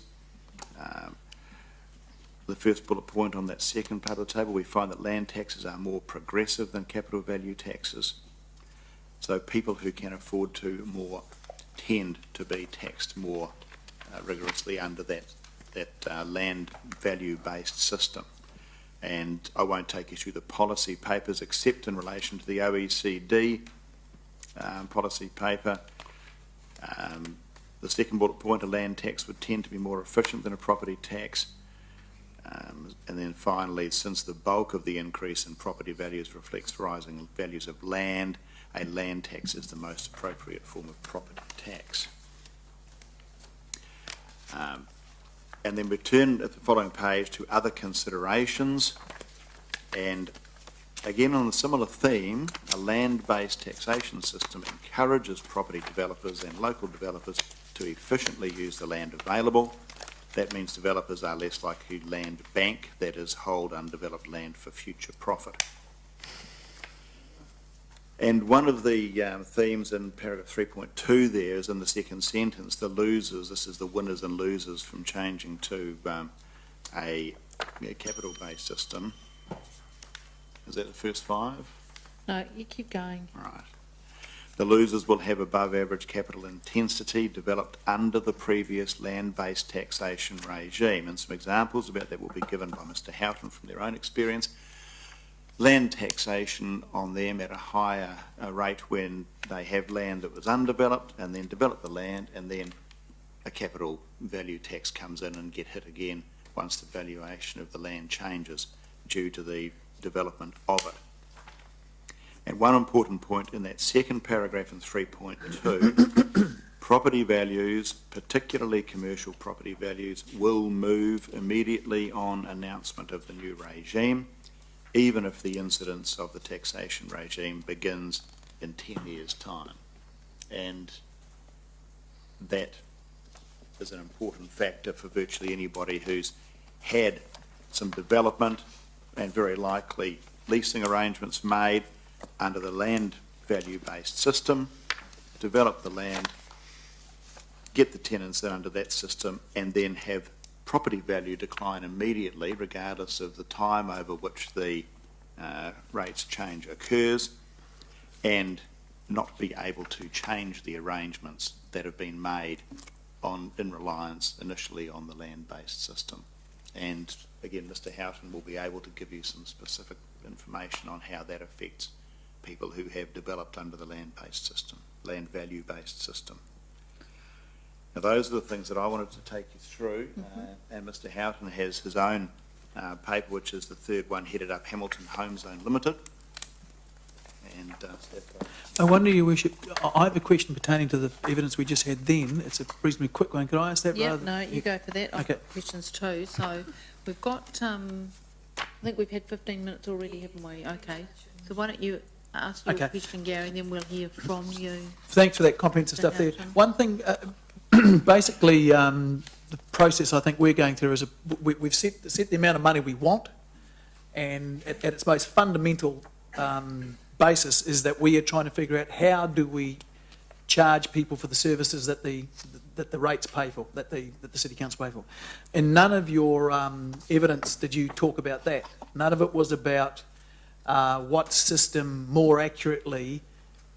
The first bullet point on that second part of the table, we find that land taxes are more progressive than capital value taxes. So people who can afford to more tend to be taxed more rigorously under that land value-based system. And I won't take issue with the policy papers except in relation to the OECD policy paper. The second bullet point, a land tax would tend to be more efficient than a property tax. And then finally, since the bulk of the increase in property values reflects rising values of land, a land tax is the most appropriate form of property tax. And then we turn at the following page to other considerations. And again, on a similar theme, a land-based taxation system encourages property developers and local developers to efficiently use the land available. That means developers are less likely to land bank, that is, hold undeveloped land for future profit. And one of the themes in paragraph 3.2 there is in the second sentence, the losers, this is the winners and losers from changing to a capital-based system. Is that the first five? No, you keep going. Right. The losers will have above average capital intensity developed under the previous land-based taxation regime. And some examples about that will be given by Mr Houghton from their own experience. Land taxation on them at a higher rate when they have land that was undeveloped, and then develop the land, and then a capital value tax comes in and get hit again once the valuation of the land changes due to the development of it. And one important point in that second paragraph in 3.2, property values, particularly commercial property values, will move immediately on announcement of the new regime, even if the incidence of the taxation regime begins in 10 years' time. And that is an important factor for virtually anybody who's had some development and very likely leasing arrangements made under the land value-based system, develop the land, get the tenants in under that system, and then have property value decline immediately, regardless of the time over which the rates change occurs, and not be able to change the arrangements that have been made in reliance initially on the land-based system. And again, Mr Houghton will be able to give you some specific information on how that affects people who have developed under the land-based system, land value-based system. Now, those are the things that I wanted to take you through, and Mr Houghton has his own paper, which is the third one, headed up Hamilton Home Zone Limited. And I wonder, Your Worship, I have a question pertaining to the evidence we just had then. It's a reasonably quick one. Could I ask that? Yeah, no, you go for that. I've got questions too. So we've got, I think we've had 15 minutes already, haven't we? Okay. So why don't you ask your question, Gary, and then we'll hear from you. Thanks for that comprehensive stuff there. One thing, basically, the process I think we're going through is we've set the amount of money we want, and at its most fundamental basis is that we are trying to figure out how do we charge people for the services that the rates pay for, that the City Council pay for. In none of your evidence did you talk about that. None of it was about what system more accurately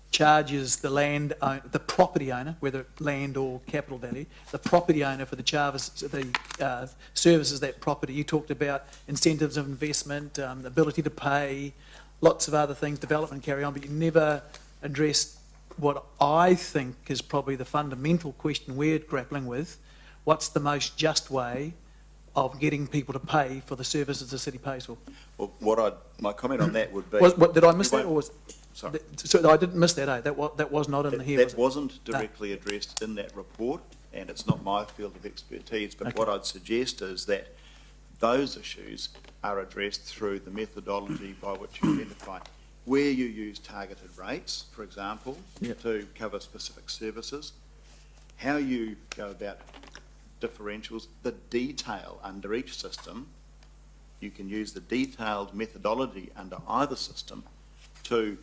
charges the property owner, whether land or capital value, the property owner for the services that property. You talked about incentives of investment, the ability to pay, lots of other things, development, carry on, but you never addressed what I think is probably the fundamental question we're grappling with. What's the most just way of getting people to pay for the services the city pays for? Well, my comment on that would be... Did I miss that, or was... Sorry. So I didn't miss that, eh? That was not in here, That wasn't directly addressed in that report, and it's not my field of expertise, but what I'd suggest is that those issues are addressed through the methodology by which you identify where you use targeted rates, for example, to cover specific services, how you go about differentials, the detail under each system. You can use the detailed methodology under either system to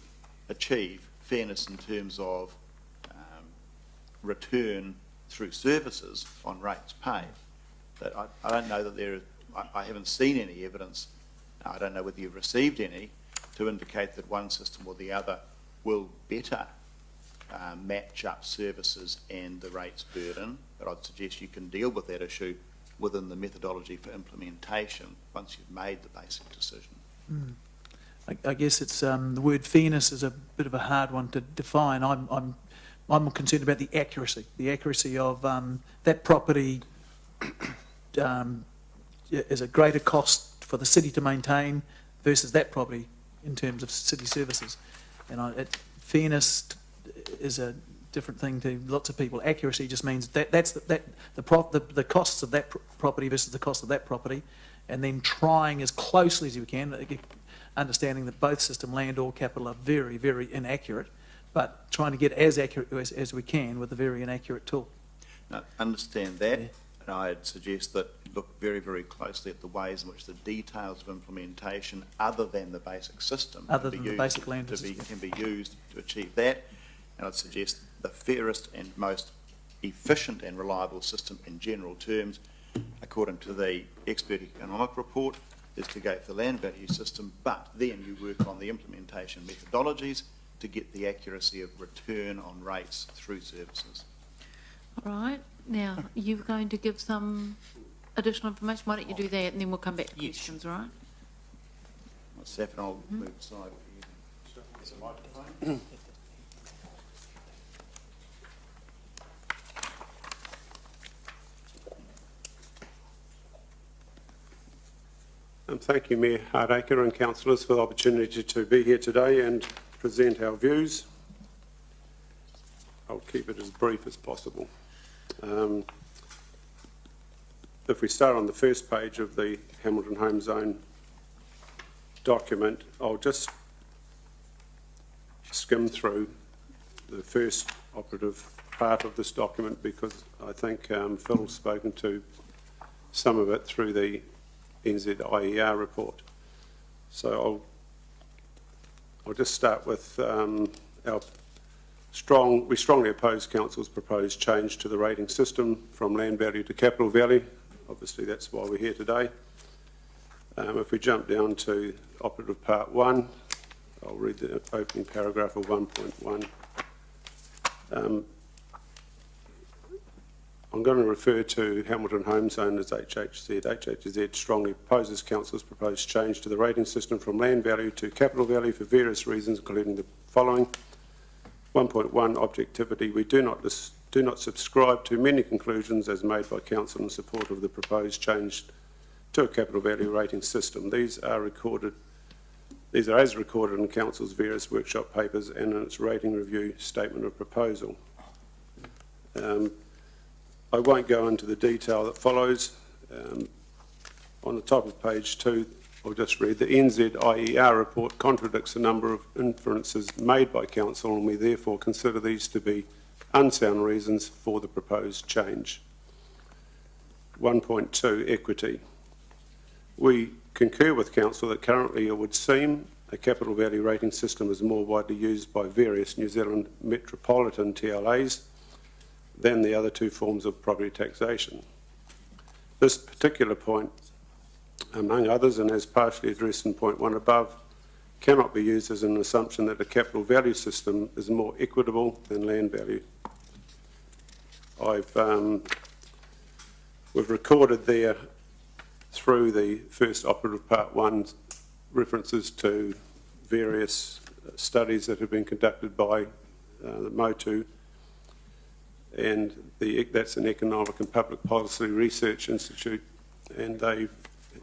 achieve fairness in terms of return through services on rates paid. But I don't know that I haven't seen any evidence, I don't know whether you've received any, to indicate that one system or the other will better match up services and the rates burden. But I'd suggest you can deal with that issue within the methodology for implementation once you've made the basic decision. I guess it's the word fairness is a bit of a hard one to define. I'm more concerned about the accuracy of that property is a greater cost for the city to maintain versus that property in terms of city services. And fairness is a different thing to lots of people. Accuracy just means that's the costs of that property versus the cost of that property, and then trying as closely as you can, understanding that both system, land or capital, are very, very inaccurate, but trying to get as accurate as we can with a very inaccurate tool. Now, understand that, and I'd suggest that you look very, very closely at the ways in which the details of implementation, other than the basic system, can be used to achieve that. And I'd suggest the fairest and most efficient and reliable system in general terms, according to the expert economic report, is to go for the land value system, but then you work on the implementation methodologies to get the accuracy of return on rates through services. All right. Now, you're going to give some additional information. Why don't you do that, and then we'll come back to questions, all right? Well, Saf, I'll move aside for you. There's a microphone. Thank you, Mayor Hardacre and councillors, for the opportunity to be here today and present our views. I'll keep it as brief as possible. If we start on the first page of the Hamilton Home Zone document, I'll just skim through the first operative part of this document because I think Phil's spoken to some of it through the NZIER report. So I'll just start with we strongly oppose Council's proposed change to the rating system from land value to capital value. Obviously that's why we're here today. If we jump down to operative part 1, I'll read the opening paragraph of 1.1. I'm going to refer to Hamilton Home Zone as HHZ. HHZ strongly opposes Council's proposed change to the rating system from land value to capital value for various reasons, including the following. 1.1, objectivity. We do not subscribe to many conclusions as made by Council in support of the proposed change to a capital value rating system. These are as recorded in Council's various workshop papers and in its rating review statement of proposal. I won't go into the detail that follows. On the top of page 2, I'll just read the NZIER report contradicts a number of inferences made by Council, and we therefore consider these to be unsound reasons for the proposed change. 1.2, equity. We concur with Council that currently it would seem a capital value rating system is more widely used by various New Zealand metropolitan TLAs than the other two forms of property taxation. This particular point, among others, and as partially addressed in point 1 above, cannot be used as an assumption that a capital value system is more equitable than land value. We've recorded there through the first operative part 1 references to various studies that have been conducted by the MOTU, and that's an Economic and Public Policy Research Institute, and they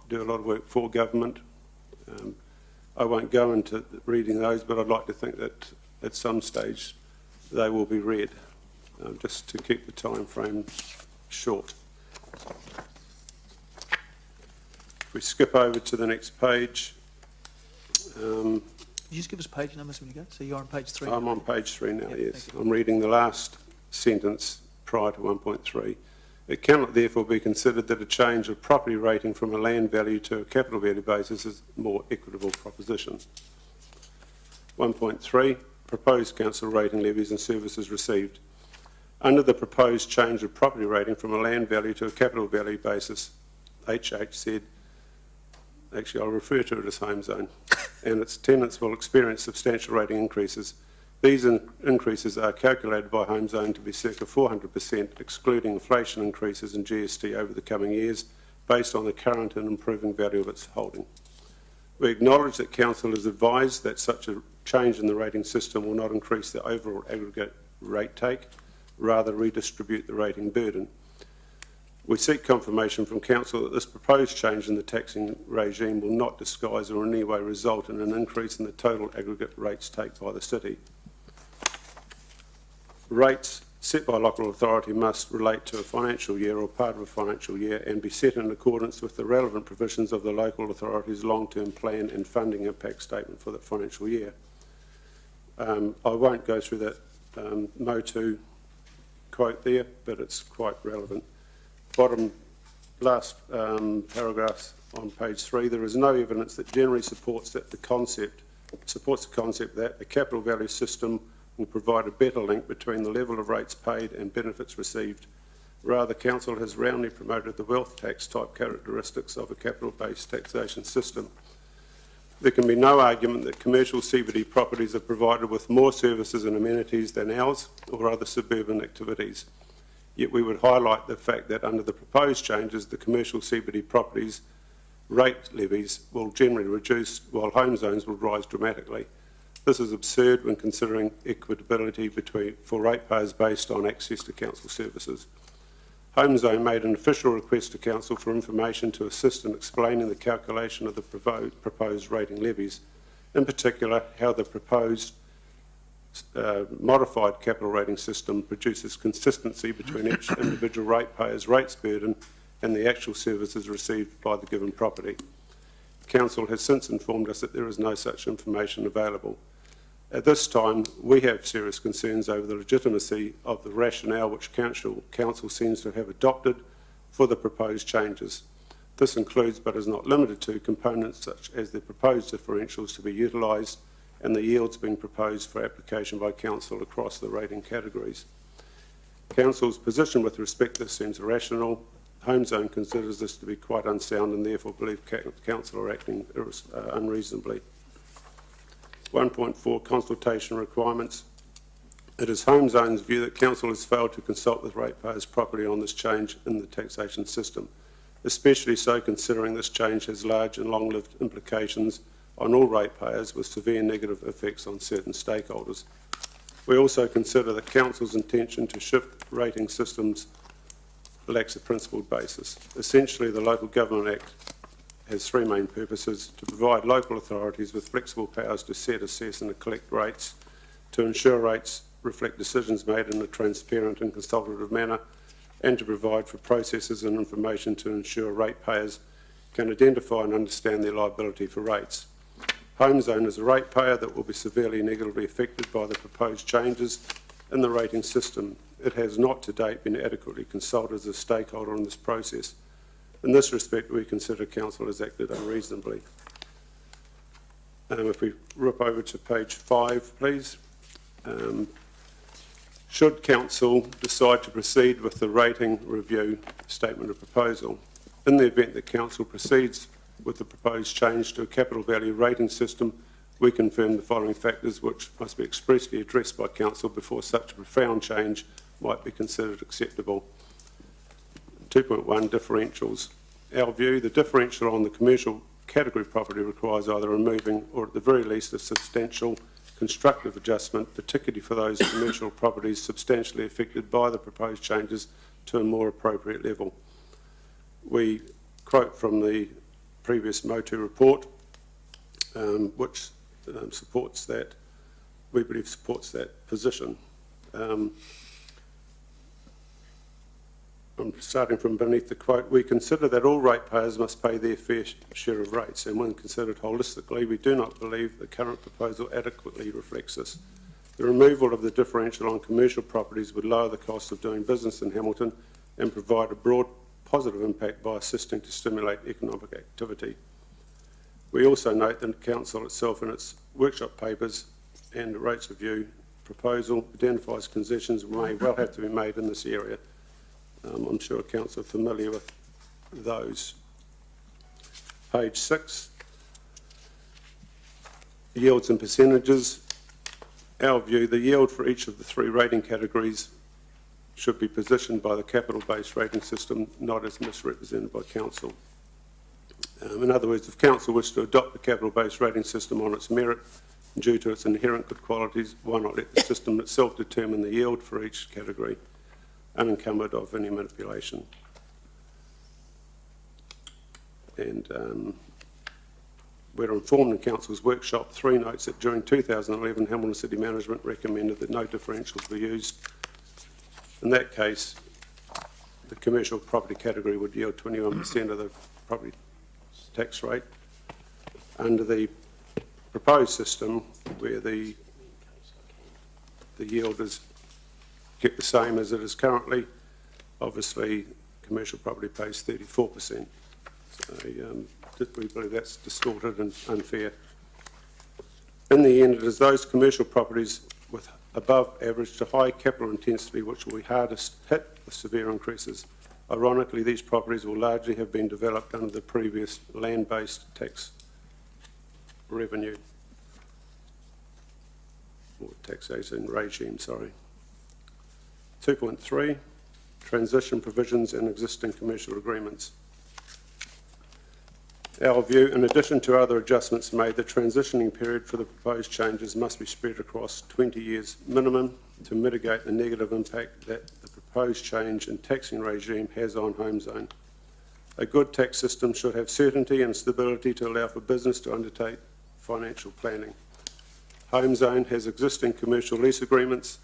do a lot of work for government. I won't go into reading those, but I'd like to think that at some stage they will be read, just to keep the time frame short. If we skip over to the next page. Could you just give us page numbers when you go? So you're on page 3? I'm on page 3 now, yes. I'm reading the last sentence prior to 1.3. It cannot therefore be considered that a change of property rating from a land value to a capital value basis is a more equitable proposition. 1.3, proposed council rating levies and services received. Under the proposed change of property rating from a land value to a capital value basis, HHZ, actually I'll refer to it as home zone, and its tenants will experience substantial rating increases. These increases are calculated by Home Zone to be circa 400%, excluding inflation increases in GST over the coming years, based on the current and improving value of its holding. We acknowledge that Council is advised that such a change in the rating system will not increase the overall aggregate rate take, rather redistribute the rating burden. We seek confirmation from Council that this proposed change in the taxing regime will not disguise or in any way result in an increase in the total aggregate rates take by the City. Rates set by local authority must relate to a financial year or part of a financial year and be set in accordance with the relevant provisions of the local authority's long-term plan and funding impact statement for that financial year. I won't go through that MOTU quote there, but it's quite relevant. Bottom last paragraph on page 3, there is no evidence that generally supports the concept that a capital value system will provide a better link between the level of rates paid and benefits received Rather, council has roundly promoted the wealth tax type characteristics of a capital-based taxation system. There can be no argument that commercial CBD properties are provided with more services and amenities than ours or other suburban activities. Yet we would highlight the fact that under the proposed changes, the commercial CBD properties rate levies will generally reduce while home zones will rise dramatically. This is absurd when considering equitability for ratepayers based on access to council services. Home Zone made an official request to council for information to assist in explaining the calculation of the proposed rating levies, in particular how the proposed modified capital rating system produces consistency between each individual ratepayer's rates burden and the actual services received by the given property. Council has since informed us that there is no such information available. At this time, we have serious concerns over the legitimacy of the rationale which council seems to have adopted for the proposed changes. This includes, but is not limited to, components such as the proposed differentials to be utilised and the yields being proposed for application by council across the rating categories. Council's position with respect to this seems irrational. Home Zone considers this to be quite unsound and therefore believe council are acting unreasonably. 1.4 consultation requirements. It is Home Zone's view that council has failed to consult with ratepayers properly on this change in the taxation system, especially so considering this change has large and long-lived implications on all ratepayers with severe negative effects on certain stakeholders. We also consider that council's intention to shift rating systems lacks a principled basis. Essentially, the Local Government Act has three main purposes: to provide local authorities with flexible powers to set, assess and collect rates, to ensure rates reflect decisions made in a transparent and consultative manner, and to provide for processes and information to ensure ratepayers can identify and understand their liability for rates. Home Zone is a ratepayer that will be severely negatively affected by the proposed changes in the rating system. It has not to date been adequately consulted as a stakeholder in this process. In this respect, we consider council has acted unreasonably. If we rip over to page 5, please. Should council decide to proceed with the rating review statement of proposal, in the event that council proceeds with the proposed change to a capital value rating system, we confirm the following factors which must be expressly addressed by council before such a profound change might be considered acceptable. 2.1 differentials. Our view, the differential on the commercial category property requires either removing or at the very least a substantial constructive adjustment, particularly for those commercial properties substantially affected by the proposed changes, to a more appropriate level. We quote from the previous MOTU report, which supports that, we believe supports that position. I'm starting from beneath the quote. We consider that all ratepayers must pay their fair share of rates, and when considered holistically, we do not believe the current proposal adequately reflects this. The removal of the differential on commercial properties would lower the cost of doing business in Hamilton and provide a broad positive impact by assisting to stimulate economic activity. We also note that council itself in its workshop papers and rates review proposal identifies concessions may well have to be made in this area. I'm sure council are familiar with those. Page 6, yields and percentages. Our view, the yield for each of the three rating categories should be positioned by the capital-based rating system, not as misrepresented by council. In other words, if council wishes to adopt the capital-based rating system on its merit, due to its inherent good qualities, why not let the system itself determine the yield for each category, unencumbered of any manipulation? And we're informed in council's workshop 3 notes that during 2011 Hamilton City Management recommended that no differentials be used. In that case, the commercial property category would yield 21% of the property tax rate. Under the proposed system, where the yield is kept the same as it is currently, obviously commercial property pays 34%. So we believe that's distorted and unfair. In the end, it is those commercial properties with above average to high capital intensity which will be hardest hit with severe increases. Ironically, these properties will largely have been developed under the previous land-based tax revenue, or taxation regime, sorry. 2.3, transition provisions and existing commercial agreements. Our view, in addition to other adjustments made, the transitioning period for the proposed changes must be spread across 20 years minimum to mitigate the negative impact that the proposed change in taxing regime has on HomeZone. A good tax system should have certainty and stability to allow for business to undertake financial planning. HomeZone has existing commercial lease agreements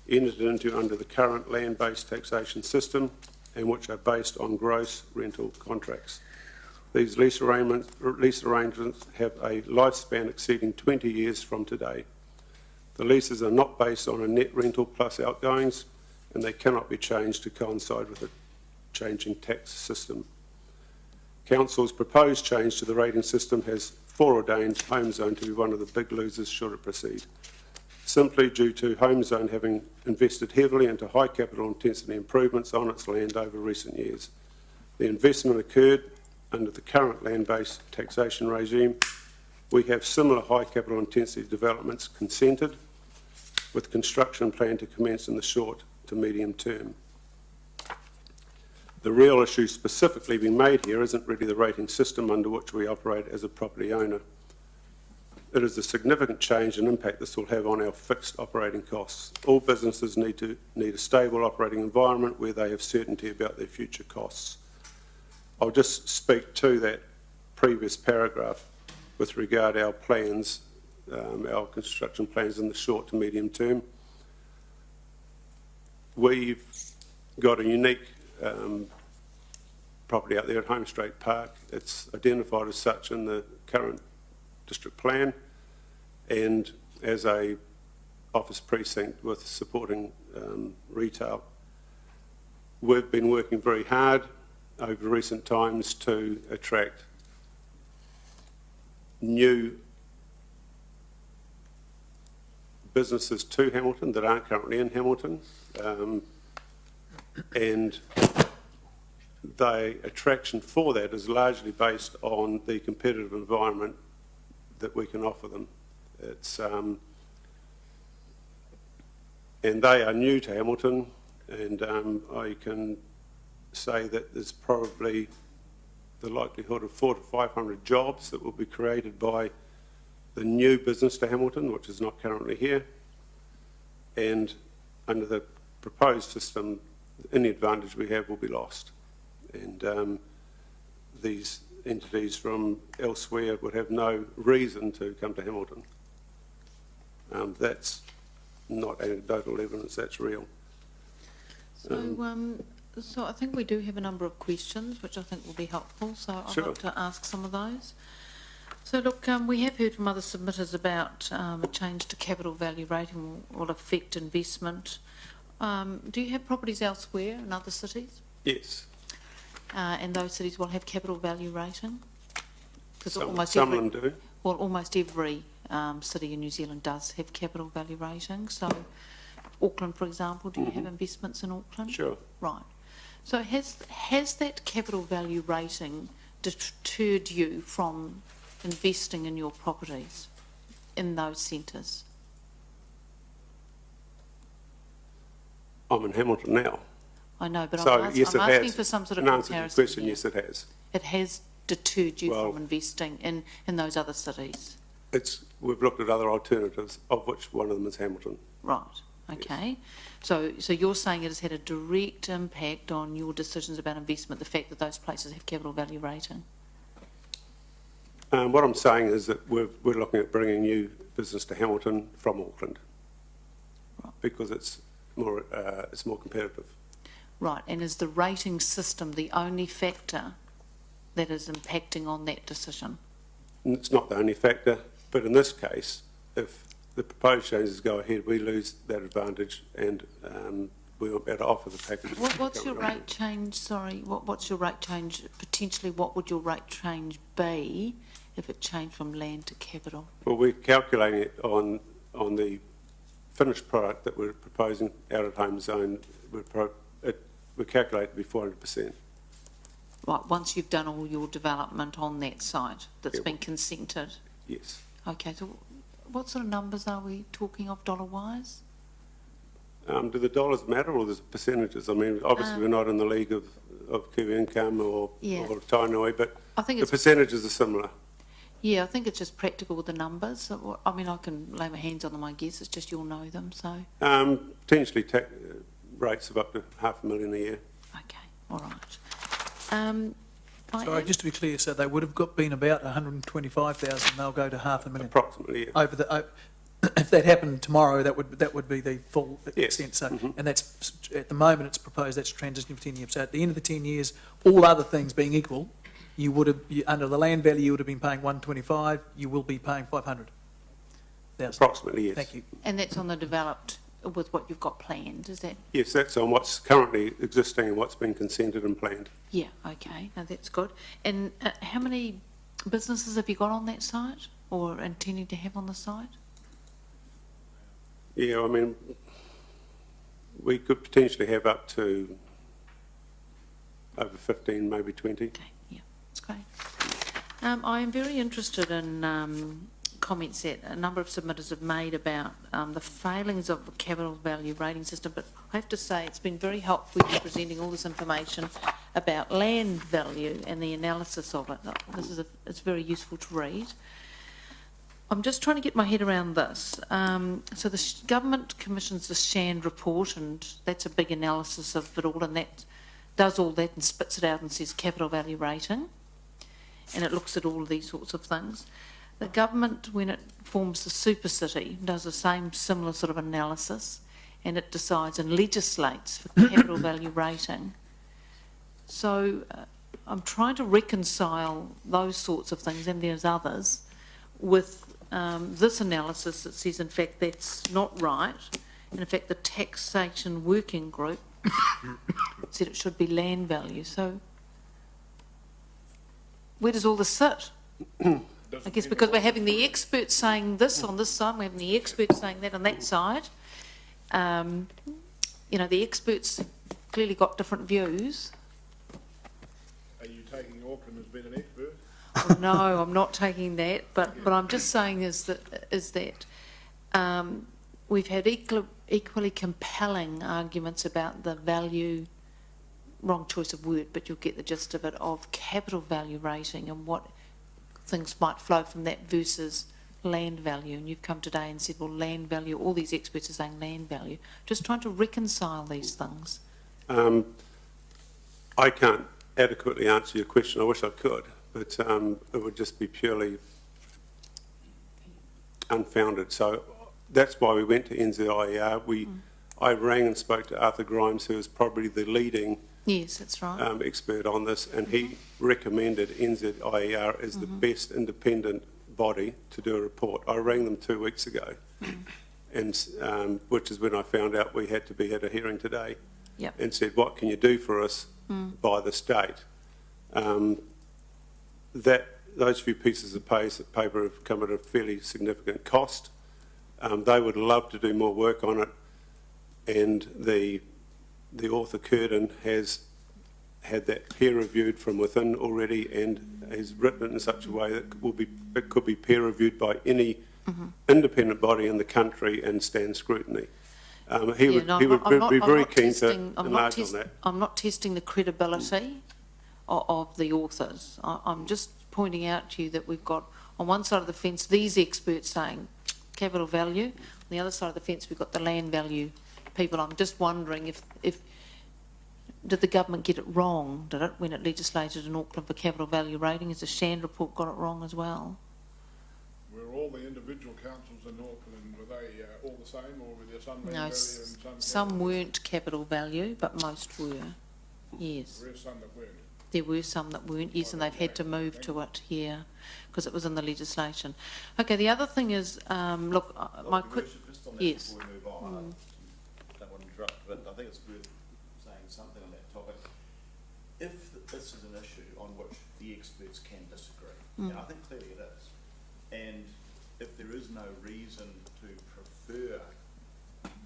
entered into under the current land-based taxation system and which are based on gross rental contracts. These lease arrangements have a lifespan exceeding 20 years from today. The leases are not based on a net rental plus outgoings, and they cannot be changed to coincide with a changing tax system. Council's proposed change to the rating system has foreordained HomeZone to be one of the big losers should it proceed, simply due to HomeZone having invested heavily into high capital intensity improvements on its land over recent years. The investment occurred under the current land-based taxation regime. We have similar high capital intensity developments consented, with construction planned to commence in the short to medium term. The real issue specifically being made here isn't really the rating system under which we operate as a property owner. It is the significant change and impact this will have on our fixed operating costs. All businesses need a stable operating environment where they have certainty about their future costs. I'll just speak to that previous paragraph with regard to our plans, our construction plans in the short to medium term. We've got a unique property out there at Home Street Park. It's identified as such in the current district plan and as a office precinct with supporting retail. We've been working very hard over recent times to attract new businesses to Hamilton that aren't currently in Hamilton, and the attraction for that is largely based on the competitive environment that we can offer them. It's and they are new to Hamilton, and I can say that there's probably the likelihood of 400 to 500 jobs that will be created by the new business to Hamilton, which is not currently here. And under the proposed system, any advantage we have will be lost. And these entities from elsewhere would have no reason to come to Hamilton. That's not anecdotal evidence, that's real. So I think we do have a number of questions which I think will be helpful, so I'd like to ask some of those. So look, we have heard from other submitters about a change to capital value rating will affect investment. Do you have properties elsewhere in other cities? Yes. And those cities will have capital value rating? Because some of them do. Well, almost every city in New Zealand does have capital value rating. So Auckland, for example, do you have investments in Auckland? Sure. Right. So has that capital value rating deterred you from investing in your properties in those centres? I'm in Hamilton now. I know, but So, I'm asking for some sort of in answer to your comparison. question, yes, it has. It has deterred you from investing in those other cities? We've looked at other alternatives, of which one of them is Hamilton. Right. Okay. Yes. So you're saying it has had a direct impact on your decisions about investment, the fact that those places have capital value rating? What I'm saying is that we're looking at bringing new business to Hamilton from Auckland, right, because it's more competitive. Right. And is the rating system the only factor that is impacting on that decision? It's not the only factor, but in this case, if the proposed changes go ahead, we lose that advantage, and we won't be able to offer the package. What's your rate change? Sorry, what's your rate change? Potentially, what would your rate change be if it changed from land to capital? Well, we're calculating it on the finished product that we're proposing out at HomeZone. we calculate to be 400%. Right, once you've done all your development on that site that's Yeah. been consented? Yes. Okay, so what sort of numbers are we talking of dollar-wise? Do the dollars matter or the percentages? I mean, obviously we're not in the league of Kiwi Income or Tainui, but I think the it's, percentages are similar. yeah, I think it's just practical with the numbers. So, I mean, I can lay my hands on them, I guess. It's just you'll know them, so. Potentially rates of up to $500,000 a year. Okay, all right. Sorry, just to be clear, so they would have been about 125,000, they'll go to $500,000. Approximately, yeah. Over the, if that happened tomorrow, that would be the full extent. So, and that's, at the moment, it's proposed that's transitioning for 10 years. So at the end of the 10 years, all other things being equal, you would have, under the land value, you would have been paying 125, you will be paying 500,000. Approximately, yes. Thank you. And that's on the developed, with what you've got planned, is that? Yes, that's on what's currently existing and what's been consented and planned. Yeah, okay, no, that's good. And how many businesses have you got on that site or intending to have on the site? Yeah, I mean, we could potentially have up to over 15, maybe 20. Okay, yeah, that's great. I am very interested in comments that a number of submitters have made about the failings of the capital value rating system, but I have to say it's been very helpful in presenting all this information about land value and the analysis of it. It's very useful to read. I'm just trying to get my head around this. So the government commissions the Shand report, and that's a big analysis of it all, and that does all that and spits it out and says capital value rating, and it looks at all of these sorts of things. The government, when it forms the super city, does the same similar sort of analysis, and it decides and legislates for capital value rating. So I'm trying to reconcile those sorts of things, and there's others, with this analysis that says, in fact, that's not right. And in fact, the taxation working group said it should be land value. So where does all this sit? I guess because we're having the experts saying this on this side, we're having the experts saying that on that side. You know, the experts clearly got different views. Are you taking Auckland as being an expert? Well, no, I'm not taking that, but I'm just saying is that we've had equally compelling arguments about the value, wrong choice of word, but you'll get the gist of it, of capital value rating and what things might flow from that versus land value. And you've come today and said, well, land value, all these experts are saying land value. Just trying to reconcile these things. I can't adequately answer your question. I wish I could, but it would just be purely unfounded. So that's why we went to NZIER. I rang and spoke to Arthur Grimes, who is probably the leading yes, that's right. Expert on this, and he recommended NZIER as the best independent body to do a report. I rang them 2 weeks ago, and which is when I found out we had to be at a hearing today, and said, what can you do for us by this date? Those few pieces of paper have come at a fairly significant cost. They would love to do more work on it, and the author Curtin has had that peer reviewed from within already, and has written it in such a way that it could be peer reviewed by any independent body in the country and stand scrutiny. He would be very keen to enlarge on that. I'm not testing the credibility of the authors. I'm just pointing out to you that we've got on one side of the fence these experts saying capital value, on the other side of the fence we've got the land value people. I'm just wondering if did the government get it wrong, did it, when it legislated in Auckland for capital value rating? Has the Shand report got it wrong as well? Were all the individual councils in Auckland, were they all the same, or were there some land No, value and some weren't capital value, but most were. Yes. There were some that weren't. There were some that weren't, yes, and they've had to move to it here because it was in the legislation. Okay, the other thing is, look, my quick... Yes. Before we move on, I don't want to interrupt, but I think it's worth saying something on that topic. If this is an issue on which the experts can disagree, and I think clearly it is, and if there is no reason to prefer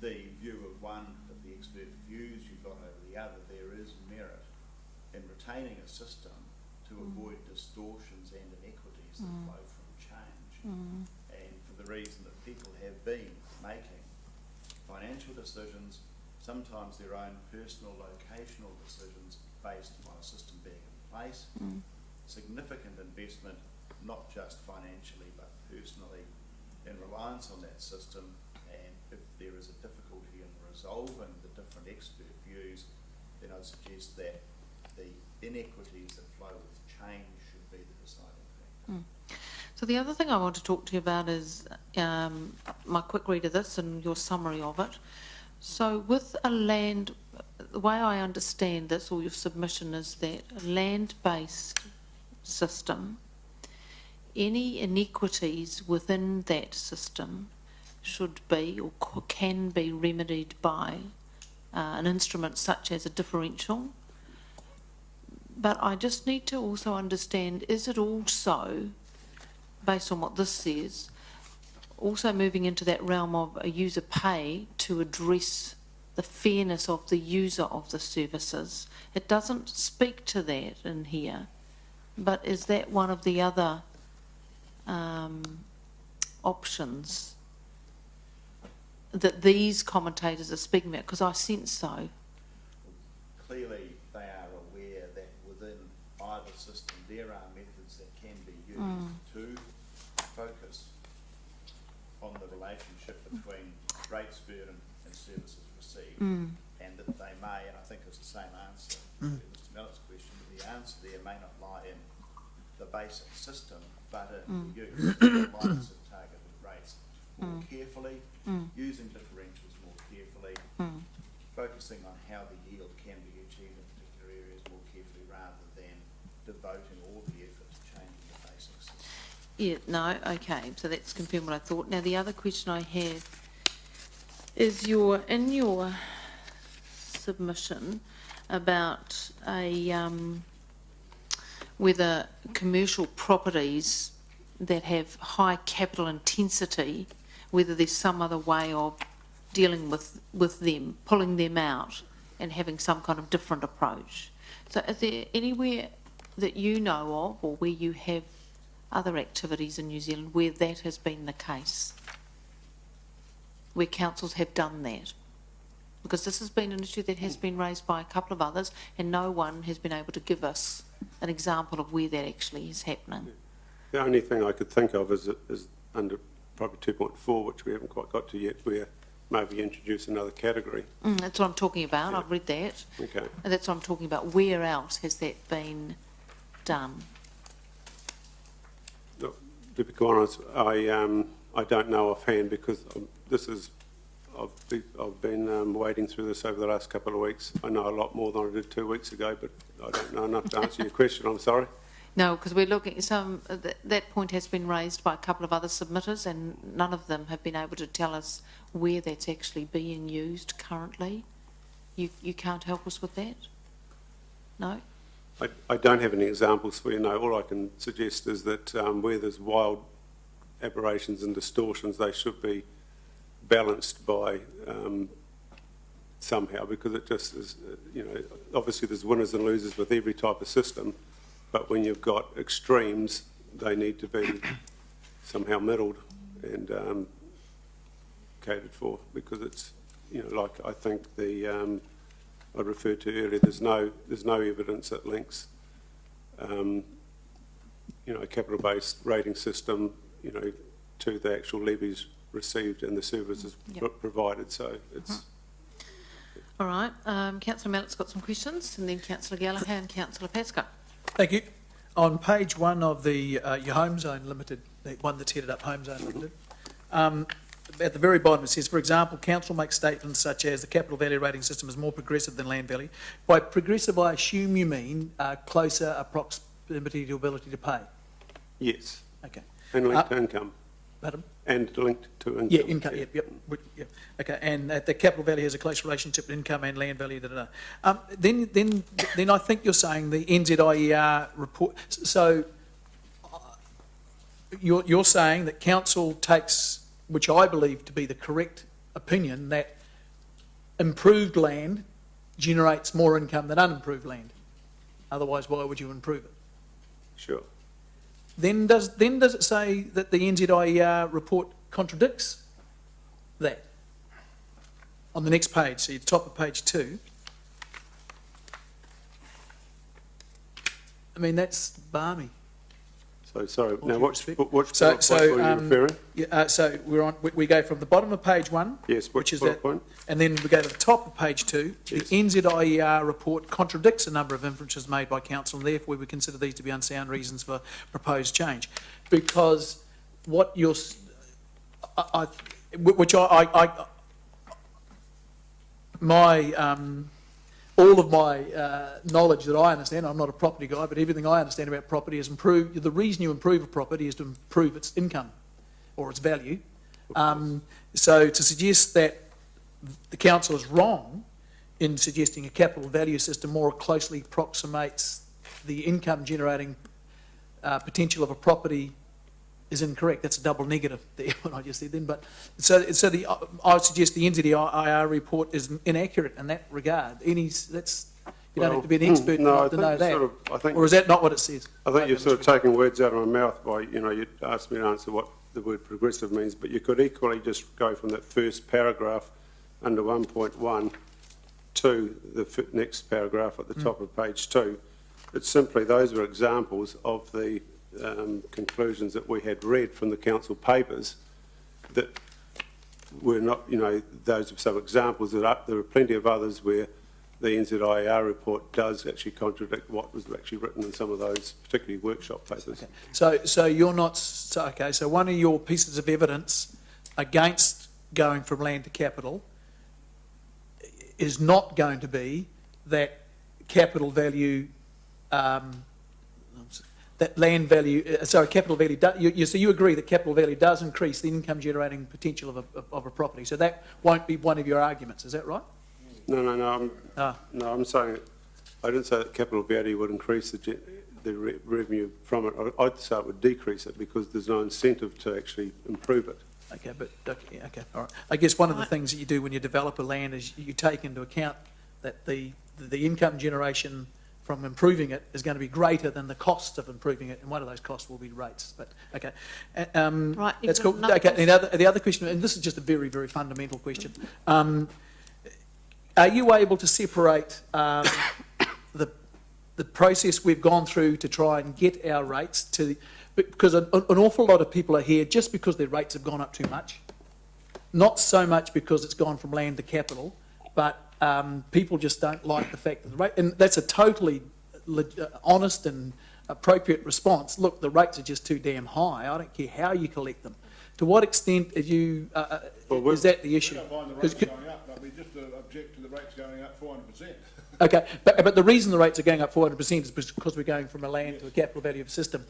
the view of one of the expert views you've got over the other, there is merit in retaining a system to avoid distortions and inequities that flow from change. And for the reason that people have been making financial decisions, sometimes their own personal locational decisions based on a system being in place, significant investment, not just financially but personally, in reliance on that system. And if there is a difficulty in resolving the different expert views, then I'd suggest that the inequities that flow with change should be the deciding factor. So the other thing I want to talk to you about is my quick read of this and your summary of it. So with a land, the way I understand this, or your submission, is that a land-based system, any inequities within that system should be or can be remedied by an instrument such as a differential. But I just need to also understand, is it also, based on what this says, also moving into that realm of a user pay to address the fairness of the user of the services? It doesn't speak to that in here, but is that one of the other options that these commentators are speaking about? Because I sense so. Clearly, they are aware that within either system there are methods that can be used to focus on the relationship between rates burden and services received, and that they may, and I think it's the same answer to Mr. Mallett's question, but the answer there may not lie in the basic system, but in the use of reliance of targeted rates more carefully, using differentials more carefully, focusing on how the yield can be achieved in particular areas more carefully, rather than devoting all the effort to changing the basic system. Yeah, no, okay, so that's confirmed what I thought. Now the other question I have is in your submission about whether commercial properties that have high capital intensity, whether there's some other way of dealing with them, pulling them out and having some kind of different approach. So is there anywhere that you know of, or where you have other activities in New Zealand where that has been the case, where councils have done that? Because this has been an issue that has been raised by a couple of others, and no one has been able to give us an example of where that actually is happening. The only thing I could think of is under probably 2.4, which we haven't quite got to yet, where maybe introduce another category. That's what I'm talking about. Yeah. I've read that. Okay. And that's what I'm talking about. Where else has that been done? Look, to be quite honest, I don't know offhand, because I've been wading through this over the last couple of weeks. I know a lot more than I did 2 weeks ago, but I don't know enough to answer your question. I'm sorry. No, because we're looking at that point has been raised by a couple of other submitters, and none of them have been able to tell us where that's actually being used currently. You can't help us with that? No? I don't have any examples for you, no. All I can suggest is that where there's wild aberrations and distortions, they should be balanced by somehow, because it just is, obviously there's winners and losers with every type of system, but when you've got extremes, they need to be somehow middled and catered for, because it's, like I think I referred to earlier, there's no evidence that links, a capital-based rating system, to the actual levies received and the services provided. So it's. All right. Councillor Mallett's got some questions, and then Councillor Gallagher and Councillor Pascoe. Thank you. On page 1 of the your Home Zone Limited, the one that's headed up Home Zone Limited, at the very bottom it says, for example, council makes statements such as the capital value rating system is more progressive than land value. By progressive, I assume you mean closer proximity to ability to pay? Yes. Okay. And linked to income. Pardon? And linked to income. Yeah, income, yep. Okay, and the capital value has a close relationship with income and land value, Then I think you're saying the NZIER report, so you're saying that council takes, which I believe to be the correct opinion, that improved land generates more income than unimproved land. Otherwise, why would you improve it? Sure. Then does it say that the NZIER report contradicts that? On the next page, see the top of page 2. I mean, that's balmy. So, sorry, now which So, bullet point were you referring? Yeah, so we go from the bottom of page 1, Yes, which is bullet that, point? and then we go to the top of page 2. Yes. The NZIER report contradicts a number of inferences made by council, and therefore we consider these to be unsound reasons for proposed change. Because what you're, all of my knowledge that I understand, I'm not a property guy, but everything I understand about property is the reason you improve a property is to improve its income or its value. So to suggest that the council is wrong in suggesting a capital value system more closely approximates the income generating potential of a property is incorrect. That's a double negative there, what I just said then. But I would suggest the NZIER report is inaccurate in that regard. You don't have to be an expert to know that. Or is that not what it says? I think you're sort of taking words out of my mouth by, you asked me to answer what the word progressive means, but you could equally just go from that first paragraph under 1.1 to the next paragraph at the top of page 2. It's simply, those are examples of the conclusions that we had read from the council papers that were not, those are some examples. There are plenty of others where the NZIER report does actually contradict what was actually written in some of those, particularly workshop papers. Okay. So you're not, so one of your pieces of evidence against going from land to capital is not going to be that capital value that land value, capital value, so you agree that capital value does increase the income generating potential of a property. So that won't be one of your arguments, is that right? No, I'm saying, I didn't say that capital value would increase the revenue from it. I'd say it would decrease it because there's no incentive to actually improve it. Okay, all right. I guess one of the things that you do when you develop a land is you take into account that the income generation from improving it is going to be greater than the cost of improving it, and one of those costs will be rates. But okay, right, that's cool. Okay, the other question, and this is just a very, very fundamental question. Are you able to separate the process we've gone through to try and get our rates to, because an awful lot of people are here just because their rates have gone up too much, not so much because it's gone from land to capital, but people just don't like the fact that the rate, and that's a totally honest and appropriate response. Look, the rates are just too damn high. I don't care how you collect them. To what extent are you, is that the issue? We don't mind the rates going up, but we just object to the rates going up 400%. Okay, but the reason the rates are going up 400% is because we're going from a land to a capital value system.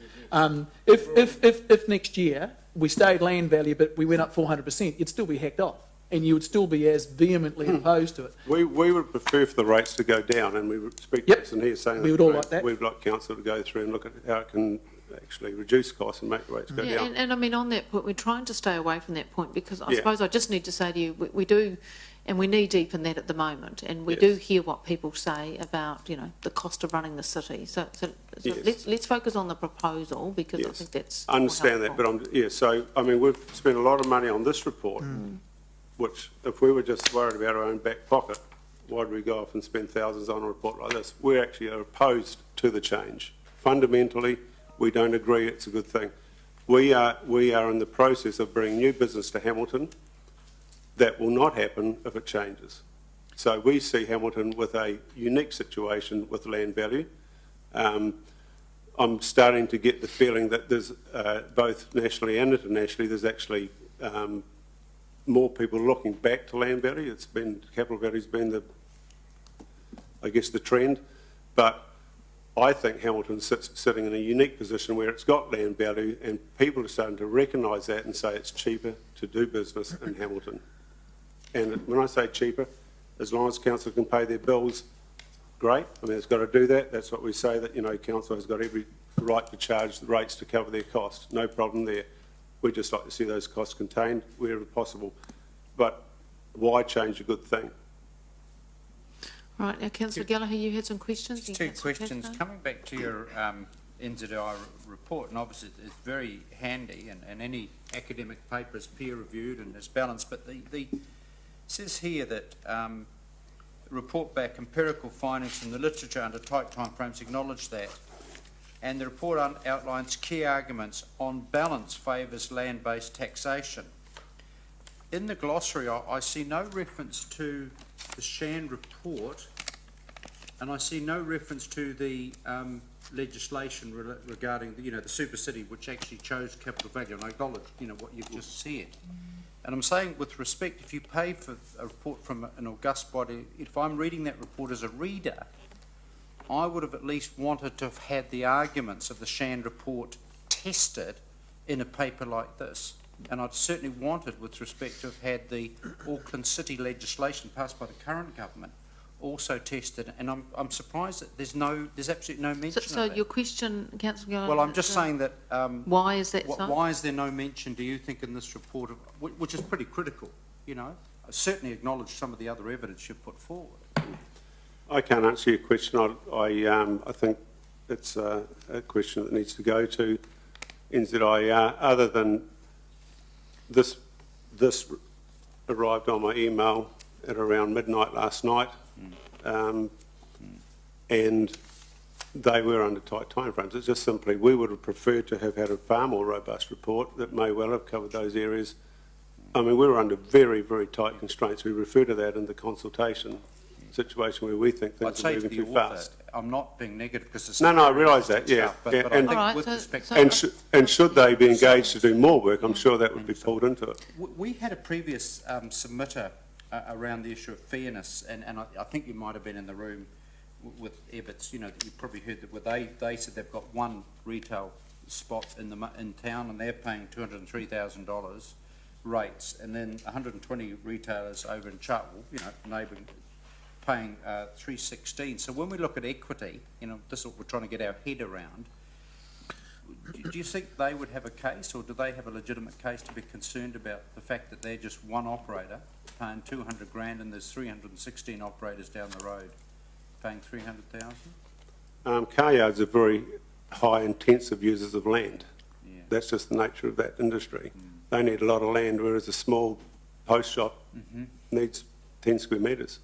If next year we stayed land value but we went up 400%, you'd still be hecked off, and you would still be as vehemently opposed to it. We would prefer for the rates to go down, and we would speak to us in here saying we would all like that. We'd like council to go through and look at how it can actually reduce costs and make the rates go down. And I mean, on that point, we're trying to stay away from that point because I suppose I just need to say to you, we do, and we're knee deep in that at the moment, and we do hear what people say about, the cost of running the city. So let's focus on the proposal because I think that's I understand that, but so I mean, we've spent a lot of money on this report, which if we were just worried about our own back pocket, why do we go off and spend thousands on a report like this? We actually are opposed to the change. Fundamentally, we don't agree it's a good thing. We are in the process of bringing new business to Hamilton. That will not happen if it changes. So we see Hamilton with a unique situation with land value. I'm starting to get the feeling that there's, both nationally and internationally, there's actually more people looking back to land value. It's been, capital value's been the trend. But I think Hamilton's sitting in a unique position where it's got land value and people are starting to recognise that and say it's cheaper to do business in Hamilton. And when I say cheaper, as long as council can pay their bills, great. I mean, it's got to do that. That's what we say, that, council has got every right to charge the rates to cover their costs. No problem there. We'd just like to see those costs contained wherever possible. But why change a good thing? Right, now Councillor Gallagher, you had some questions? Just You two had some questions. questions? Coming back to your NZI report, and obviously it's very handy, and any academic paper is peer-reviewed and is balanced, but it says here that report back empirical findings from the literature under tight timeframes acknowledge that, and the report outlines key arguments on balance favours land-based taxation. In the glossary, I see no reference to the Shand report, and I see no reference to the legislation regarding the super city, which actually chose capital value, and I acknowledge what you've just said. And I'm saying, with respect, if you pay for a report from an august body, if I'm reading that report as a reader, I would have at least wanted to have had the arguments of the Shand report tested in a paper like this. And I'd certainly wanted, with respect, to have had the Auckland City legislation passed by the current government also tested. And I'm surprised that there's absolutely no mention So of that. your question, Councillor Gallagher... Well, I'm just saying that... why is that so? Why is there no mention, do you think, in this report, which is pretty critical, I certainly acknowledge some of the other evidence you've put forward. I can't answer your question. I think it's a question that needs to go to NZIER, other than this arrived on my email at around midnight last night, and they were under tight timeframes. It's just simply, we would have preferred to have had a far more robust report that may well have covered those areas. I mean, we were under very, very tight constraints. We refer to that in the consultation situation where we think things are moving too fast. I'm not being negative because it's... No, I realise that, yeah. But I think with respect to... And should they be engaged to do more work, I'm sure that would be pulled into it. We had a previous submitter around the issue of fairness, and I think you might have been in the room with Ebbets, you probably heard that where they said they've got one retail spot in town and they're paying $203,000 rates, and then 120 retailers over in Chartwell, neighbouring, paying $316. So when we look at equity, this is what we're trying to get our head around. Do you think they would have a case, or do they have a legitimate case to be concerned about the fact that they're just one operator paying 200 grand and there's 316 operators down the road paying 300,000? Car yards are very high intensive users of land. Yeah. That's just the nature of that industry. They need a lot of land, whereas a small post shop needs 10 square metres.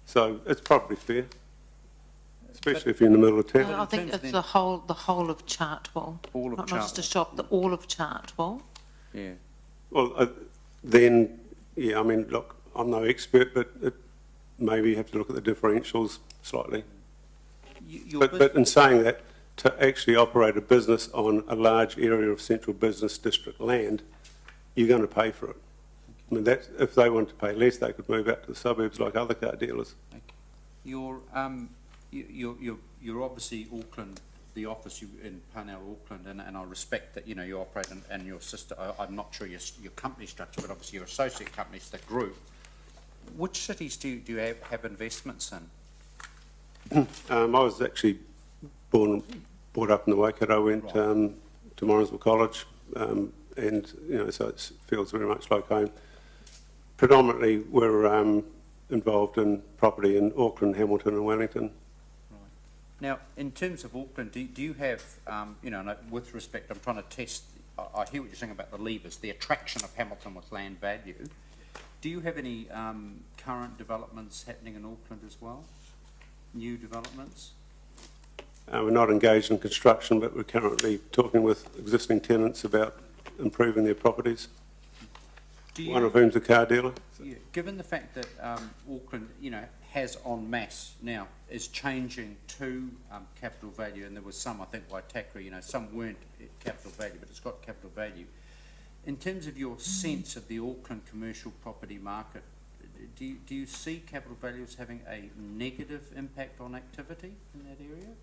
So it's probably fair, especially if you're in the middle of town. I think it's the whole of Chartwell. Not just a shop, all of Chartwell. Yeah. Well, then, yeah, I mean, look, I'm no expert, but maybe you have to look at the differentials slightly. But in saying that, to actually operate a business on a large area of central business district land, you're going to pay for it. I mean, if they wanted to pay less, they could move out to the suburbs like other car dealers. Okay. You're obviously Auckland, the office in Parnell, Auckland, and I respect that you operate and your sister. I'm not sure your company structure, but obviously your associate companies, the group. Which cities do you have investments in? I was actually brought up in the Waikato, went to Morrisville College, and so it feels very much like home. Predominantly, we're involved in property in Auckland, Hamilton and Wellington. Right. Now, in terms of Auckland, do you have, with respect, I'm trying to test, I hear what you're saying about the levers, the attraction of Hamilton with land value. Do you have any current developments happening in Auckland as well? New developments? We're not engaged in construction, but we're currently talking with existing tenants about improving their properties. One of whom's a car dealer. Yeah, given the fact that Auckland, has en masse now, is changing to capital value, and there was some, I think, Waitakere, some weren't capital value, but it's got capital value. In terms of your sense of the Auckland commercial property market, do you see capital values having a negative impact on activity in that area?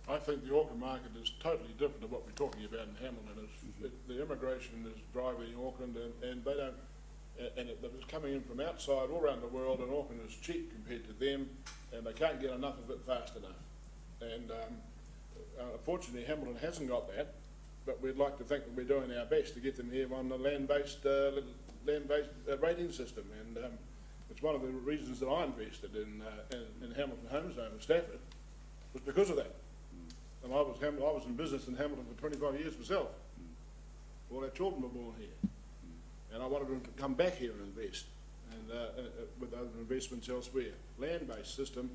I think the Auckland market is totally different to what we're talking about in Hamilton. The immigration is driving Auckland, and they don't, and it's coming in from outside all around the world, and Auckland is cheap compared to them, and they can't get enough of it fast enough. And unfortunately, Hamilton hasn't got that, but we'd like to think that we're doing our best to get them here on the land-based rating system. And it's one of the reasons that I invested in Hamilton Homes Home in Stafford, was because of that. And I was in business in Hamilton for 25 years myself. All our children were born here. And I wanted them to come back here and invest, and with other investments elsewhere. Land-based system,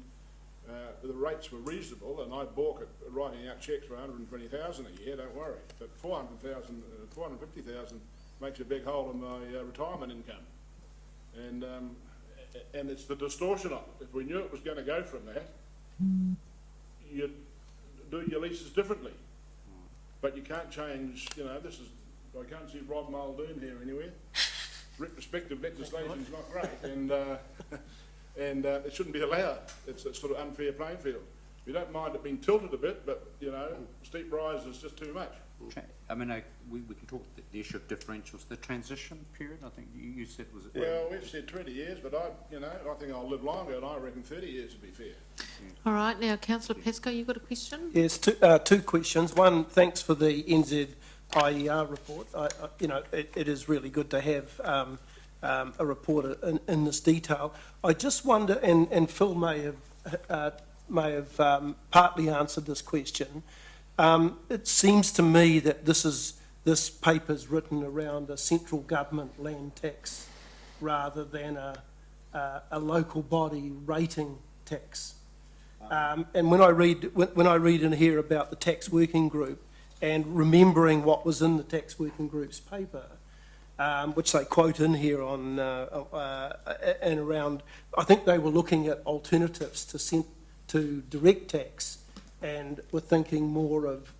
the rates were reasonable, and I balk at writing out cheques for 120,000 a year, don't worry. But 450,000 makes a big hole in my retirement income. And it's the distortion of it. If we knew it was going to go from that, you'd do your leases differently. But you can't change, you know, I can't see Rob Muldoon here anywhere. Retrospective legislation's not great, and it shouldn't be allowed. It's a sort of unfair playing field. We don't mind it being tilted a bit, but, you know, steep rise is just too much. I mean, we can talk the issue of differentials. The transition period, I think you said was... Well, we've said 20 years, but I think I'll live longer, and I reckon 30 years would be fair. All right, now, Councillor Pesco, you've got a question? Yes, two questions. One, thanks for the NZIER report. It is really good to have a report in this detail. I just wonder, and Phil may have partly answered this question. It seems to me that this paper's written around a central government land tax rather than a local body rating tax. And when I read in here about the tax working group, and remembering what was in the tax working group's paper, which they quote in here on and around, I think they were looking at alternatives to direct tax, and were thinking more of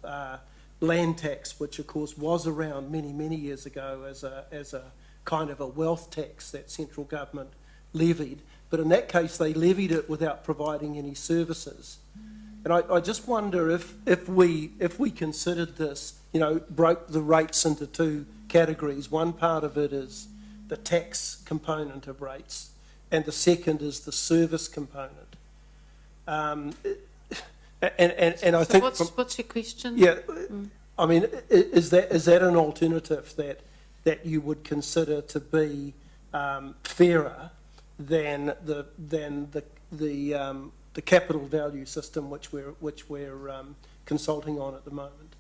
land tax, which of course was around many years ago as a kind of a wealth tax that central government levied. But in that case, they levied it without providing any services. And I just wonder if we considered this, broke the rates into two categories. One part of it is the tax component of rates, and the second is the service component. And I think what's your question? Yeah, I mean, is that an alternative that you would consider to be fairer than the capital value system which we're consulting on at the moment?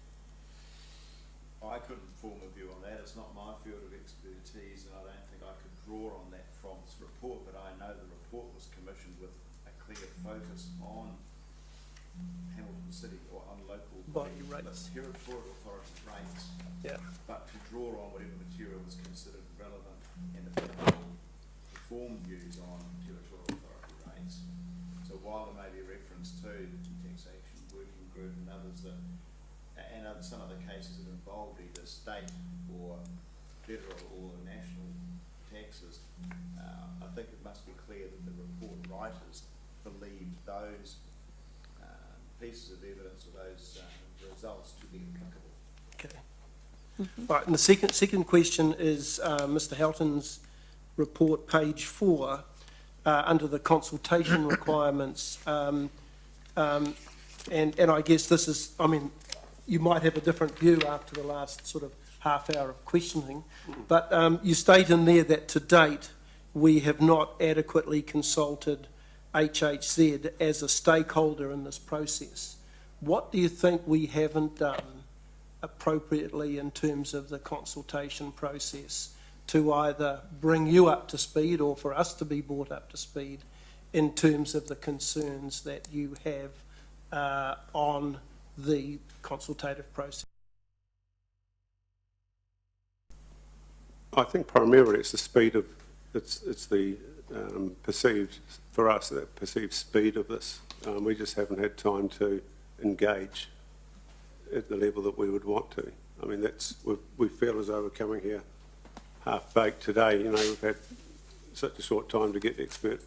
I couldn't form a view on that. It's not my field of expertise, and I don't think I could draw on that from this report, but I know the report was commissioned with a clear focus on Hamilton City or on local body rates, territorial authority rates. Yeah. But to draw on whatever material was considered relevant and available to form views on territorial authority rates. So while there may be a reference to the taxation working group and others that, and some other cases that involved either state or federal or national taxes, I think it must be clear that the report writers believed those pieces of evidence or those results to be applicable. Okay. Right, and the second question is Mr. Houghton's report, page 4, under the consultation requirements, and I guess this is, I mean, you might have a different view after the last sort of half hour of questioning, but you state in there that to date we have not adequately consulted HHZ as a stakeholder in this process. What do you think we haven't done appropriately in terms of the consultation process to either bring you up to speed or for us to be brought up to speed in terms of the concerns that you have on the consultative process? I think primarily it's the speed of, it's the perceived, for us, the perceived speed of this. We just haven't had time to engage at the level that we would want to. I mean, we feel as though we're coming here half-baked today. We've had such a short time to get expert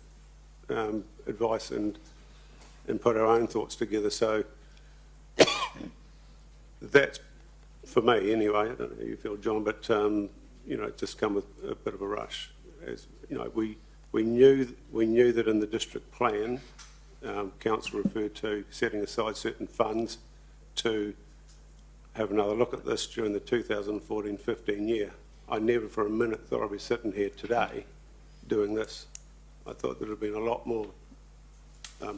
advice and put our own thoughts together. So that's, for me anyway, I don't know how you feel, John, but it's just come with a bit of a rush. As we knew that in the district plan, council referred to setting aside certain funds to have another look at this during the 2014-15 year. I never for a minute thought I'd be sitting here today doing this. I thought there would have been a lot more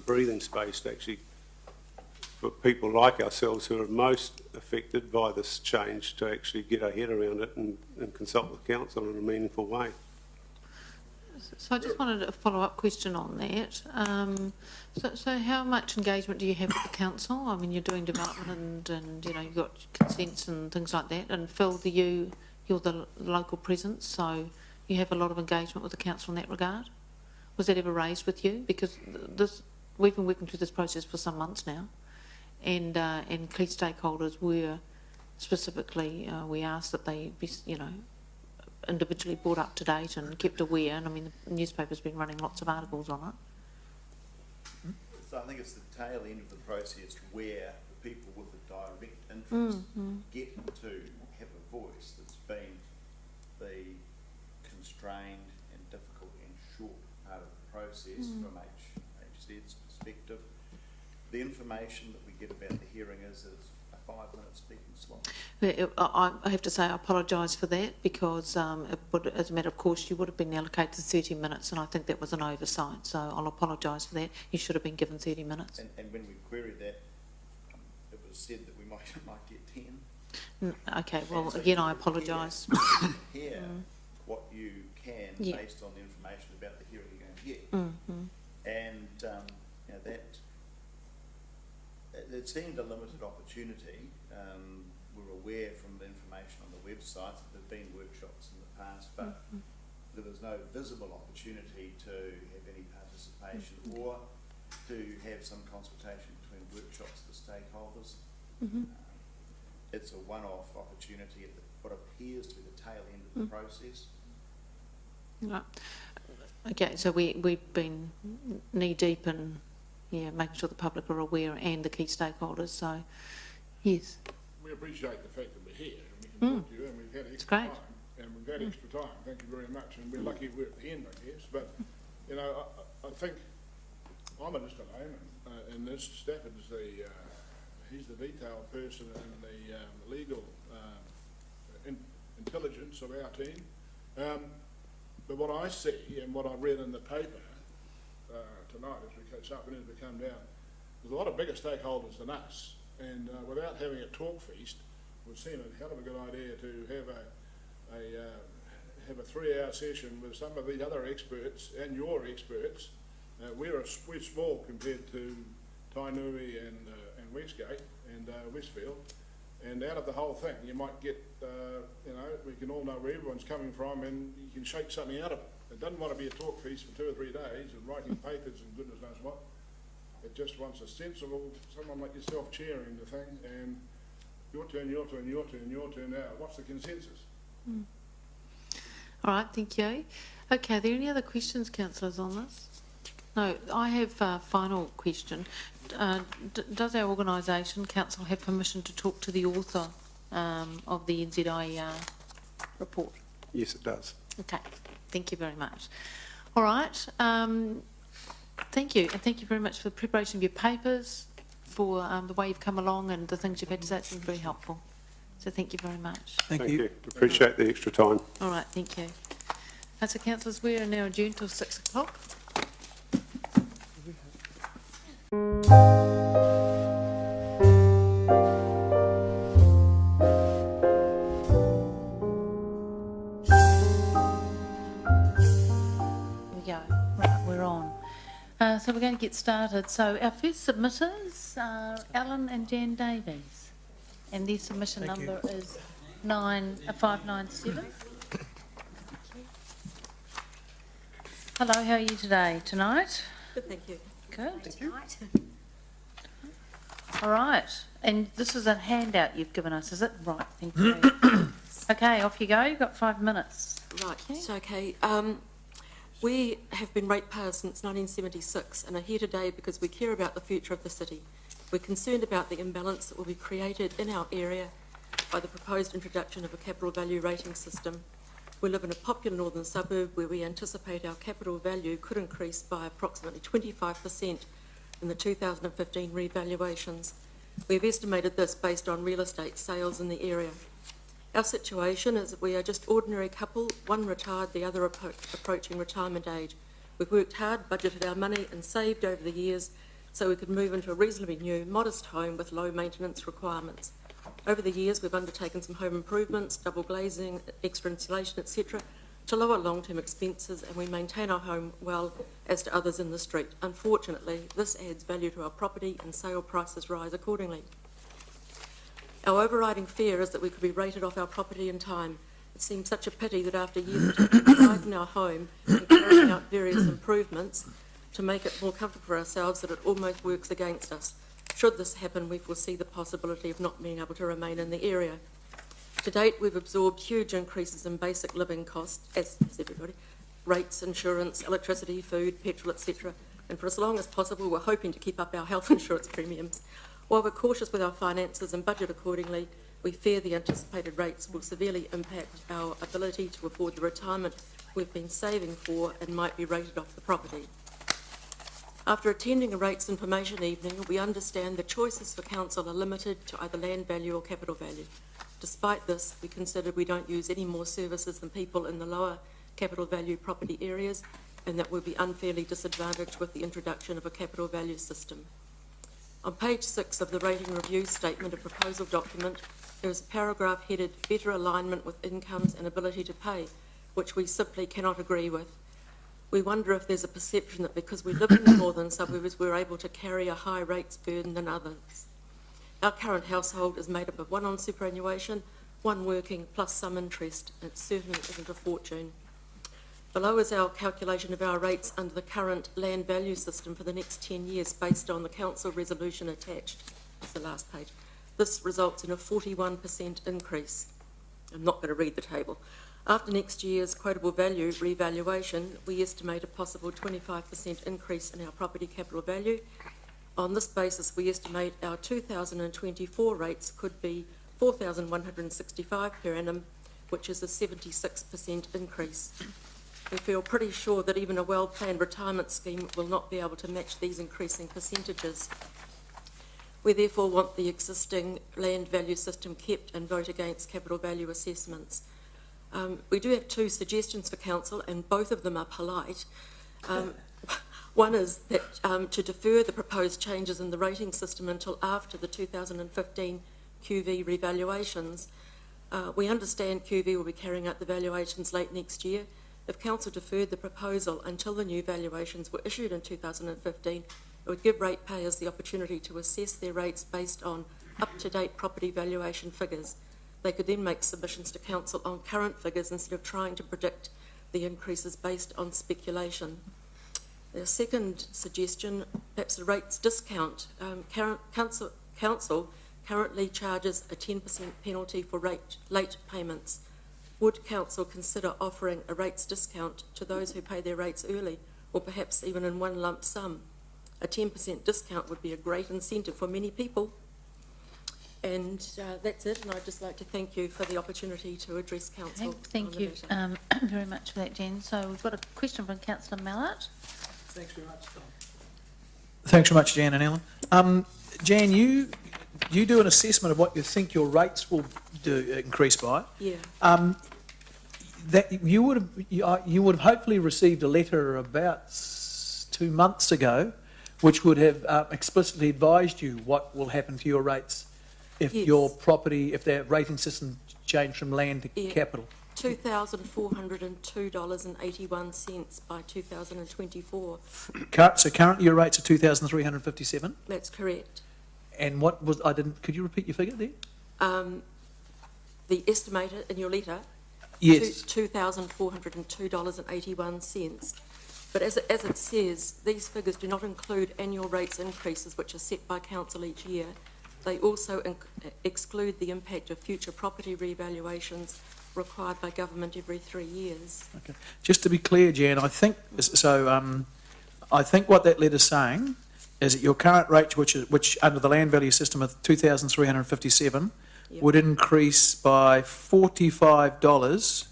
breathing space to actually, for people like ourselves who are most affected by this change, to actually get our head around it and consult with council in a meaningful way. So I just wanted a follow-up question on that. So how much engagement do you have with the council? I mean, you're doing development and you know, you've got consents and things like that. And Phil, you're the local presence, so you have a lot of engagement with the council in that regard. Was that ever raised with you? Because we've been working through this process for some months now, and key stakeholders were specifically, we asked that they be, you know, individually brought up to date and kept aware, and I mean the newspaper's been running lots of articles on it. So I think it's the tail end of the process where the people with a direct interest get to have a voice that's been the constrained and difficult and short part of the process from HCC's perspective. The information that we get about the hearing is a 5-minute speaking slot. I have to say I apologise for that, because as a matter of course you would have been allocated 30 minutes, and I think that was an oversight, so I'll apologise for that. You should have been given 30 minutes. And when we queried that, it was said that we might get 10. Okay, well so again I apologise. Hear what you can based on the information about the hearing you're going to get. And you know, that it seemed a limited opportunity. We're aware from the information on the website that there have been workshops in the past, but there was no visible opportunity to have any participation or to have some consultation between workshops with stakeholders. It's a one-off opportunity at what appears to be the tail end of the process. Right. Okay, so we've been knee-deep in making sure the public are aware and the key stakeholders, so yes. We appreciate the fact that we're here and we can talk to you, and we've had extra time. And we've had extra time, thank you very much, and we're lucky we're at the end, I guess. But, you know, I think I'm just a layman, and this Stafford is he's the detail person and the legal intelligence of our team. But what I see and what I read in the paper tonight as we catch up and as we come down, there's a lot of bigger stakeholders than us, and without having a talk feast, it would seem a hell of a good idea to have a 3-hour session with some of the other experts and your experts. We're small compared to Tainui and Westgate and Westfield, and out of the whole thing you might get, you know, we can all know where everyone's coming from and you can shake something out of it. It doesn't want to be a talk feast for 2 or 3 days and writing papers and goodness knows what. It just wants a sensible, someone like yourself chairing the thing, and your turn, your turn, your turn, your turn now. What's the consensus? All right, thank you. Okay, are there any other questions, councillors, on this? No, I have a final question. Does our organisation, council, have permission to talk to the author of the NZIER report? Yes, it does. Okay, thank you very much. All right, thank you, and thank you very much for the preparation of your papers, for the way you've come along and the things you've had to say. It's been very helpful. So thank you very much. Thank you. Appreciate the extra time. All right, thank you. So councillors, we are now adjourned till 6 o'clock. So we're going to get started. So our first submitters are Alan and Jan Davies, and their submission number is 597. Hello, how are you today, tonight? Good, thank you. Good. Thank you. All right, and this is a handout you've given us, is it? Right, thank you. Okay, off you go. You've got 5 minutes. Right, it's okay. We have been ratepayers since 1976 and are here today because we care about the future of the city. We're concerned about the imbalance that will be created in our area by the proposed introduction of a capital value rating system. We live in a popular northern suburb where we anticipate our capital value could increase by approximately 25% in the 2015 revaluations. We have estimated this based on real estate sales in the area. Our situation is that we are just ordinary couple, one retired, the other approaching retirement age. We've worked hard, budgeted our money and saved over the years so we could move into a reasonably new, modest home with low maintenance requirements. Over the years, we've undertaken some home improvements, double glazing, extra insulation, etc., to lower long-term expenses, and we maintain our home well as to others in the street. Unfortunately, this adds value to our property and sale prices rise accordingly. Our overriding fear is that we could be rated off our property in time. It seems such a pity that after years of taking pride in our home and carrying out various improvements to make it more comfortable for ourselves, that it almost works against us. Should this happen, we foresee the possibility of not being able to remain in the area. To date, we've absorbed huge increases in basic living costs, as has everybody, rates, insurance, electricity, food, petrol, etc. And for as long as possible, we're hoping to keep up our health insurance premiums. While we're cautious with our finances and budget accordingly, we fear the anticipated rates will severely impact our ability to afford the retirement we've been saving for and might be rated off the property. After attending a rates information evening, we understand the choices for council are limited to either land value or capital value. Despite this, we consider we don't use any more services than people in the lower capital value property areas, and that we'll be unfairly disadvantaged with the introduction of a capital value system. On page 6 of the rating review statement of proposal document, there is a paragraph headed better alignment with incomes and ability to pay, which we simply cannot agree with. We wonder if there's a perception that because we live in the northern suburbs, we're able to carry a high rates burden than others. Our current household is made up of one on superannuation, one working, plus some interest, and it certainly isn't a fortune. Below is our calculation of our rates under the current land value system for the next 10 years based on the council resolution attached. That's the last page. This results in a 41% increase. I'm not going to read the table. After next year's quotable value revaluation, we estimate a possible 25% increase in our property capital value. On this basis, we estimate our 2024 rates could be $4,165 per annum, which is a 76% increase. We feel pretty sure that even a well-planned retirement scheme will not be able to match these increasing percentages. We therefore want the existing land value system kept and vote against capital value assessments. We do have 2 suggestions for council, and both of them are polite. One is that to defer the proposed changes in the rating system until after the 2015 QV revaluations. We understand QV will be carrying out the valuations late next year. If council deferred the proposal until the new valuations were issued in 2015, it would give ratepayers the opportunity to assess their rates based on up-to-date property valuation figures. They could then make submissions to council on current figures instead of trying to predict the increases based on speculation. The second suggestion, perhaps a rates discount. Council currently charges a 10% penalty for late payments. Would council consider offering a rates discount to those who pay their rates early, or perhaps even in one lump sum? A 10% discount would be a great incentive for many people. And that's it, and I'd just like to thank you for the opportunity to address council. Thank you very much for that, Jen. So we've got a question from Councillor Mallett. Thanks very much, Tom. Thanks very much, Jan and Ellen. Jan, you do an assessment of what you think your rates will increase by. Yeah. That you would have hopefully received a letter about 2 months ago, which would have explicitly advised you what will happen to your rates if your property, if their rating system changed from land to capital. $2,402.81 by 2024. So currently your rates are 2,357. That's correct. And what was could you repeat your figure there? The estimated in your letter. Yes. $2,402.81. But as it says, these figures do not include annual rates increases which are set by council each year. They also exclude the impact of future property revaluations required by government every 3 years. Okay. Just to be clear, Jan, I think so. I think what that letter's saying is that your current rate, which under the land value system of 2,357, would increase by $45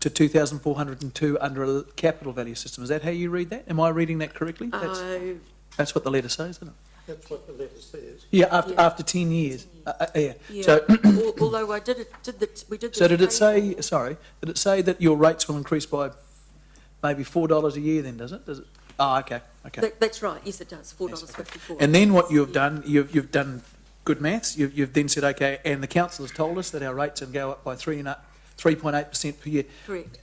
to 2,402 under a capital value system. Is that how you read that? Am I reading that correctly? That's what the letter says, isn't it? That's what the letter says. Yeah, after 10 years. Yeah. Yeah. So, Although we did the so did it change- say? Sorry, did it say that your rates will increase by maybe $4 a year? Then does it? Does it? Oh, okay. Okay. That's right. Yes, it does. $4.54. And then what you've done, you've done good maths. You've then said, okay, and the council has told us that our rates can go up by 3.8% per year. Correct.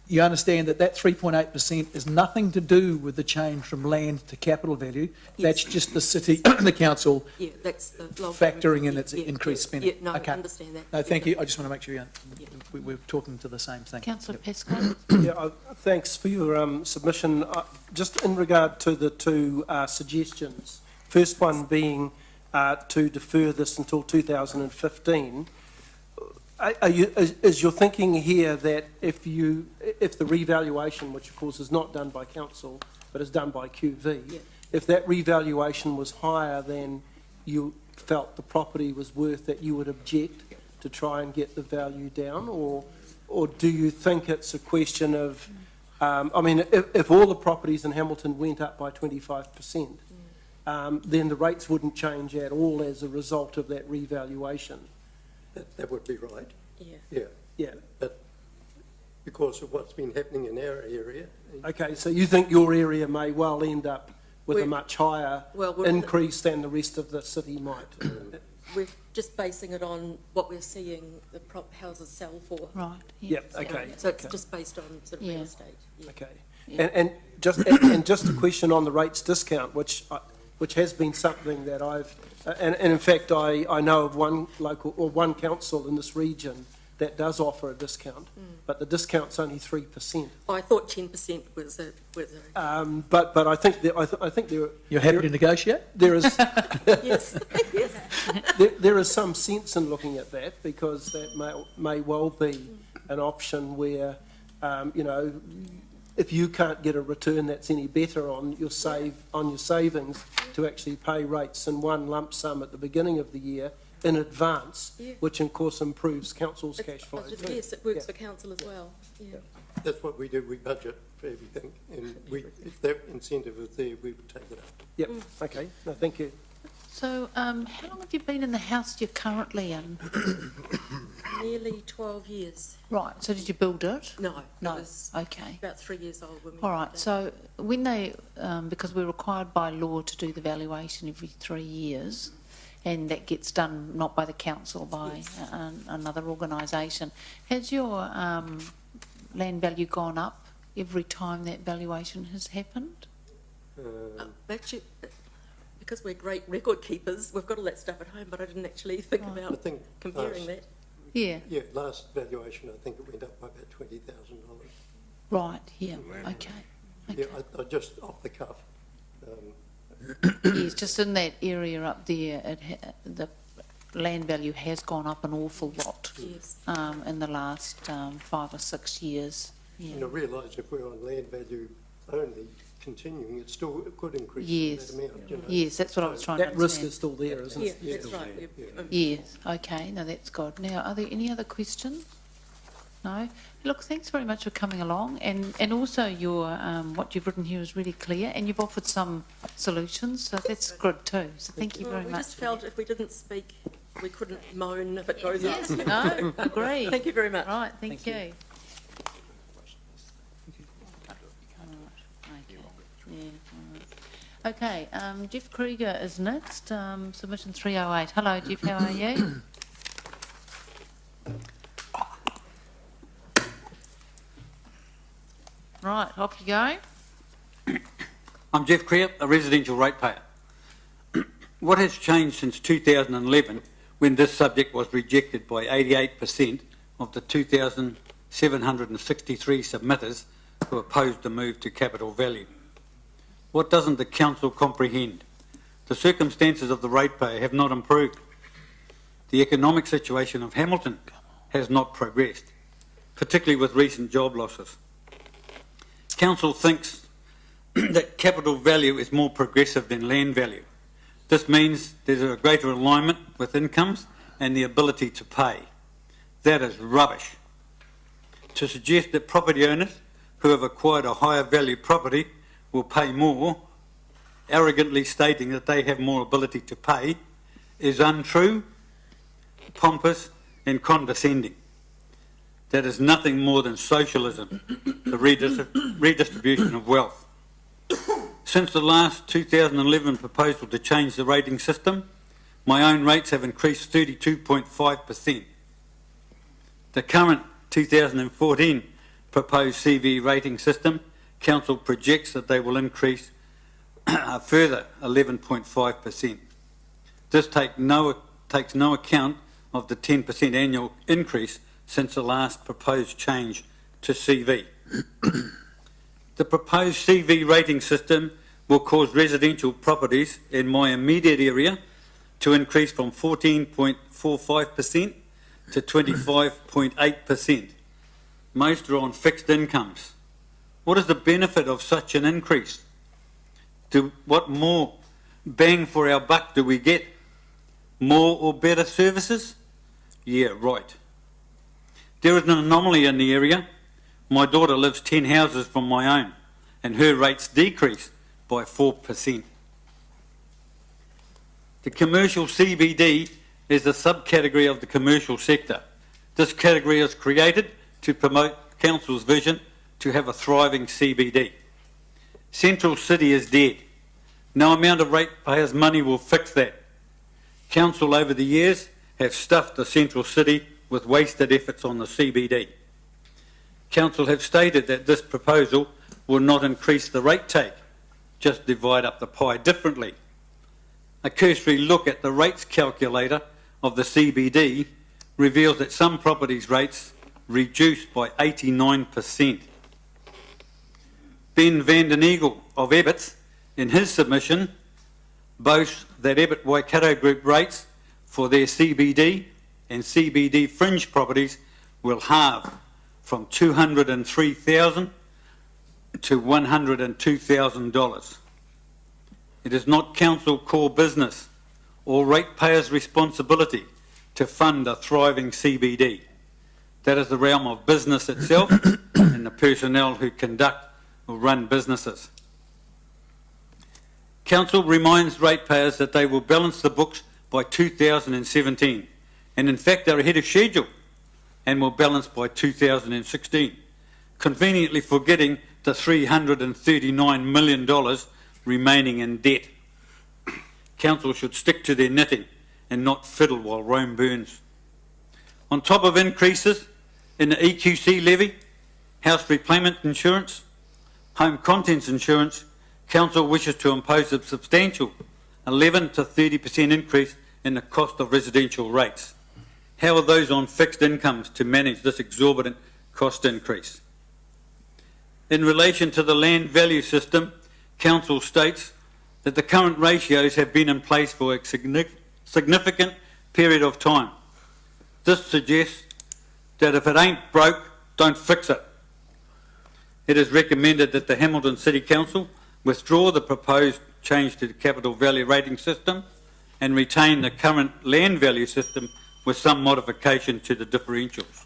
You understand that that 3.8% is nothing to do with the change from land to capital value. That's just the city, the council Yeah, that's the long factoring in its increased spending. Yeah, no, Okay. I understand that. No, thank you. I just want to make sure we're talking to the same thing. Councillor Pascoe? Yeah, thanks for your submission. Just in regard to the two suggestions, first one being to defer this until 2015. Is your thinking here that if the revaluation, which of course is not done by council but is done by QV, if that revaluation was higher than you felt the property was worth, that you would object to try and get the value down, or do you think it's a question of, I mean, if all the properties in Hamilton went up by 25%, then the rates wouldn't change at all as a result of that revaluation? That would be right. Yeah. Yeah. Yeah. But because of what's been happening in our area. Okay, so you think your area may well end up with a much higher Well, increase than the rest of the city might? We're just basing it on what we're seeing the houses sell for. Right. Yep, okay. So it's just based on sort of real estate. Yeah. Okay. And just a question on the rates discount, which has been something that I've, and in fact I know of one local or one council in this region that does offer a discount, but the discount's only 3%. I thought 10% was a. But I think there. You're happy to negotiate? There is. Yes. Yes. There is some sense in looking at that, because that may well be an option where, you know, if you can't get a return that's any better on your savings, to actually pay rates in one lump sum at the beginning of the year in advance, which of course improves council's cash flow too. Yes, it works for council as well. Yeah. That's what we do. We budget for everything, and if that incentive is there, we would take it up. Yep. Okay. No, thank you. So, how long have you been in the house you're currently in? Nearly 12 years. Right. So, did you build it? No. No. It was Okay. about 3 years old when we All moved right. in. So, when they, because we're required by law to do the valuation every 3 years, and that gets done not by the council, by another organisation, has your land value gone up every time that valuation has happened? Actually, because we're great record keepers, we've got all that stuff at home, but I didn't actually think about comparing that. Yeah. Yeah, last valuation, I think it went up by about $20,000. Right, yeah, okay. Yeah, I just off the cuff. Yes, just in that area up there, the land value has gone up an awful lot in the last 5 or 6 years. Yeah. And I realise if we're on land value only, continuing, it still could increase Yes. that amount. You know. Yes, that's what I was trying to That risk understand. is still there, isn't it? Yeah, that's right. Yes, okay, no, that's good. Now, are there any other questions? No? Look, thanks very much for coming along, and also your what you've written here is really clear, and you've offered some solutions, so that's good too. So thank you very We much. just felt if we didn't speak, we couldn't moan if it goes Yes, up. no, agree. Thank you very much. Right, thank you. Okay, Jeff Krieger is next, submission 308. Hello, Jeff, how are you? Right, off you go. I'm Jeff Krieger, a residential ratepayer. What has changed since 2011, when this subject was rejected by 88% of the 2,763 submitters who opposed the move to capital value? What doesn't the council comprehend? The circumstances of the ratepayer have not improved. The economic situation of Hamilton has not progressed, particularly with recent job losses. Council thinks that capital value is more progressive than land value. This means there's a greater alignment with incomes and the ability to pay. That is rubbish. To suggest that property owners who have acquired a higher value property will pay more arrogantly stating that they have more ability to pay is untrue, pompous and condescending. That is nothing more than socialism, the redistribution of wealth. Since the last 2011 proposal to change the rating system, my own rates have increased 32.5%. The current 2014 proposed CV rating system, Council projects that they will increase a further 11.5%. This takes no account of the 10% annual increase since the last proposed change to CV. The proposed CV rating system will cause residential properties in my immediate area to increase from 14.45% to 25.8%. Most are on fixed incomes. What is the benefit of such an increase? What more bang for our buck do we get? More or better services? Yeah, right. There is an anomaly in the area. My daughter lives 10 houses from my own, and her rates decrease by 4%. The commercial CBD is a subcategory of the commercial sector. This category is created to promote Council's vision to have a thriving CBD. Central City is dead. No amount of ratepayers' money will fix that. Council over the years have stuffed the Central City with wasted efforts on the CBD. Council have stated that this proposal will not increase the rate take, just divide up the pie differently. A cursory look at the rates calculator of the CBD reveals that some properties' rates reduced by 89%. Ben van den Eagle of Ebbets, in his submission, boasts that Ebbet Waikato Group rates for their CBD and CBD fringe properties will halve from $203,000 to $102,000. It is not council core business or ratepayers' responsibility to fund a thriving CBD. That is the realm of business itself and the personnel who conduct or run businesses. Council reminds ratepayers that they will balance the books by 2017, and in fact they're ahead of schedule and will balance by 2016, conveniently forgetting the $339 million remaining in debt. Council should stick to their knitting and not fiddle while Rome burns. On top of increases in the EQC levy, house repayment insurance, home contents insurance, Council wishes to impose a substantial 11 to 30% increase in the cost of residential rates. How are those on fixed incomes to manage this exorbitant cost increase? In relation to the land value system, Council states that the current ratios have been in place for a significant period of time. This suggests that if it ain't broke, don't fix it. It is recommended that the Hamilton City Council withdraw the proposed change to the capital value rating system and retain the current land value system with some modification to the differentials.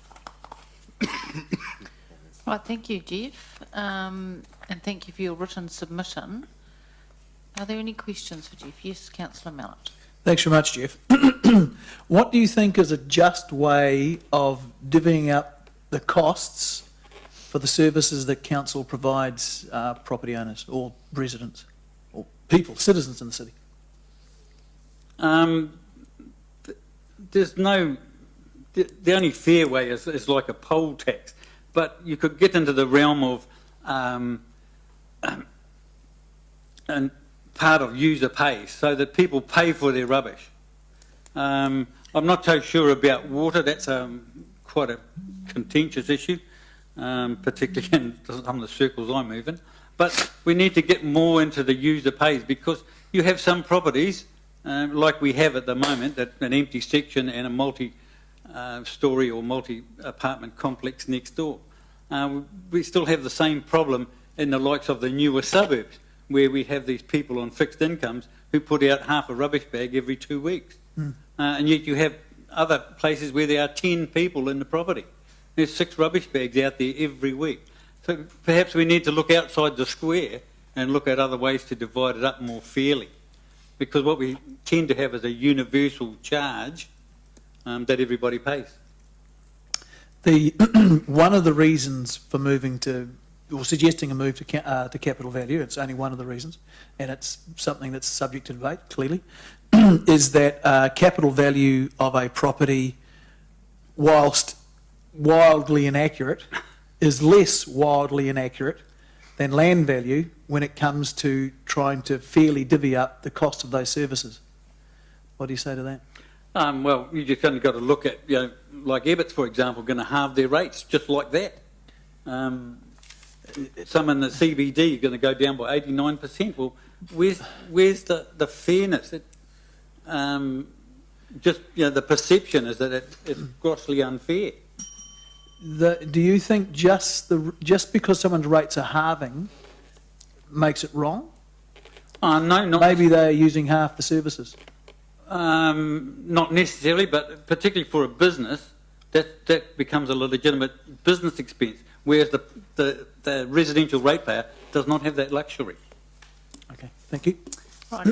Right, thank you, Jeff, and thank you for your written submission. Are there any questions for Jeff? Yes, Councillor Mallett. Thanks very much, Jeff. What do you think is a just way of divvying up the costs for the services that council provides property owners or residents or people, citizens in the city? There's no... The only fair way is like a poll tax, but you could get into the realm of and part of user pay, so that people pay for their rubbish. I'm not so sure about water. That's quite a contentious issue, particularly in some of the circles I move in. But we need to get more into the user pays, because you have some properties, like we have at the moment, that an empty section and a multi-storey or multi-apartment complex next door. We still have the same problem in the likes of the newer suburbs, where we have these people on fixed incomes who put out half a rubbish bag every 2 weeks. And yet you have other places where there are 10 people in the property. There's 6 rubbish bags out there every week. So perhaps we need to look outside the square and look at other ways to divide it up more fairly. Because what we tend to have is a universal charge that everybody pays. One of the reasons for moving to, or suggesting a move to capital value, it's only one of the reasons, and it's something that's subject to debate, clearly, is that capital value of a property, whilst wildly inaccurate, is less wildly inaccurate than land value when it comes to trying to fairly divvy up the cost of those services. What do you say to that? Well, you just kind of got to look at, like Ebbets, for example, going to halve their rates just like that. Some in the CBD are going to go down by 89%. Well, where's the fairness? The perception is that it's grossly unfair. Do you think just because someone's rates are halving makes it wrong? No, not maybe they're using half the services. Not necessarily, but particularly for a business, that becomes a legitimate business expense, whereas the residential ratepayer does not have that luxury. Okay, thank you. Right,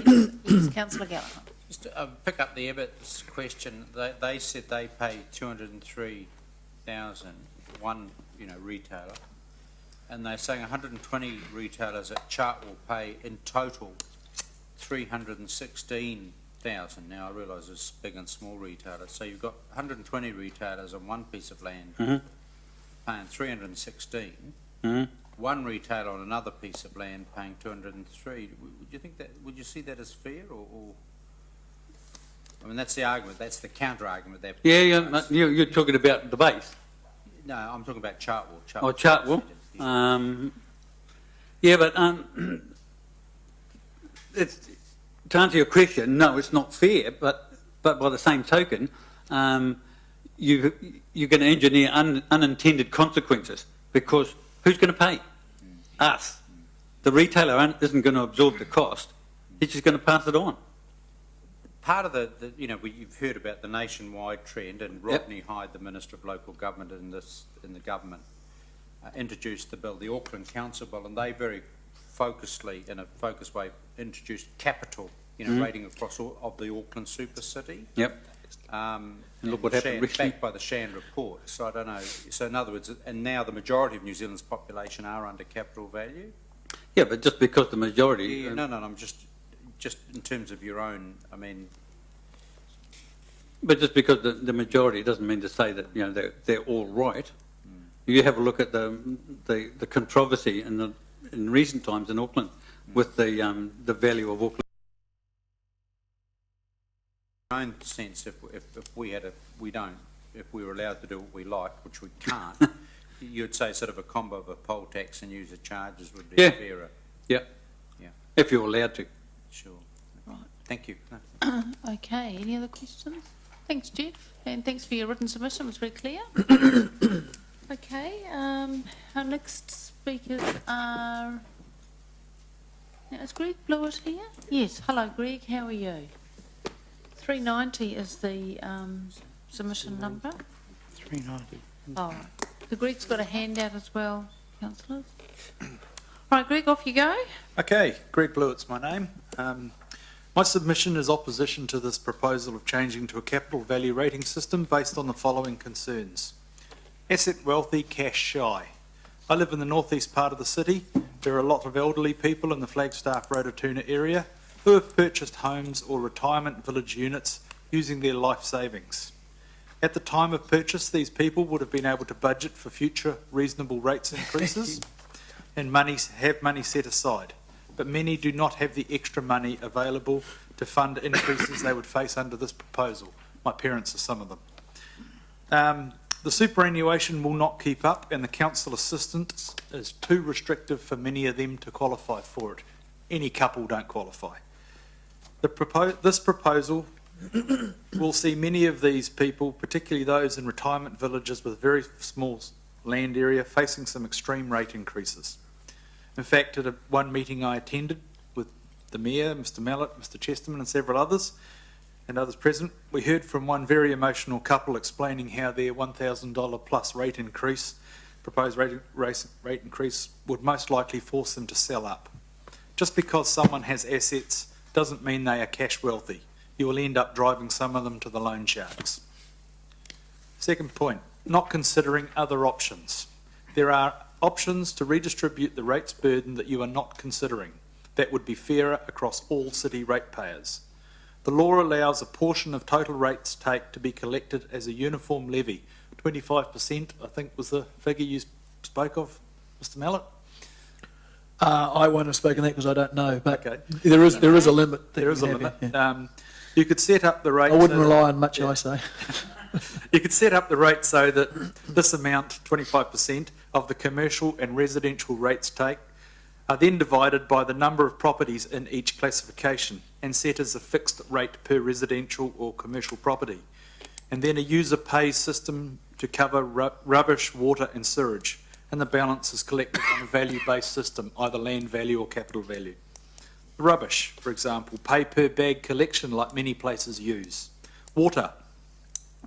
yes, Councillor Gallagher. Just to pick up the Ebbets question, they said they pay 203,000, one retailer, and they're saying 120 retailers at Chartwell pay in total 316,000. Now I realise there's big and small retailers, so you've got 120 retailers on one piece of land paying 316. One retailer on another piece of land paying 203. Would you think that? Would you see that as fair, or? I mean, that's the argument. That's the counter argument. You're talking about the base. No, I'm talking about Chartwell. Chartwell. It's, to answer your question, no, it's not fair. But by the same token, you're going to engineer unintended consequences, because who's going to pay? Us. The retailer isn't going to absorb the cost. He's just going to pass it on. Part of you've heard about the nationwide trend, and Rodney Hyde, the Minister of Local Government in the government, introduced the bill, the Auckland Council Bill, and they very focused way, introduced capital, rating across all of the Auckland super city. Yep. And look what happened recently. Backed by the Shan report. So I don't know. So in other words, and now the majority of New Zealand's population are under capital value. Yeah, but just because the majority. Yeah, no, I'm just in terms of your own. I mean. But just because the majority doesn't mean to say that they're all right. You have a look at the controversy in recent times in Auckland with the value of Auckland. In my own sense, if we were allowed to do what we like, which we can't, you'd say sort of a combo of a poll tax and user charges would be fairer. Yeah. If you're allowed to. Sure. Right. Thank you. Okay, any other questions? Thanks, Jeff, and thanks for your written submission. It was very clear. Okay, our next speakers are... Now, is Greg Blewett here? Yes. Hello, Greg. How are you? 390 is the submission number. 390. Oh, right. So Greg's got a handout as well, councillors. All right, Greg, off you go. Okay, Greg Blewett's my name. My submission is opposition to this proposal of changing to a capital value rating system based on the following concerns. Asset wealthy, cash shy. I live in the northeast part of the city. There are a lot of elderly people in the Flagstaff Rototuna area who have purchased homes or retirement village units using their life savings. At the time of purchase, these people would have been able to budget for future reasonable rates increases and have money set aside. But many do not have the extra money available to fund increases they would face under this proposal. My parents are some of them. The superannuation will not keep up, and the council assistance is too restrictive for many of them to qualify for it. Any couple don't qualify. This proposal will see many of these people, particularly those in retirement villages with very small land area, facing some extreme rate increases. In fact, at one meeting I attended with the Mayor, Mr Mallett, Mr Chesterman and several others, and others present, we heard from one very emotional couple explaining how their $1,000 plus rate increase, proposed rate increase, would most likely force them to sell up. Just because someone has assets doesn't mean they are cash wealthy. You will end up driving some of them to the loan sharks. Second point, not considering other options. There are options to redistribute the rates burden that you are not considering. That would be fairer across all city ratepayers. The law allows a portion of total rates take to be collected as a uniform levy. 25%, I think, was the figure you spoke of, Mr. Mallett? I won't have spoken that because I don't know, but Okay. there is a limit. There is a have, limit. yeah. You could set up the rate. I wouldn't so rely on much, I say. You could set up the rate so that this amount, 25% of the commercial and residential rates take, are then divided by the number of properties in each classification and set as a fixed rate per residential or commercial property. And then a user pays system to cover rubbish, water and sewage, and the balance is collected on a value-based system, either land value or capital value. Rubbish, for example, pay per bag collection like many places use. Water,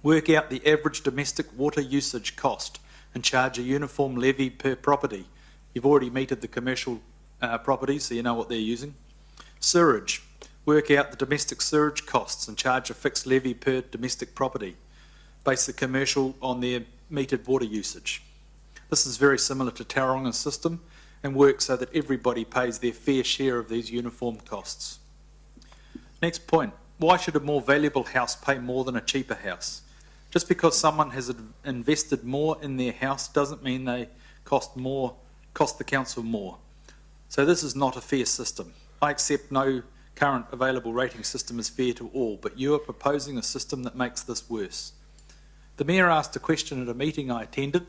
work out the average domestic water usage cost and charge a uniform levy per property. You've already metered the commercial properties, so you know what they're using. Sewage, work out the domestic sewage costs and charge a fixed levy per domestic property. Base the commercial on their metered water usage. This is very similar to Tauranga system and works so that everybody pays their fair share of these uniform costs. Next point, why should a more valuable house pay more than a cheaper house? Just because someone has invested more in their house doesn't mean they cost the council more. So this is not a fair system. I accept no current available rating system is fair to all, but you are proposing a system that makes this worse. The Mayor asked a question at a meeting I attended.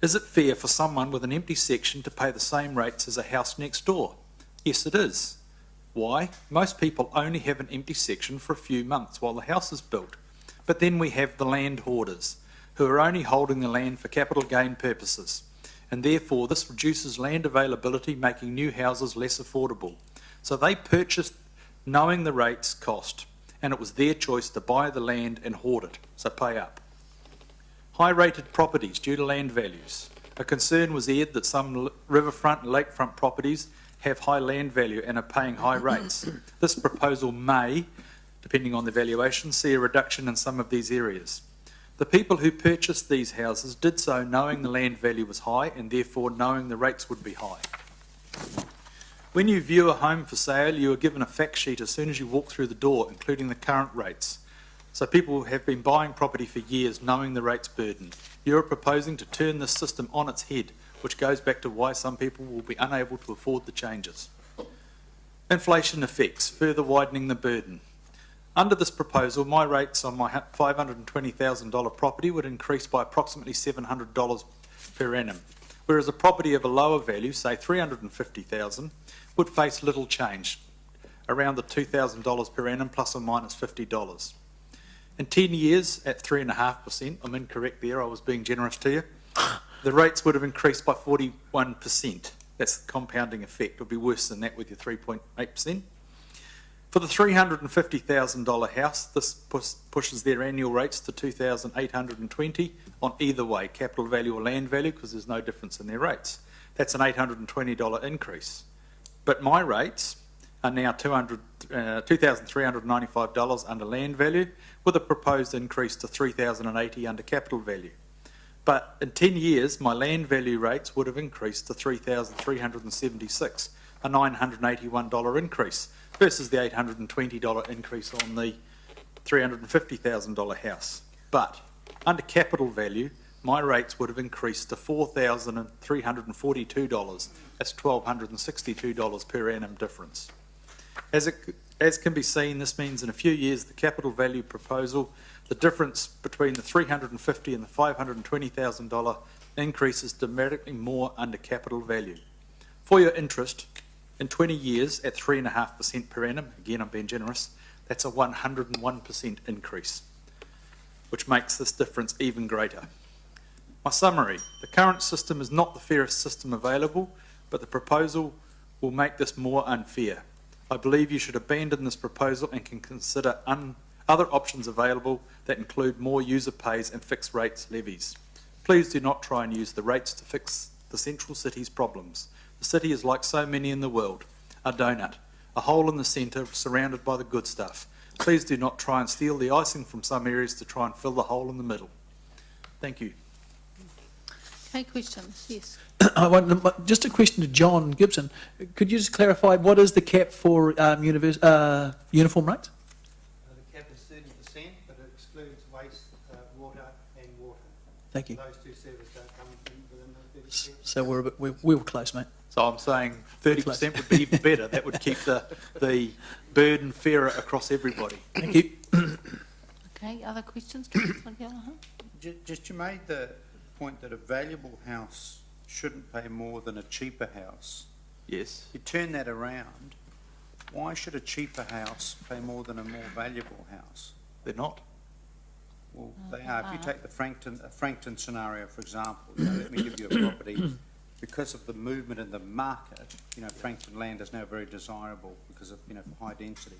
Is it fair for someone with an empty section to pay the same rates as a house next door? Yes, it is. Why? Most people only have an empty section for a few months while the house is built. But then we have the land hoarders, who are only holding the land for capital gain purposes. And therefore this reduces land availability, making new houses less affordable. So they purchased knowing the rates cost, and it was their choice to buy the land and hoard it, so pay up. High-rated properties due to land values. A concern was aired that some riverfront and lakefront properties have high land value and are paying high rates. This proposal may, depending on the valuation, see a reduction in some of these areas. The people who purchased these houses did so knowing the land value was high and therefore knowing the rates would be high. When you view a home for sale, you are given a fact sheet as soon as you walk through the door, including the current rates. So people have been buying property for years knowing the rates burden. You are proposing to turn this system on its head, which goes back to why some people will be unable to afford the changes. Inflation effects, further widening the burden. Under this proposal, my rates on my $520,000 property would increase by approximately $700 per annum, whereas a property of a lower value, say $350,000, would face little change, around the $2,000 per annum plus or minus $50. In 10 years, at 3.5%, I'm incorrect there, I was being generous to you, the rates would have increased by 41%. That's the compounding effect. It would be worse than that with your 3.8%. For the $350,000 house, this pushes their annual rates to $2,820 on either way, capital value or land value, because there's no difference in their rates. That's an $820 increase. But my rates are now $2,395 under land value, with a proposed increase to $3,080 under capital value. But in 10 years, my land value rates would have increased to $3,376, a $981 increase, versus the $820 increase on the $350,000 house. But under capital value, my rates would have increased to $4,342. That's $1,262 per annum difference. As can be seen, this means in a few years the capital value proposal, the difference between the $350,000 and the $520,000 increase is dramatically more under capital value. For your interest, in 20 years at 3.5% per annum, again I'm being generous, that's a 101% increase, which makes this difference even greater. My summary, the current system is not the fairest system available, but the proposal will make this more unfair. I believe you should abandon this proposal and can consider other options available that include more user pays and fixed rates levies. Please do not try and use the rates to fix the central city's problems. The city is like so many in the world, a donut, a hole in the centre surrounded by the good stuff. Please do not try and steal the icing from some areas to try and fill the hole in the middle. Thank you. Okay, questions? Yes. Just a question to John Gibson. Could you just clarify what is the cap for uniform rates? The cap is 30%, but it excludes waste, water and water. Thank you. Those two services don't come within the 30%. So we were close, mate. So I'm saying 30% would be even better. That would keep the burden fairer across everybody. Thank you. Okay, other questions? Councillor Gallagher? Just you made the point that a valuable house shouldn't pay more than a cheaper house. Yes. You turn that around, why should a cheaper house pay more than a more valuable house? They're not. Well, they are. If you take the Frankton scenario, for example, let me give you a property. Because of the movement in the market, Frankton land is now very desirable because of, for high density.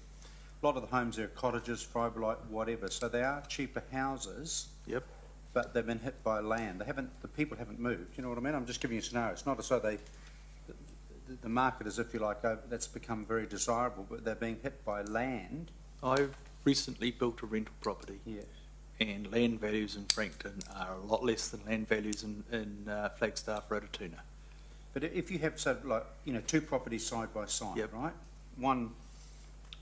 A lot of the homes there are cottages, fibrolite, whatever. So they are cheaper houses. Yep. But they've been hit by land. The people haven't moved. You know what I mean? I'm just giving you a scenario. It's not as though the market is, if you like, that's become very desirable, but they're being hit by land. I recently built a rental property. Yeah. And land values in Frankton are a lot less than land values in Flagstaff, Rototuna. But if you have, so like, two properties side by side, Yep. right? One,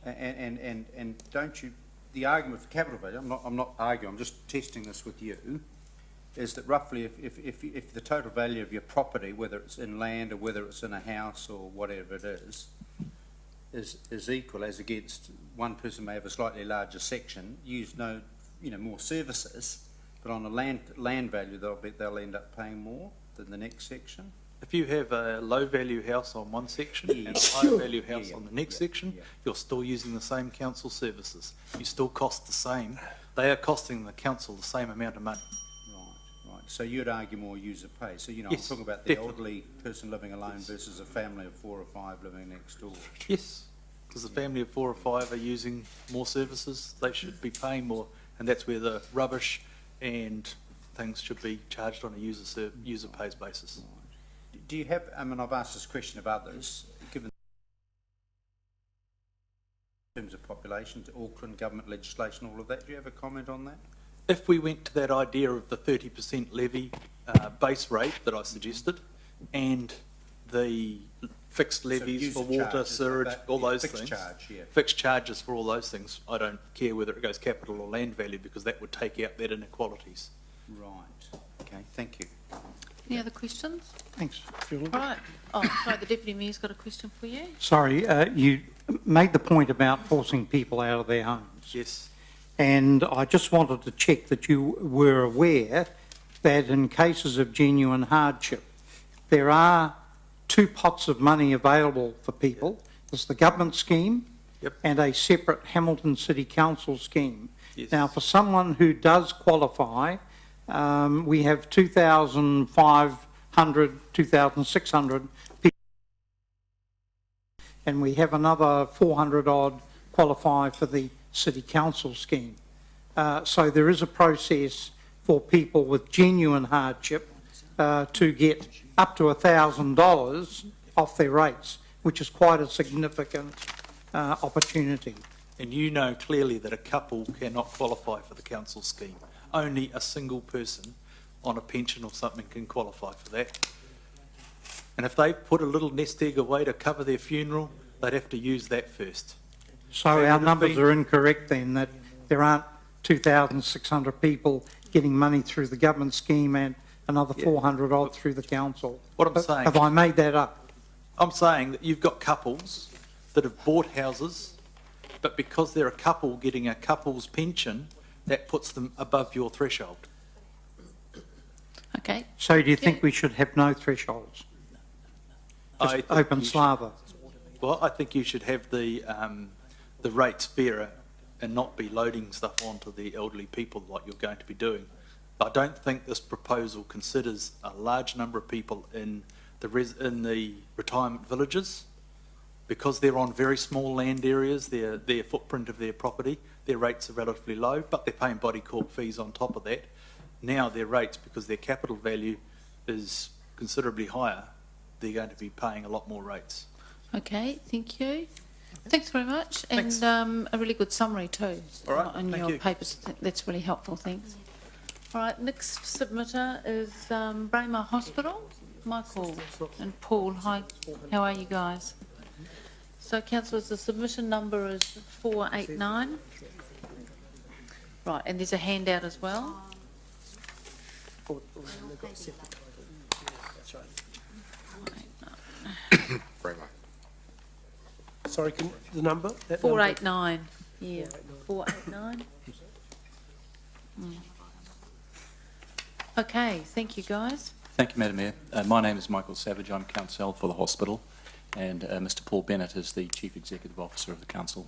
and don't you, the argument for capital value, I'm not arguing, I'm just testing this with you, is that roughly if the total value of your property, whether it's in land or whether it's in a house or whatever it is equal as against one person may have a slightly larger section, use more services, but on a land value they'll end up paying more than the next section. If you have a low value house on one section and a high value house on the next section, you're still using the same council services. You still cost the same. They are costing the council the same amount of money. Right. So you'd argue more user pay. So, Yes, I'm talking about the definitely. elderly person living alone versus a family of 4 or 5 living next door. Yes, because the family of 4 or 5 are using more services. They should be paying more, and that's where the rubbish and things should be charged on a user pays basis. Do you have, I've asked this question of others, given in terms of population, to Auckland government legislation, all of that, do you have a comment on that? If we went to that idea of the 30% levy base rate that I suggested, and the fixed levies for water, charges, sewage, all those fixed things, charge, yeah. fixed charges for all those things, I don't care whether it goes capital or land value, because that would take out that inequalities. Right. Okay, thank you. Any other questions? Thanks, Julie. Right. Oh, sorry, the Deputy Mayor's got a question for you. Sorry, you made the point about forcing people out of their homes. Yes. And I just wanted to check that you were aware that in cases of genuine hardship, there are 2 pots of money available for people. There's the government scheme and a separate Hamilton City Council scheme. Yes. Now, for someone who does qualify, we have 2,500, 2,600 people, and we have another 400 odd qualify for the City Council scheme. So there is a process for people with genuine hardship to get up to $1,000 off their rates, which is quite a significant opportunity. And you know clearly that a couple cannot qualify for the council scheme. Only a single person on a pension or something can qualify for that. And if they put a little nest egg away to cover their funeral, they'd have to use that first. So our numbers are incorrect then, that there aren't 2,600 people getting money through the government scheme and another 400 odd through the council. What I'm saying... Have I made that up? I'm saying that you've got couples that have bought houses, but because they're a couple getting a couple's pension, that puts them above your threshold. Okay. So do you think we should have no thresholds? Just open slather? Well, I think you should have the rates fairer and not be loading stuff onto the elderly people like you're going to be doing. I don't think this proposal considers a large number of people in the retirement villages, because they're on very small land areas, their footprint of their property, their rates are relatively low, but they're paying body corp fees on top of that. Now their rates, because their capital value is considerably higher, they're going to be paying a lot more rates. Okay, thank you. Thanks very much, and a really good summary too. All right, on thank your you. papers. That's really helpful. Thanks. All right, next submitter is Braemar Hospital. Michael and Paul. Hi, how are you guys? So, councillors, the submission number is 489. Right, and there's a handout as well. Sorry, the number? 489. Yeah, 489. Okay, thank you, guys. Thank you, Madam Mayor. My name is Michael Savage. I'm counsel for the hospital, and Mr. Paul Bennett is the Chief Executive Officer of the council.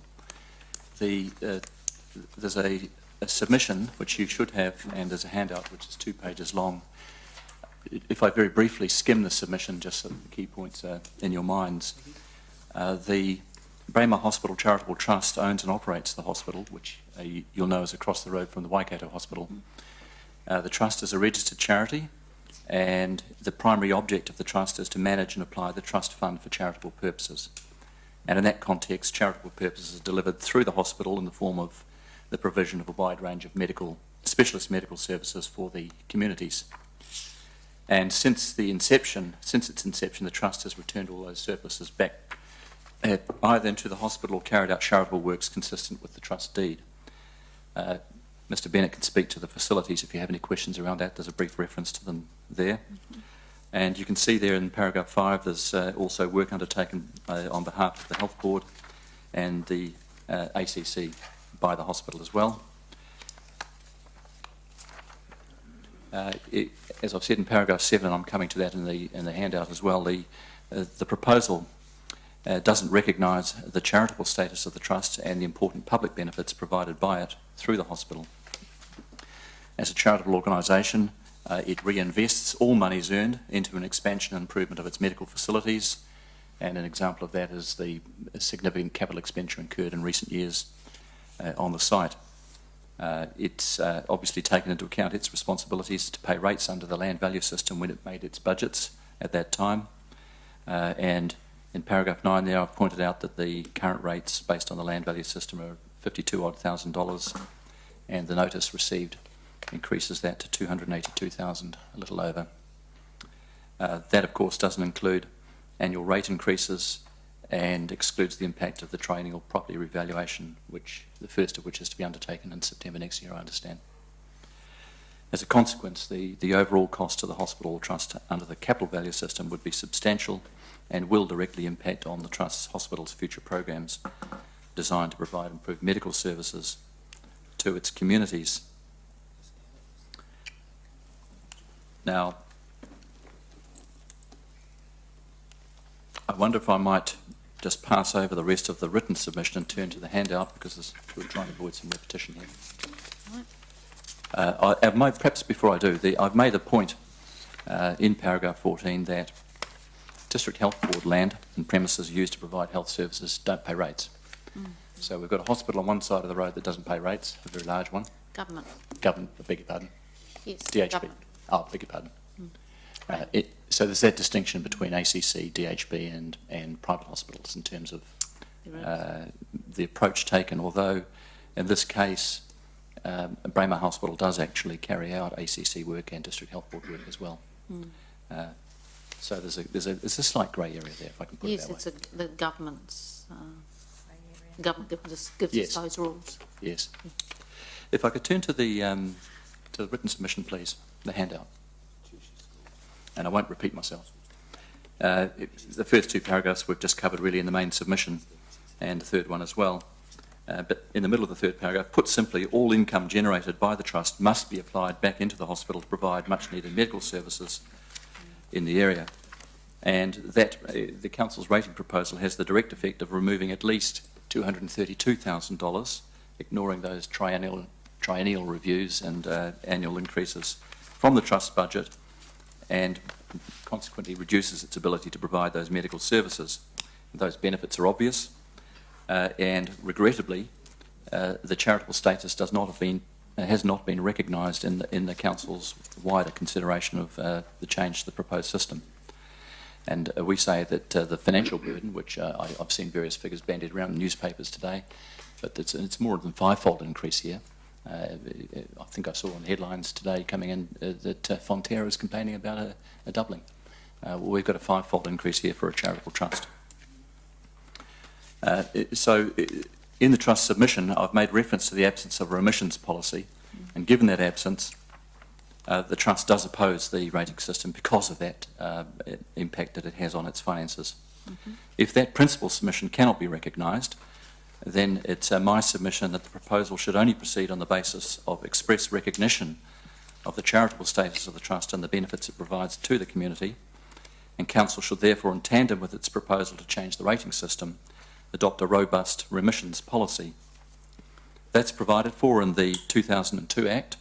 There's a submission which you should have, and there's a handout which is 2 pages long. If I very briefly skim the submission, just so the key points are in your minds. The Braemar Hospital Charitable Trust owns and operates the hospital, which you'll know is across the road from the Waikato Hospital. The trust is a registered charity, and the primary object of the trust is to manage and apply the trust fund for charitable purposes. And in that context, charitable purposes are delivered through the hospital in the form of the provision of a wide range of specialist medical services for the communities. And since its inception, the trust has returned all those surpluses back either into the hospital or carried out charitable works consistent with the trust deed. Mr. Bennett can speak to the facilities if you have any questions around that. There's a brief reference to them there. And you can see there in paragraph 5, there's also work undertaken on behalf of the Health Board and the HCC by the hospital as well. As I've said in paragraph 7, and I'm coming to that in the handout as well, the proposal doesn't recognise the charitable status of the trust and the important public benefits provided by it through the hospital. As a charitable organisation, it reinvests all monies earned into an expansion and improvement of its medical facilities, and an example of that is the significant capital expenditure incurred in recent years on the site. It's obviously taken into account its responsibilities to pay rates under the land value system when it made its budgets at that time, and in paragraph 9 there I've pointed out that the current rates based on the land value system are $52,000, and the notice received increases that to $282,000, a little over. That of course doesn't include annual rate increases and excludes the impact of the triennial property revaluation, which the first of which is to be undertaken in September next year, I understand. As a consequence, the overall cost to the hospital trust under the capital value system would be substantial and will directly impact on the trust's hospital's future programs designed to provide improved medical services to its communities. Now, I wonder if I might just pass over the rest of the written submission and turn to the handout, because we're trying to avoid some repetition here. Perhaps before I do, I've made a point in paragraph 14 that District Health Board land and premises used to provide health services don't pay rates. So we've got a hospital on one side of the road that doesn't pay rates, a very large one. Government. Government, I beg your pardon. Yes. DHB. Government. Oh, I beg your pardon. So there's that distinction between ACC, DHB and private hospitals in terms of the approach taken, although in this case Braemar Hospital does actually carry out ACC work and District Health Board work as well. So there's a slight grey area there, if I can put it that way. Yes, it's the government's. Government gives us those rules. Yes. If I could turn to the written submission, please, the handout. And I won't repeat myself. The first 2 paragraphs we've just covered really in the main submission, and the third one as well. But in the middle of the 3rd paragraph, put simply, all income generated by the trust must be applied back into the hospital to provide much needed medical services in the area. And that the council's rating proposal has the direct effect of removing at least $232,000, ignoring those triennial reviews and annual increases from the trust budget, and consequently reduces its ability to provide those medical services. Those benefits are obvious, and regrettably, the charitable status has not been recognised in the council's wider consideration of the change to the proposed system. And we say that the financial burden, which I've seen various figures bandied around in newspapers today, but it's more than fivefold increase here. I think I saw in headlines today coming in that Fonterra is complaining about a doubling. Well, we've got a fivefold increase here for a charitable trust. So in the trust submission, I've made reference to the absence of a remissions policy, and given that absence, the trust does oppose the rating system because of that impact that it has on its finances. If that principal submission cannot be recognised, then it's my submission that the proposal should only proceed on the basis of express recognition of the charitable status of the trust and the benefits it provides to the community, and Council should therefore, in tandem with its proposal to change the rating system, adopt a robust remissions policy. That's provided for in the 2002 Act,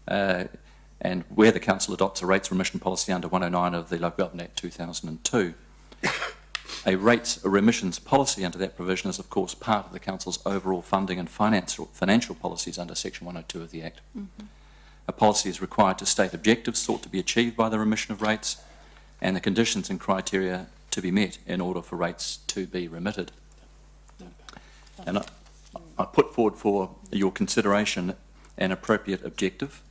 and where the Council adopts a rates remission policy under 109 of the Local Government Act 2002. A rates remissions policy under that provision is, of course, part of the Council's overall funding and financial policies under Section 102 of the Act. A policy is required to state objectives sought to be achieved by the remission of rates and the conditions and criteria to be met in order for rates to be remitted. And I put forward for your consideration an appropriate objective.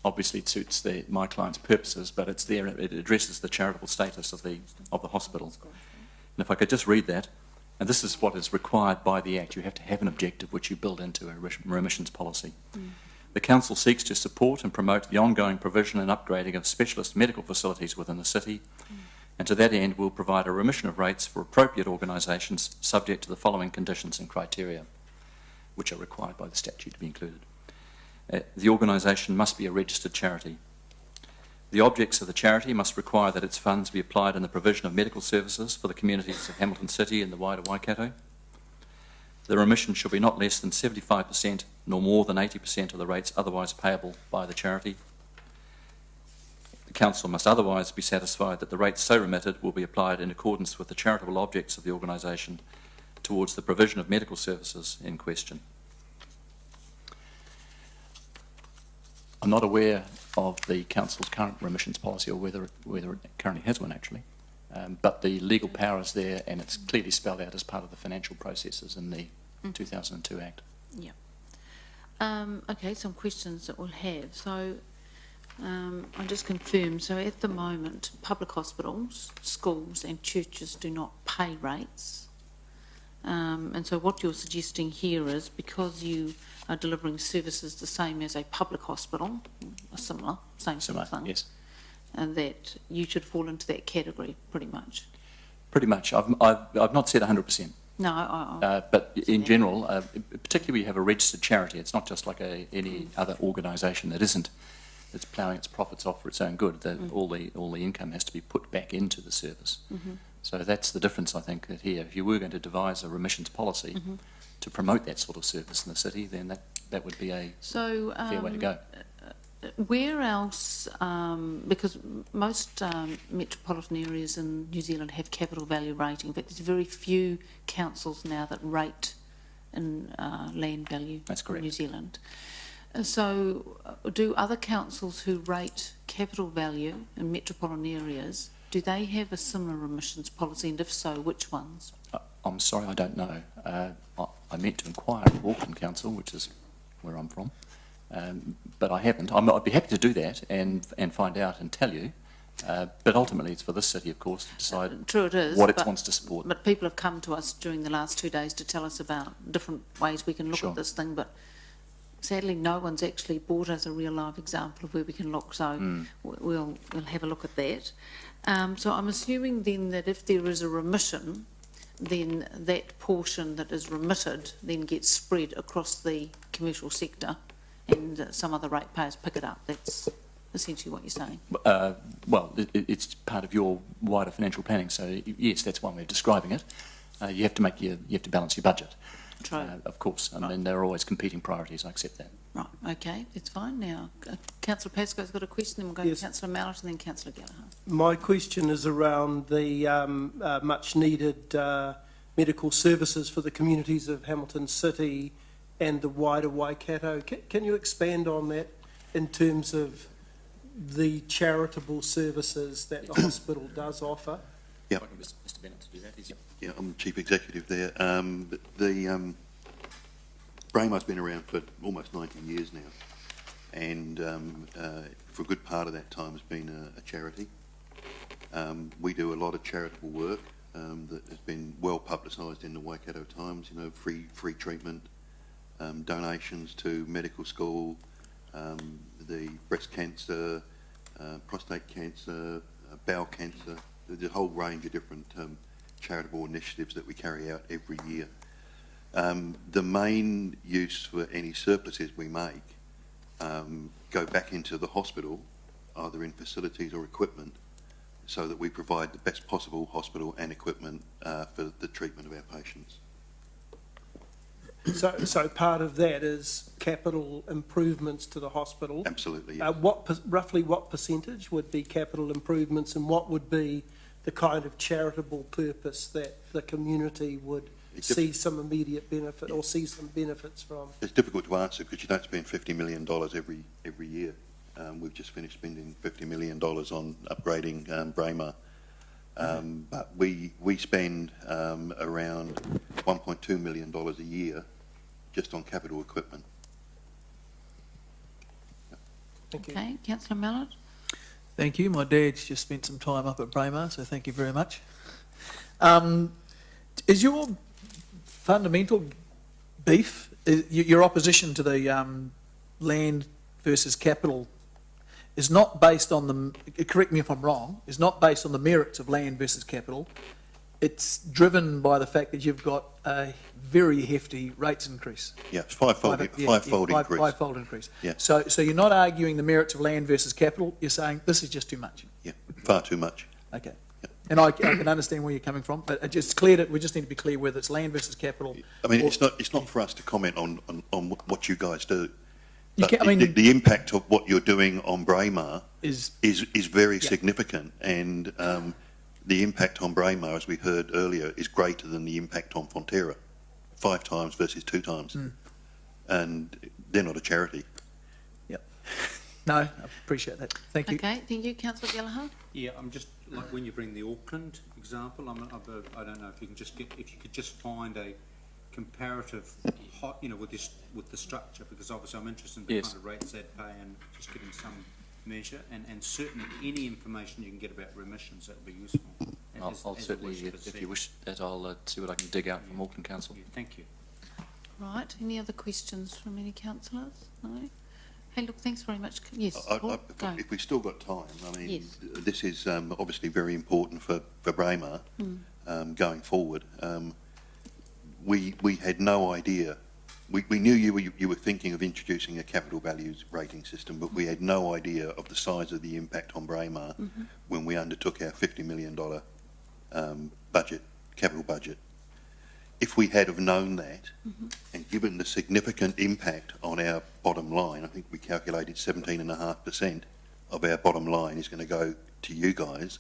Obviously it suits my client's purposes, but it's there, it addresses the charitable status of the hospital. And if I could just read that, and this is what is required by the Act. You have to have an objective which you build into a remissions policy. The Council seeks to support and promote the ongoing provision and upgrading of specialist medical facilities within the city, and to that end will provide a remission of rates for appropriate organisations subject to the following conditions and criteria, which are required by the statute to be included. The organisation must be a registered charity. The objects of the charity must require that its funds be applied in the provision of medical services for the communities of Hamilton City and the wider Waikato. The remission shall be not less than 75% nor more than 80% of the rates otherwise payable by the charity. The Council must otherwise be satisfied that the rates so remitted will be applied in accordance with the charitable objects of the organisation towards the provision of medical services in question. I'm not aware of the Council's current remissions policy or whether it currently has one actually, but the legal power is there and it's clearly spelled out as part of the financial processes in the 2002 Act. Yeah. Okay, some questions that we'll have. So I'll just confirm, so at the moment public hospitals, schools and churches do not pay rates, and so what you're suggesting here is because you are delivering services the same as a public hospital, a similar thing, yes, and that you should fall into that category pretty much. Pretty much. I've not said 100%. No, but in general, particularly you have a registered charity. It's not just like any other organisation that isn't. It's ploughing its profits off for its own good. All the income has to be put back into the service. So that's the difference, I think, that here. If you were going to devise a remissions policy to promote that sort of service in the city, then that would be a fair way to go. Where else, because most metropolitan areas in New Zealand have capital value rating, but there's very few councils now that rate in land value. That's correct. In New Zealand. So do other councils who rate capital value in metropolitan areas, do they have a similar remissions policy, and if so, which ones? I'm sorry, I don't know. I meant to inquire at Auckland Council, which is where I'm from, but I haven't. I'd be happy to do that and find out and tell you, but ultimately it's for this city, of course, to decide True it is, what it wants to support. But people have come to us during the last 2 days to tell us about different ways we can look at this thing, but sadly no one's actually brought us a real live example of where we can look, so we'll have a look at that. So I'm assuming then that if there is a remission, then that portion that is remitted then gets spread across the commercial sector and some other ratepayers pick it up. That's essentially what you're saying. Well, it's part of your wider financial planning, so yes, that's one way of describing it. You have to balance your budget. True. Of course, and then there are always competing priorities. I accept that. Right, okay, that's fine. Now, Councillor Pascoe's got a question, then we'll go to Councillor Mallett and then Councillor Gallagher. My question is around the much needed medical services for the communities of Hamilton City and the wider Waikato. Can you expand on that in terms of the charitable services that the hospital does offer Yep. I'd like Mr. Bennett to do that. Yeah, I'm Chief Executive there. Braemar's been around for almost 90 years now, and for a good part of that time has been a charity. We do a lot of charitable work that has been well publicised in the Waikato Times, you know, free treatment, donations to medical school, the breast cancer, prostate cancer, bowel cancer. There's a whole range of different charitable initiatives that we carry out every year. The main use for any surpluses we make go back into the hospital, either in facilities or equipment, so that we provide the best possible hospital and equipment for the treatment of our patients. So part of that is capital improvements to the hospital. Absolutely. Yes. Roughly what percentage would be capital improvements, and what would be the kind of charitable purpose that the community would see some immediate benefit or see some benefits from? It's difficult to answer because you don't spend $50 million every year. We've just finished spending $50 million on upgrading Braemar. But we spend around $1.2 million a year just on capital equipment. Thank you. Okay, Councillor Mallard. Thank you. My dad's just spent some time up at Braemar, so thank you very much. Is your fundamental beef, your opposition to the land versus capital, is not based on the, correct me if I'm wrong, is not based on the merits of land versus capital? It's driven by the fact that you've got a very hefty rates increase. Yeah, it's fivefold increase. Fivefold increase. Yeah. So you're not arguing the merits of land versus capital, you're saying this is just too much. Yeah, far too much. Okay. Yep. And I can understand where you're coming from, but it just cleared it. We just need to be clear whether it's land versus capital. I mean, it's not for us to comment on what you guys do. You But can, I mean, the impact of what you're doing on Braemar is very significant, and the impact on Braemar, as we heard earlier, is greater than the impact on Fonterra, 5 times versus 2 times. And they're not a charity. Yep. No, I appreciate that. Thank you. Okay, thank you, Councillor Gallagher. Yeah, I'm just, like when you bring the Auckland example, I don't know if you can just get, if you could just find a comparative, you know, with the structure, because obviously I'm interested in the kind of rates they'd pay and just getting some measure, and certainly any information you can get about remissions, that would be useful. I'll certainly, if you wish that, I'll see what I can dig out from Auckland Council. Thank you. Right, any other questions from any councillors? No? Hey, look, thanks very much. Yes, Paul, go. If we've still got time, I mean, Yes. this is obviously very important for Braemar going forward. We had no idea. We knew you were thinking of introducing a capital values rating system, but we had no idea of the size of the impact on Braemar when we undertook our $50 million capital budget. If we had have known that, and given the significant impact on our bottom line, I think we calculated 17.5% of our bottom line is going to go to you guys,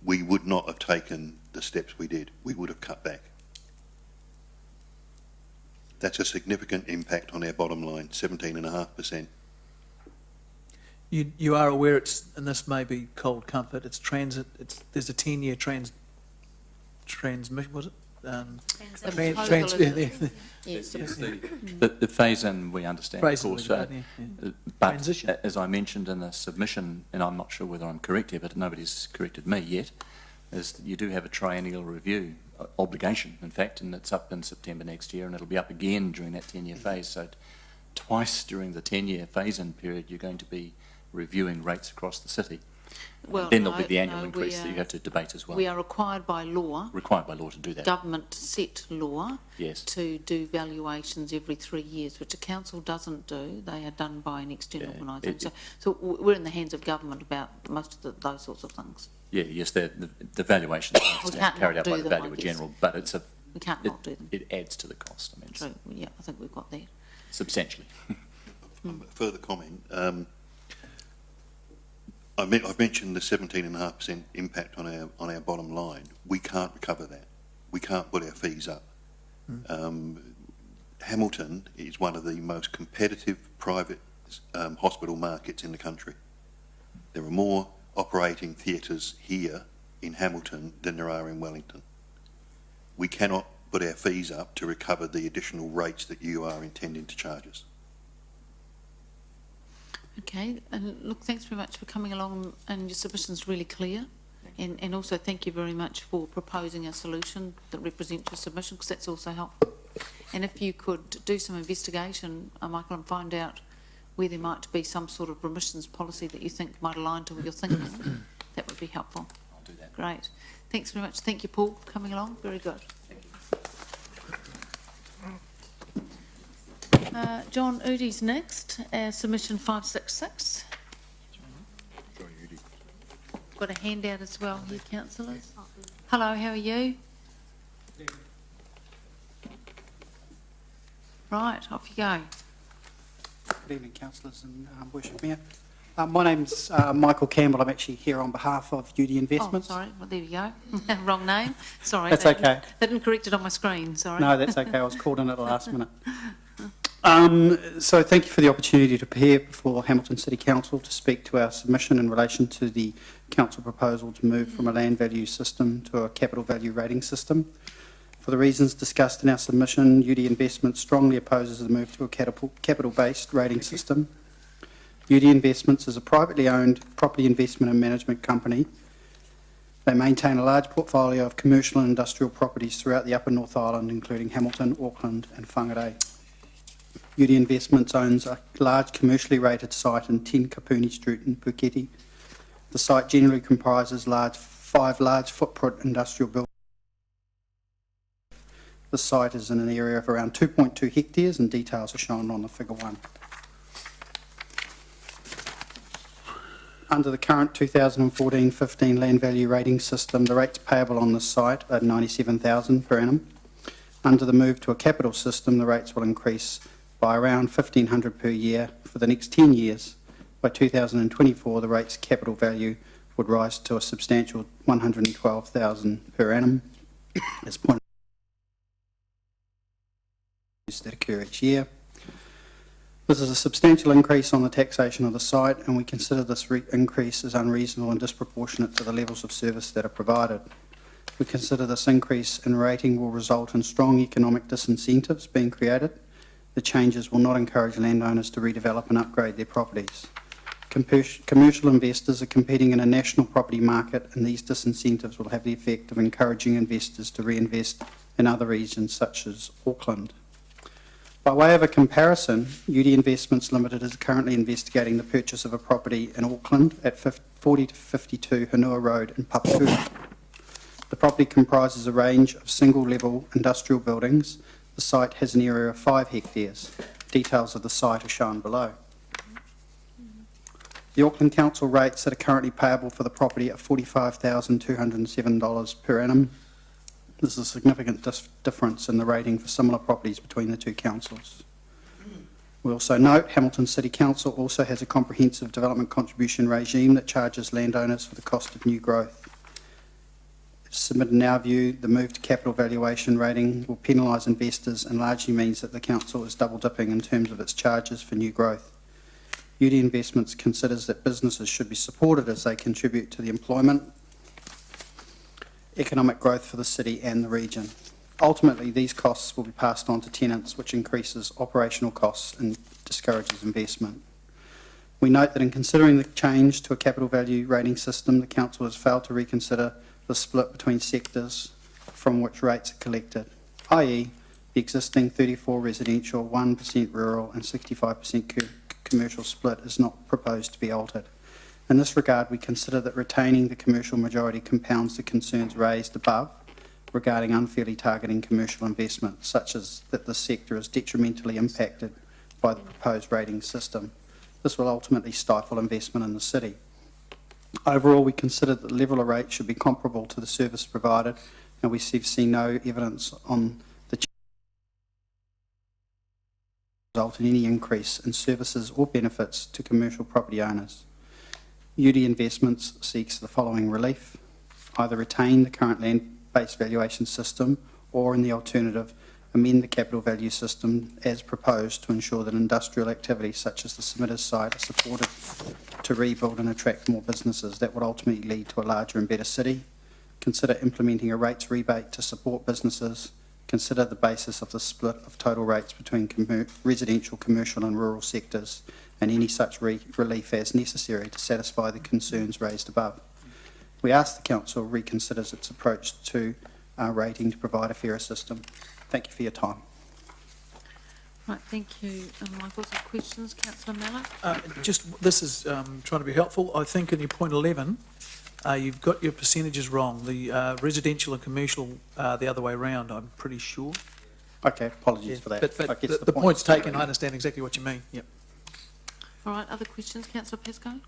we would not have taken the steps we did. We would have cut back. That's a significant impact on our bottom line, 17.5%. You are aware it's, and this may be cold comfort, it's transit, there's a 10-year transmission, was it? The phase-in, we understand, of course. But Transition. as I mentioned in the submission, and I'm not sure whether I'm correct here, but nobody's corrected me yet, is that you do have a triennial review obligation, in fact, and it's up in September next year, and it'll be up again during that 10-year phase. So twice during the 10-year phase-in period, you're going to be reviewing rates across the city. Well, then there'll be the annual increase that you have to debate as well. We are required by law. Required by law to do that. Government set law. Yes. To do valuations every 3 years, which the council doesn't do. They are done by an external organisation. So we're in the hands of government about most of those sorts of things. Yeah, yes, the valuations are carried out by the Valuer General, but it's a we can't not do them. It adds to the cost. I mean, True. Yeah, I think we've got that substantially. Further comment. I've mentioned the 17.5% impact on our bottom line. We can't recover that. We can't put our fees up. Hamilton is one of the most competitive private hospital markets in the country. There are more operating theatres here in Hamilton than there are in Wellington. We cannot put our fees up to recover the additional rates that you are intending to charge us. Okay, and look, thanks very much for coming along, and your submission's really clear. And also thank you very much for proposing a solution that represents your submission, because that's also helpful. And if you could do some investigation, Michael, and find out where there might be some sort of remissions policy that you think might align to what you're thinking, that would be helpful. I'll do that. Great. Thanks very much. Thank you, Paul, for coming along. Very good. Thank you. John Udy's next, submission 566. Got a handout as well here, councillors. Hello, how are you? Right, off you go. Good evening, councillors and Worship Mayor. My name's Michael Campbell. I'm actually here on behalf of UD Investments. Oh, sorry. Well, there we go. Wrong name. Sorry. That's okay. They didn't correct it on my screen. Sorry. No, that's okay. I was called in at the last minute. So thank you for the opportunity to appear before Hamilton City Council to speak to our submission in relation to the council proposal to move from a land value system to a capital value rating system. For the reasons discussed in our submission, UD Investments strongly opposes the move to a capital-based rating system. UD Investments is a privately owned property investment and management company. They maintain a large portfolio of commercial and industrial properties throughout the Upper North Island, including Hamilton, Auckland and Whangarei. UD Investments owns a large commercially rated site in 10 Kapuni Street in Puketi. The site generally comprises five large footprint industrial buildings. The site is in an area of around 2.2 hectares, and details are shown on the figure 1. Under the current 2014-15 land value rating system, the rates payable on this site are $97,000 per annum. Under the move to a capital system, the rates will increase by around $1,500 per year for the next 10 years. By 2024, the rate's capital value would rise to a substantial $112,000 per annum, as pointed that occur each year. This is a substantial increase on the taxation of the site, and we consider this increase as unreasonable and disproportionate to the levels of service that are provided. We consider this increase in rating will result in strong economic disincentives being created. The changes will not encourage landowners to redevelop and upgrade their properties. Commercial investors are competing in a national property market, and these disincentives will have the effect of encouraging investors to reinvest in other regions such as Auckland. By way of a comparison, UD Investments Limited is currently investigating the purchase of a property in Auckland at 40 to 52 Hanua Road in Papakura. The property comprises a range of single-level industrial buildings. The site has an area of 5 hectares. Details of the site are shown below. The Auckland Council rates that are currently payable for the property are $45,207 per annum. There's a significant difference in the rating for similar properties between the two councils. We also note Hamilton City Council also has a comprehensive development contribution regime that charges landowners for the cost of new growth. It's submitted in our view, the move to capital valuation rating will penalise investors and largely means that the council is double dipping in terms of its charges for new growth. UD Investments considers that businesses should be supported as they contribute to the employment, economic growth for the city and the region. Ultimately, these costs will be passed on to tenants, which increases operational costs and discourages investment. We note that in considering the change to a capital value rating system, the council has failed to reconsider the split between sectors from which rates are collected, i.e. the existing 34 residential, 1% rural and 65% commercial split is not proposed to be altered. In this regard, we consider that retaining the commercial majority compounds the concerns raised above regarding unfairly targeting commercial investment, such as that the sector is detrimentally impacted by the proposed rating system. This will ultimately stifle investment in the city. Overall, we consider that the level of rate should be comparable to the service provided, and we see no evidence on the result in any increase in services or benefits to commercial property owners. UD Investments seeks the following relief: either retain the current land-based valuation system or, in the alternative, amend the capital value system as proposed to ensure that industrial activities such as the submitted site are supported to rebuild and attract more businesses that would ultimately lead to a larger and better city. consider implementing a rates rebate to support businesses, consider the basis of the split of total rates between residential, commercial and rural sectors, and any such relief as necessary to satisfy the concerns raised above. We ask the Council reconsiders its approach to rating to provide a fairer system. Thank you for your time. Right, thank you, Michael. Some questions, Councillor Mallett? This is trying to be helpful. I think in your point 11, you've got your percentages wrong. The residential and commercial are the other way around, I'm pretty sure. Okay, apologies for that. But I guess the point's taken. I understand exactly what you mean. Yep. All right, other questions, Councillor Pascoe?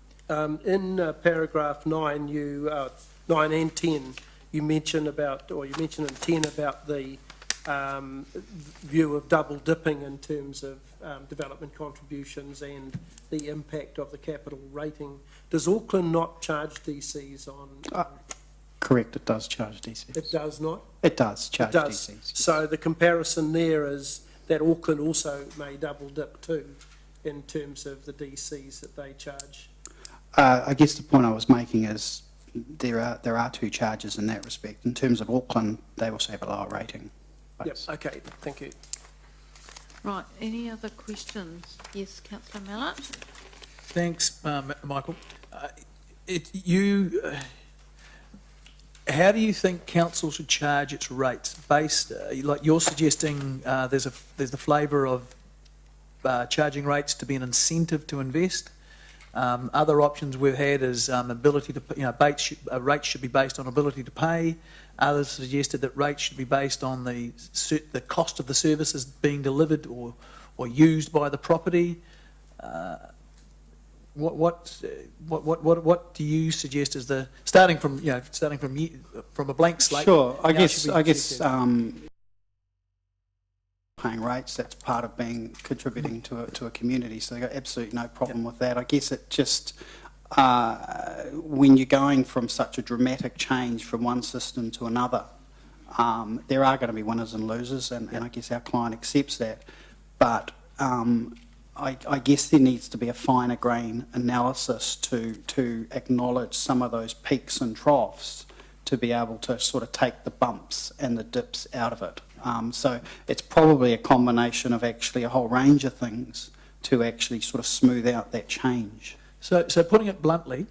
In paragraph 9, 9 and 10, you mention about, or you mention in 10 about the view of double dipping in terms of development contributions and the impact of the capital rating. Does Auckland not charge DCs on? Correct, it does charge DCs. It does not? It does charge DCs. So the comparison there is that Auckland also may double dip too in terms of the DCs that they charge. I guess the point I was making is there are two charges in that respect. In terms of Auckland, they also have a lower rating. Yep, okay, thank you. Right, any other questions? Yes, Councillor Mallett? Thanks, Michael. How do you think council should charge its rates? Based, like you're suggesting, there's the flavour of charging rates to be an incentive to invest. Other options we've had is ability to, rates should be based on ability to pay. Others suggested that rates should be based on the cost of the services being delivered or used by the property. What do you suggest as the starting from a blank slate? Sure, I guess paying rates, that's part of contributing to a community, so they've got absolutely no problem with that. I guess it just when you're going from such a dramatic change from one system to another, there are going to be winners and losers, and I guess our client accepts that. But I guess there needs to be a finer grain analysis to acknowledge some of those peaks and troughs to be able to sort of take the bumps and the dips out of it. So it's probably a combination of actually a whole range of things to actually sort of smooth out that change. So putting it bluntly,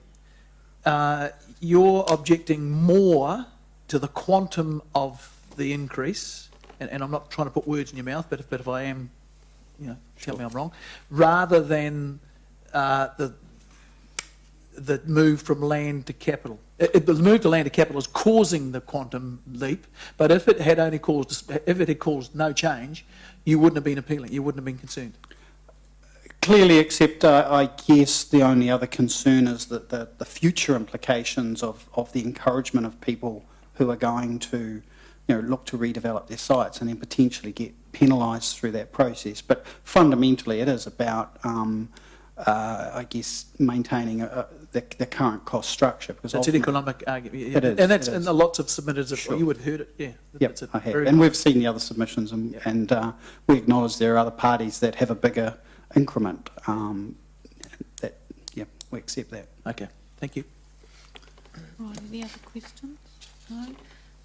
you're objecting more to the quantum of the increase, and I'm not trying to put words in your mouth, but if I am, tell me I'm wrong, rather than the move from land to capital. The move to land to capital is causing the quantum leap, but if it had caused no change, you wouldn't have been appealing, you wouldn't have been concerned. Clearly, except I guess the only other concern is that the future implications of the encouragement of people who are going to look to redevelop their sites and then potentially get penalised through that process. But fundamentally, it is about I guess maintaining the current cost structure. Because it's an economic argument, yeah. It is, and that's and lots of submitters. Sure. You would have heard it, yeah. Yep, I have, and we've seen the other submissions, and we acknowledge there are other parties that have a bigger increment. We accept that. Okay, thank you. Right, any other questions? No.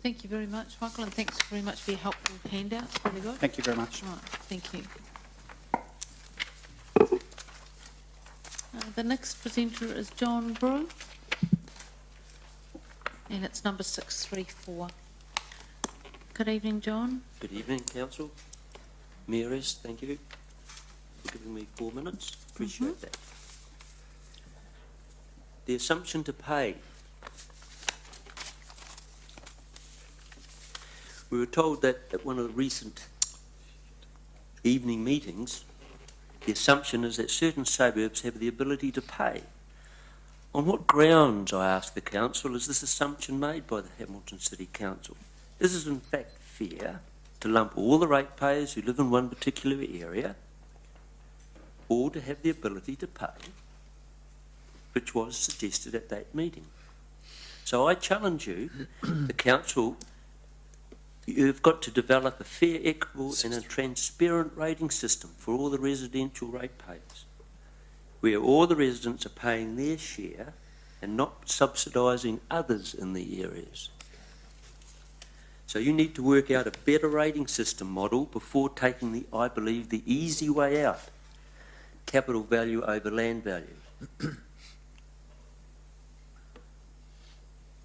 Thank you very much, Michael, and thanks very much for your helpful handouts. Really good. Thank you very much. Right, thank you. The next presenter is John Brew, and it's number 634. Good evening, John. Good evening, Council. Mayoress, thank you for giving me 4 minutes. Appreciate that. The assumption to pay. We were told that at one of the recent evening meetings, the assumption is that certain suburbs have the ability to pay. On what grounds, I ask the Council, is this assumption made by the Hamilton City Council? Is it in fact fair to lump all the ratepayers who live in one particular area, or to have the ability to pay, which was suggested at that meeting? So I challenge you, the Council, you've got to develop a fair, equitable and a transparent rating system for all the residential ratepayers, where all the residents are paying their share and not subsidising others in the areas. So you need to work out a better rating system model before taking the, I believe, the easy way out. Capital value over land value.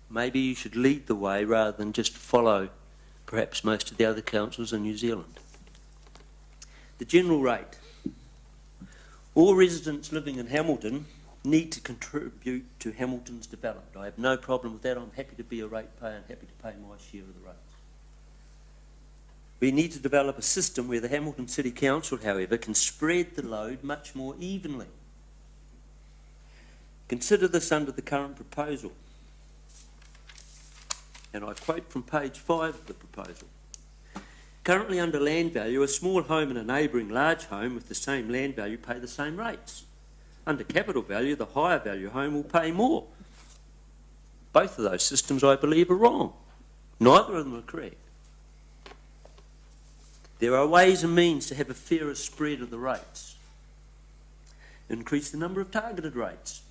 Maybe you should lead the way rather than just follow perhaps most of the other councils in New Zealand. The general rate. All residents living in Hamilton need to contribute to Hamilton's development. I have no problem with that. I'm happy to be a ratepayer and happy to pay my share of the rates. We need to develop a system where the Hamilton City Council, however, can spread the load much more evenly. Consider this under the current proposal. And I quote from page 5 of the proposal. Currently under land value, a small home and a neighbouring large home with the same land value pay the same rates. Under capital value, the higher value home will pay more. Both of those systems, I believe, are wrong. Neither of them are correct. There are ways and means to have a fairer spread of the rates. Increase the number of targeted rates.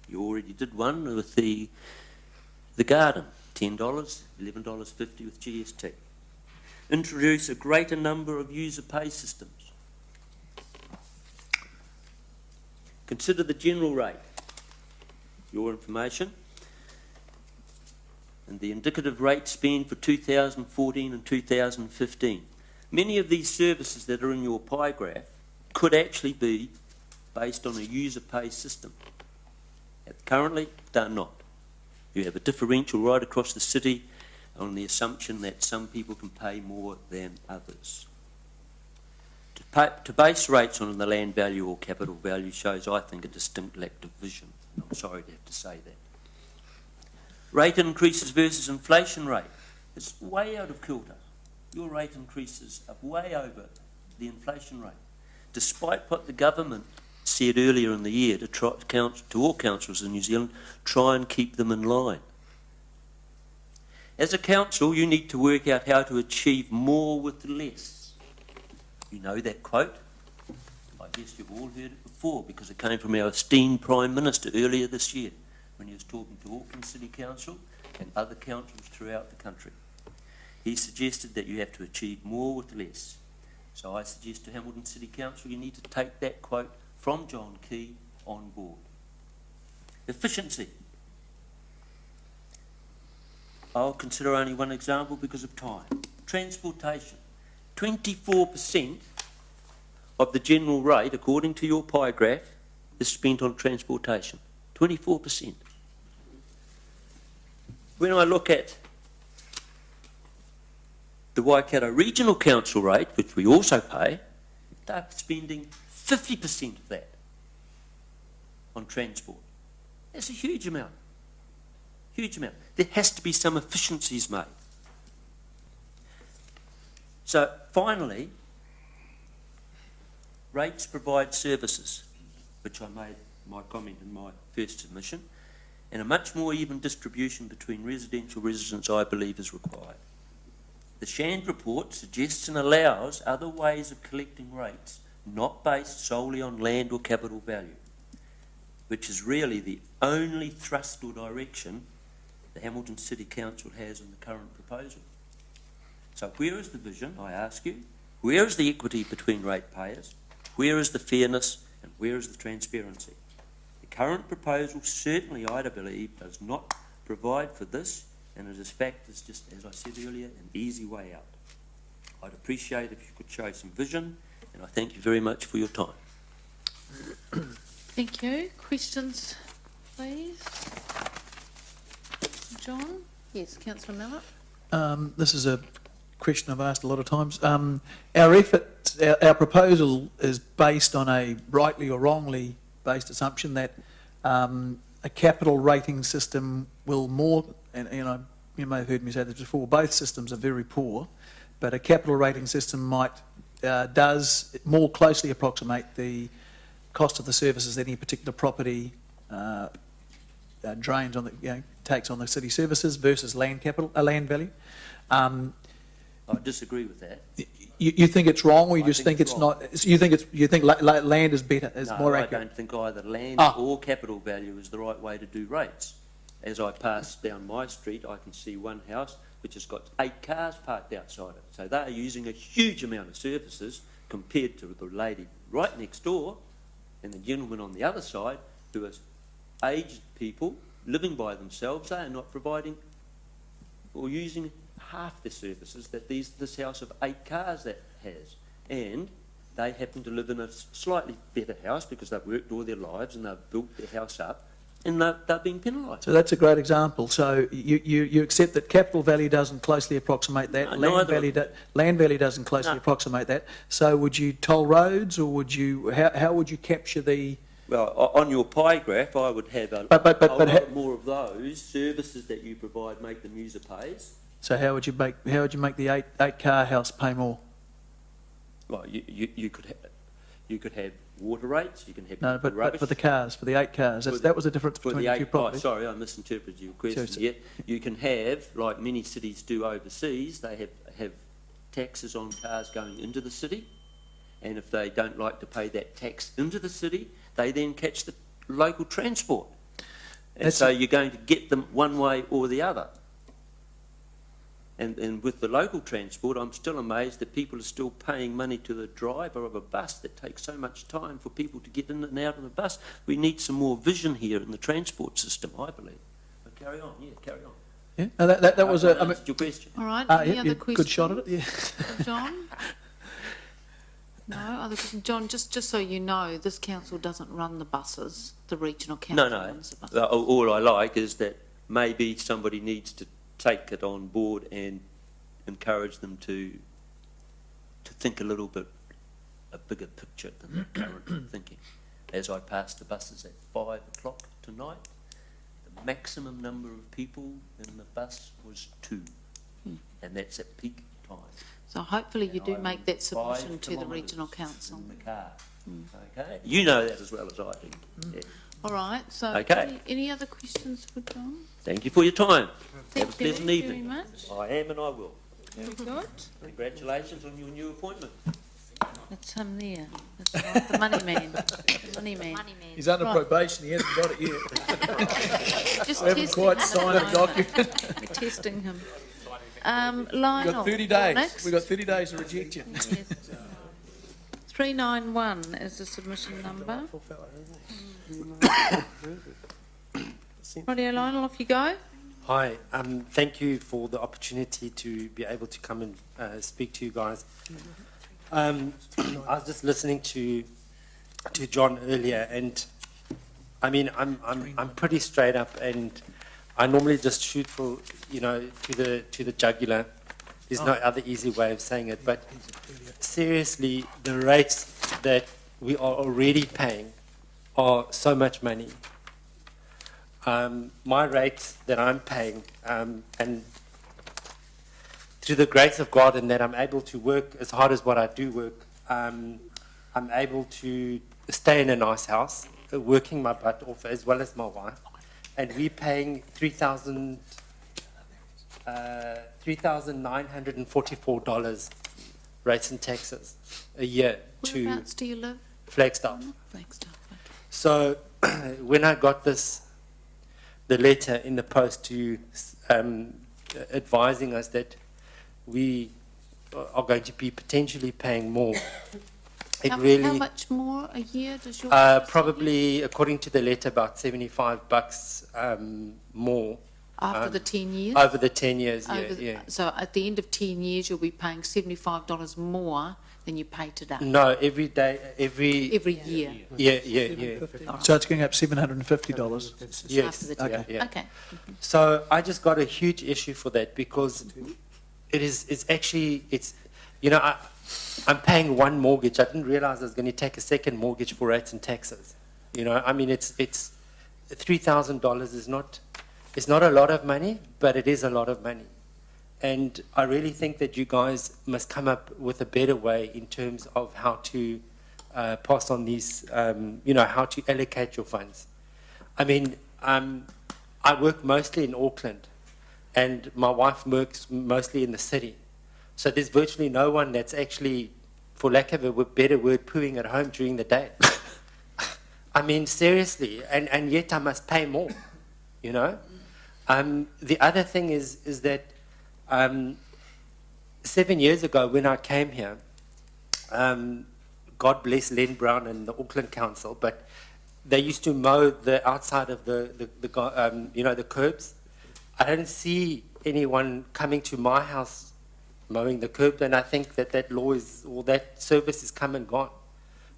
You already did one with the garden, $10, $11.50 with GST. Introduce a greater number of user pay systems. Consider the general rate. Your information. And the indicative rate spend for 2014 and 2015. Many of these services that are in your pie graph could actually be based on a user pay system. Currently, they're not. You have a differential right across the city on the assumption that some people can pay more than others. To base rates on the land value or capital value shows, I think, a distinct lack of vision. I'm sorry to have to say that. Rate increases versus inflation rate. It's way out of kilter. Your rate increases are way over the inflation rate, despite what the government said earlier in the year to all councils in New Zealand, try and keep them in line. As a council, you need to work out how to achieve more with less. You know that quote? I guess you've all heard it before because it came from our esteemed Prime Minister earlier this year when he was talking to Auckland City Council and other councils throughout the country. He suggested that you have to achieve more with less. So I suggest to Hamilton City Council you need to take that quote from John Key on board. Efficiency. I'll consider only one example because of time. Transportation. 24% of the general rate, according to your pie graph, is spent on transportation. 24%. When I look at the Waikato Regional Council rate, which we also pay, they're spending 50% of that on transport. That's a huge amount. Huge amount. There has to be some efficiencies made. So finally, rates provide services, which I made my comment in my first submission, and a much more even distribution between residential residents, I believe, is required. The Shand report suggests and allows other ways of collecting rates not based solely on land or capital value, which is really the only thrust or direction the Hamilton City Council has in the current proposal. So where is the vision, I ask you? Where is the equity between ratepayers? Where is the fairness? And where is the transparency? The current proposal certainly, I believe, does not provide for this, and it is fact is just, as I said earlier, an easy way out. I'd appreciate if you could show some vision, and I thank you very much for your time. Thank you. Questions, please? John? Yes, Councillor Mallett. This is a question I've asked a lot of times. Our proposal is based on a rightly or wrongly based assumption that a capital rating system will more, and you may have heard me say this before, both systems are very poor, but a capital rating system does more closely approximate the cost of the services that any particular property drains on the, takes on the city services versus land value. I disagree with that. You think it's wrong, or you just think it's not? You think land is better, is more accurate? I don't think either land or capital value is the right way to do rates. As I pass down my street, I can see one house which has got 8 cars parked outside it. So they are using a huge amount of services compared to the lady right next door and the gentleman on the other side who is aged people living by themselves. They are not providing or using half the services that this house of 8 cars that has. And they happen to live in a slightly better house because they've worked all their lives and they've built their house up, and they're being penalised. So that's a great example. So you accept that capital value doesn't closely approximate that, land value doesn't closely approximate that. So would you toll roads, or would you, how would you capture the... Well, on your pie graph, I would have a lot more of those services that you provide make them user pays. So how would you make the eight car house pay more? Well, you could have water rates. You can have no, but rubbish. For the cars, for the 8 cars, that was the difference between the two properties. Oh, sorry, I misinterpreted your question. Yeah, you can have, like many cities do overseas, they have taxes on cars going into the city, and if they don't like to pay that tax into the city, they then catch the local transport. And so you're going to get them one way or the other. And with the local transport, I'm still amazed that people are still paying money to the driver of a bus that takes so much time for people to get in and out of the bus. We need some more vision here in the transport system, I believe. But carry on, carry on. Yeah, no, that was a... your question. All right, any other questions? Good shot at it, yeah. John? No, other questions? John, just so you know, this council doesn't run the buses, the regional council runs the buses. All I like is that maybe somebody needs to take it on board and encourage them to think a little bit a bigger picture than they're currently thinking. As I passed the buses at 5 o'clock tonight, the maximum number of people in the bus was 2, and that's at peak time. So hopefully you do make that submission to the regional council. In the car. Okay, you know that as well as I do. Yeah. All right. So any other questions for John? Thank you for your time. Thank Have a pleasant evening. Very much. I am, and I will. Very good. Congratulations on your new appointment. That's him there. That's right, the money man. The money man. He's under probation. He hasn't got it yet. Just we haven't quite signed a document. We're testing him. Lionel. We've got 30 days. We've got 30 days to reject you. Yes. 391 is the submission number. Rightio, Lionel, off you go. Hi, thank you for the opportunity to be able to come and speak to you guys. I was just listening to John earlier, and I mean, I'm pretty straight up, and I normally just shoot for, to the jugular. There's no other easy way of saying it, but seriously, the rates that we are already paying are so much money. My rates that I'm paying, and through the grace of God, and that I'm able to work as hard as what I do work, I'm able to stay in a nice house, working my butt off, as well as my wife, and we're paying $3,944 rates and taxes a year. Whereabouts do you live? Flagstaff. Flagstaff. Okay. So when I got the letter in the post to advising us that we are going to be potentially paying more, How much more a year does your probably, according to the letter, about $75 more. After the 10 years? Over the 10 years, yeah. So at the end of 10 years, you'll be paying $75 more than you pay today? No, every day, every year? Yeah. So it's going up $750? Yes. Okay. So I just got a huge issue for that, because I'm paying one mortgage. I didn't realize I was going to take a second mortgage for rates and taxes. I mean, it's $3,000 is not a lot of money, but it is a lot of money. And I really think that you guys must come up with a better way in terms of how to pass on these, how to allocate your funds. I mean, I work mostly in Auckland, and my wife works mostly in the city. So there's virtually no one that's actually, for lack of a better word, pooing at home during the day. I mean, seriously, and yet I must pay more, The other thing is that 7 years ago when I came here, God bless Len Brown and the Auckland Council, but they used to mow the outside of the curbs. I don't see anyone coming to my house mowing the curb, and I think that law is, or that service is come and gone.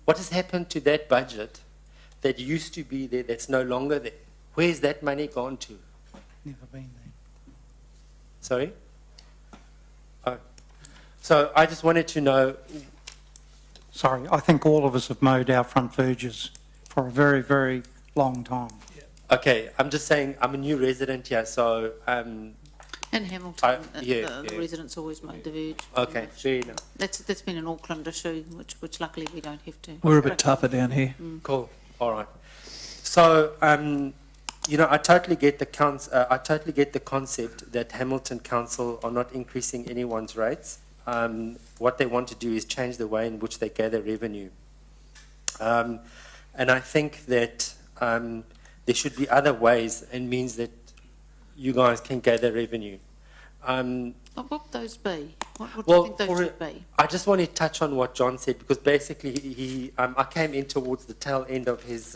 What has happened to that budget that used to be there that's no longer there? Where's that money gone to? Never been there. Sorry? Oh. So I just wanted to know. Sorry, I think all of us have mowed our front verges for a very, very long time. Okay, I'm just saying I'm a new resident here, so In Hamilton, yeah, the residents always mowed the verge. Okay, fair enough. That's been an Auckland issue, which luckily we don't have to. We're a bit tougher down here. Cool. All right. So, I totally get the concept that Hamilton Council are not increasing anyone's rates. What they want to do is change the way in which they gather revenue. And I think that there should be other ways and means that you guys can gather revenue. What would those be? What do Well, you think those should be? I just want to touch on what John said, because basically I came in towards the tail end of his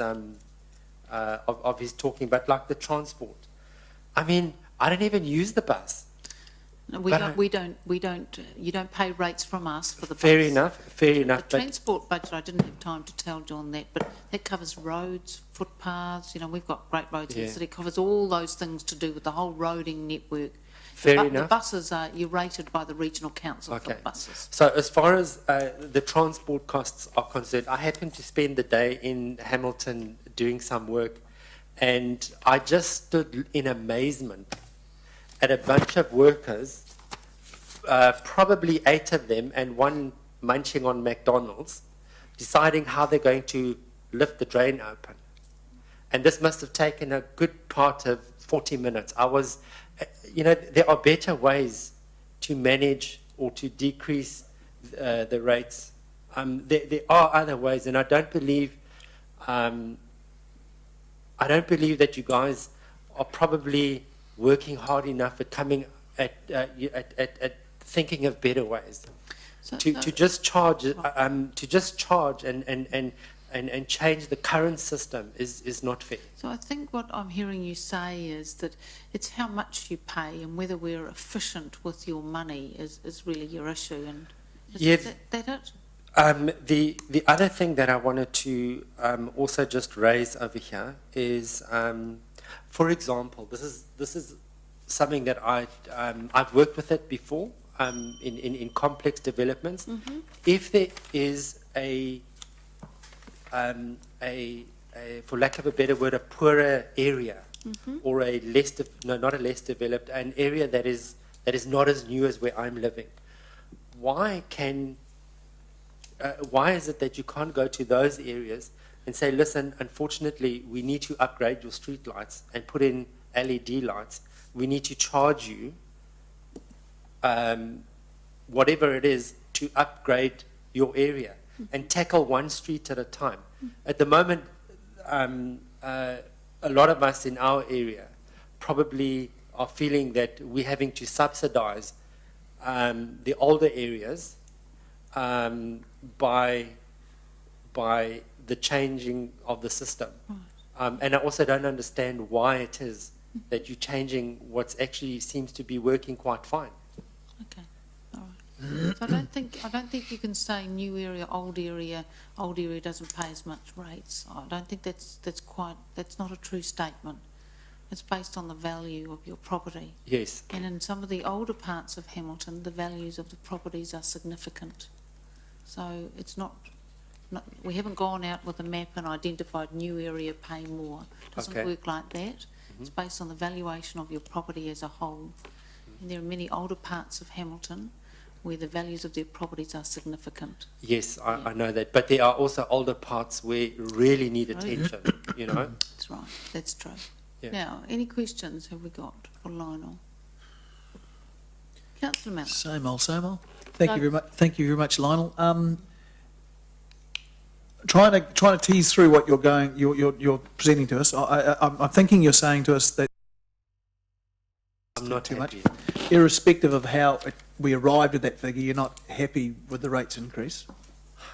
talking, but like the transport. I mean, I don't even use the bus. No, you don't pay rates from us for the bus. Fair enough. The But transport budget, I didn't have time to tell John that, but that covers roads, footpaths, we've got great roads in the Yeah. city, covers all those things to do with the whole roading network. Fair The enough. buses you're rated by the regional council for Okay. the buses. So as far as the transport costs are concerned, I happened to spend the day in Hamilton doing some work, and I just stood in amazement at a bunch of workers, probably 8 of them and one munching on McDonald's, deciding how they're going to lift the drain open. And this must have taken a good part of 40 minutes. I was, there are better ways to manage or to decrease the rates. There are other ways, and I don't believe that you guys are probably working hard enough at coming at thinking of better ways. To just charge and change the current system is not fair. So I think what I'm hearing you say is that it's how much you pay and whether we're efficient with your money is really your issue. And is that it? The other thing that I wanted to also just raise over here is, for example, this is something that I've worked with it before in complex developments. Mm-hmm. If there is for lack of a better word, a poorer area, Mm-hmm. or not a less developed, an area that is not as new as where I'm living, why is it that you can't go to those areas and say, listen, unfortunately, we need to upgrade your street lights and put in LED lights. We need to charge you whatever it is to upgrade your area and tackle one street at a time. At the moment, a lot of us in our area probably are feeling that we're having to subsidize the older areas by the changing of the system. And I also don't understand why it is that you're changing what actually seems to be working quite fine. Okay, all right. So I don't think you can say new area, old area doesn't pay as much rates. I don't think that's not a true statement. It's based on the value of your property. Yes. And in some of the older parts of Hamilton, the values of the properties are significant. So it's not we haven't gone out with a map and identified new area pay more. It doesn't work like that. It's based on the valuation of your property as a whole. And there are many older parts of Hamilton where the values of their properties are significant. Yes, I know that. But there are also older parts where really need attention, That's right, that's true. Yeah. Now, any questions have we got for Lionel? Councillor Mallett. Same old. Thank you very much, Lionel. Trying to tease through what you're presenting to us. I'm thinking you're saying to us that I'm not too much. happy. irrespective of how we arrived at that figure, you're not happy with the rates increase?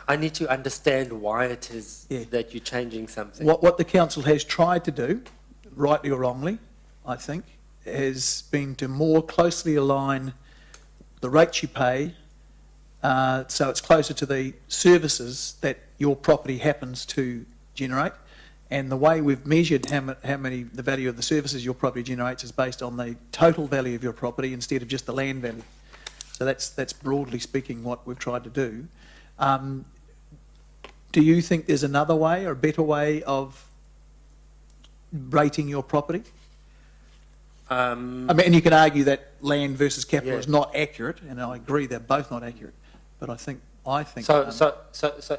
I need to understand why it is that you're changing something. What the council has tried to do, rightly or wrongly, I think, has been to more closely align the rates you pay, so it's closer to the services that your property happens to generate. And the way we've measured how many the value of the services your property generates is based on the total value of your property instead of just the land value. So that's broadly speaking what we've tried to do. Do you think there's another way or a better way of rating your property? I mean, and you can argue that land versus capital is not accurate, and I agree they're both not accurate. But I think. So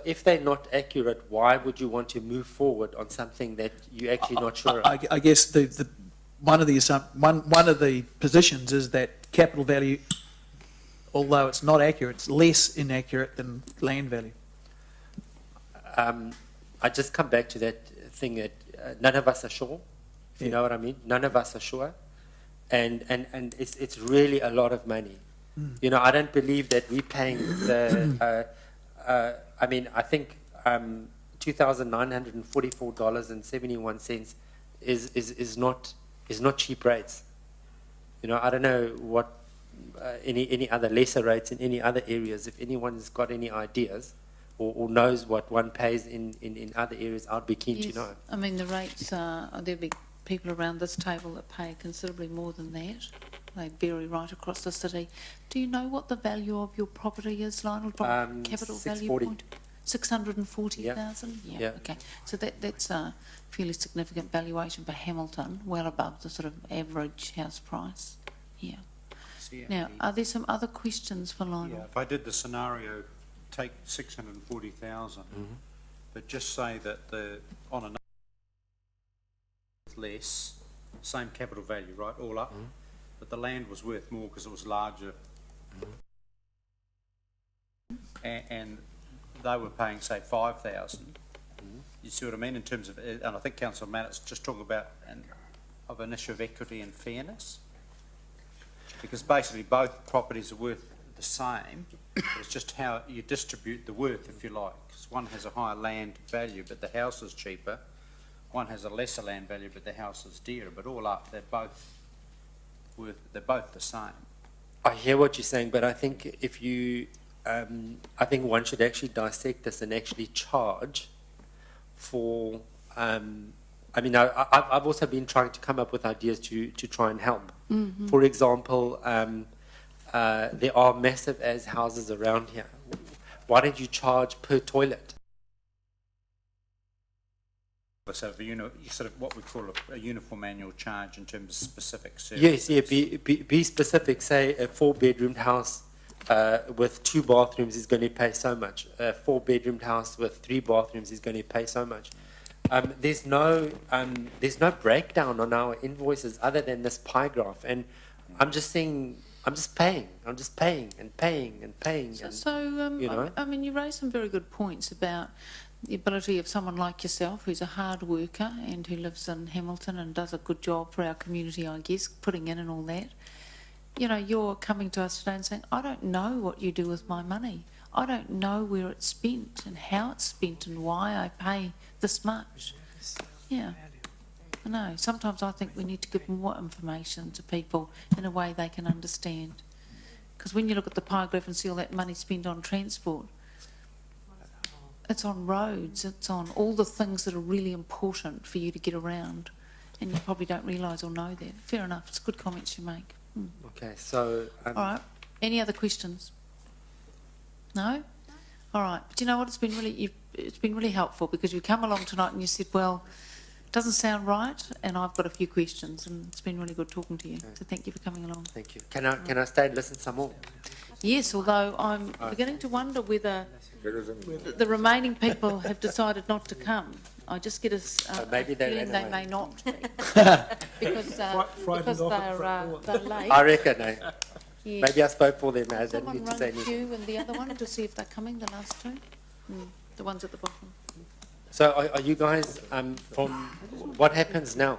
if they're not accurate, why would you want to move forward on something that you're actually not sure of? I guess one of the positions is that capital value, although it's not accurate, it's less inaccurate than land value. I just come back to that thing that none of us are sure, if you know what I mean. None of us are sure, and it's really a lot of money. You know, I don't believe that we're paying the. I mean, I think $2,944.71 is not cheap rates. You know, I don't know what any other lesser rates in any other areas. If anyone's got any ideas or knows what one pays in other areas, I'd be keen to know. I mean, the rates there'll be people around this table that pay considerably more than that. They vary right across the city. Do you know what the value of your property is, Lionel? Capital value point? 640,000? Yeah. Okay. So that's a fairly significant valuation for Hamilton, well above the sort of average house price. Yeah. Now, are there some other questions for Lionel? Yeah, if I did the scenario, take 640,000, but just say that on a less, same capital value, right, all up, but the land was worth more because it was larger, and they were paying, say, 5,000. You see what I mean in terms of, and I think Councillor Mannett's just talking about an issue of equity and fairness, because basically both properties are worth the same. It's just how you distribute the worth, if you like. Because one has a higher land value, but the house is cheaper. One has a lesser land value, but the house is dearer. But all up, they're both the same. I hear what you're saying, but I think if you, I think one should actually dissect this and actually charge for. I mean, I've also been trying to come up with ideas to try and help. For example, there are massive as houses around here. Why don't you charge per toilet? So sort of what we call a uniform annual charge in terms of specific services. Yes, yeah, be specific. Say a 4-bedroomed house with 2 bathrooms is going to pay so much. A 4-bedroomed house with 3 bathrooms is going to pay so much. There's no breakdown on our invoices other than this pie graph, and I'm just saying. I'm just paying and paying and paying. You know? I mean, you raised some very good points about the ability of someone like yourself, who's a hard worker and who lives in Hamilton and does a good job for our community, I guess, putting in and all that. You know, you're coming to us today and saying, I don't know what you do with my money. I don't know where it's spent and how it's spent and why I pay this much. Yeah. I know. Sometimes I think we need to give more information to people in a way they can understand. Because when you look at the pie graph and see all that money spent on transport, it's on roads, it's on all the things that are really important for you to get around, and you probably don't realise or know that. Fair enough. It's good comments you make. Okay, so... all right. Any other questions? No? All right. But you know what? It's been really helpful, because you come along tonight and you said, well, doesn't sound right, and I've got a few questions, and it's been really good talking to you. Okay. So thank you for coming along. Thank you. Can I stay and listen some more? Yes, although I'm beginning to wonder whether the remaining people have decided not to come. I just get a maybe feeling they may not be. because they're late. I reckon. Yes. Maybe I spoke for them. I didn't Someone need to say run anything. you and the other one to see if they're coming, the last two? The ones at the bottom. So are you guys from, what happens now?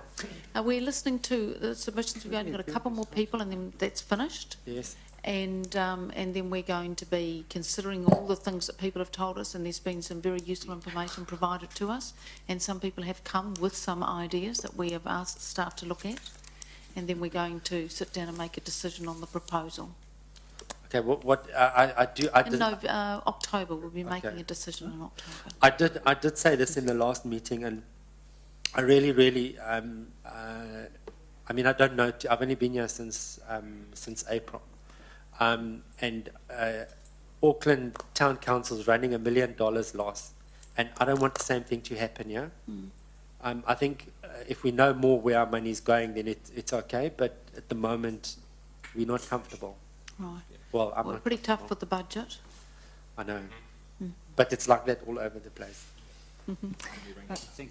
We're listening to the submissions. We've only got a couple more people and then that's finished. Yes. And then we're going to be considering all the things that people have told us, and there's been some very useful information provided to us, and some people have come with some ideas that we have asked the staff to look at, and then we're going to sit down and make a decision on the proposal. Okay, October, we'll be making a decision in October. I did say this in the last meeting, and I really, I mean, I don't know, I've only been here since April. And Auckland Town Council is running $1 million loss, and I don't want the same thing to happen here. I think if we know more where our money is going, then it's okay, but at the moment, we're not comfortable. Right. Well, I'm We're not pretty tough comfortable. with the budget. I know, but it's like that all over the place.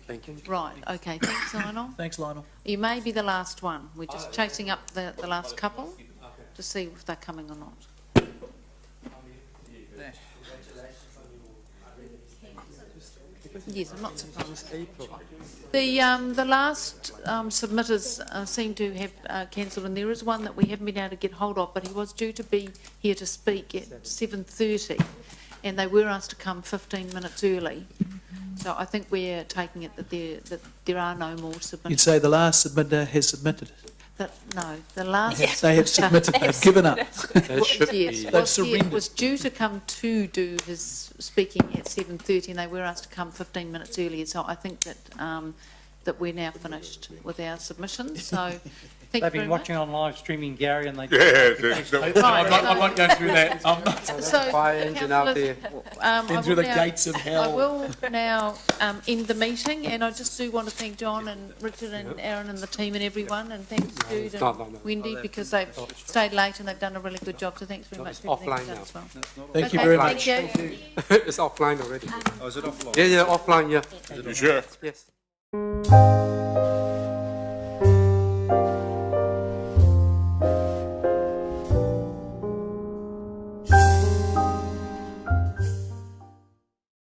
Thank you. Right, okay, thanks Lionel. Thanks, Lionel. You may be the last one. We're just chasing up the last couple to see if they're coming or not. Yes, I'm not surprised. The last submitters seem to have cancelled, and there is one that we haven't been able to get hold of, but he was due to be here to speak at 7:30, and they were asked to come 15 minutes early. So I think we're taking it that there are no more submitters. You'd say the last submitter has submitted. The last... They have submitted, they've given up. Yes, was due to come to do his speaking at 7:30, and they were asked to come 15 minutes earlier. So I think that that we're now finished with our submissions. So thank They've you been very watching online streaming, Gary, and they... I won't go through that. So, Fire engine out there. Been through the gates of hell. I will now end the meeting, and I just do want to thank John and Richard and Aaron and the team and everyone, and thanks Jude and Wendy, because they've stayed late and they've done a really good job. So thanks very much for everything you've done as well. Thank you very much. Thank you. It's offline already. Oh, is it offline? Yeah, offline, yeah. You sure? Yes.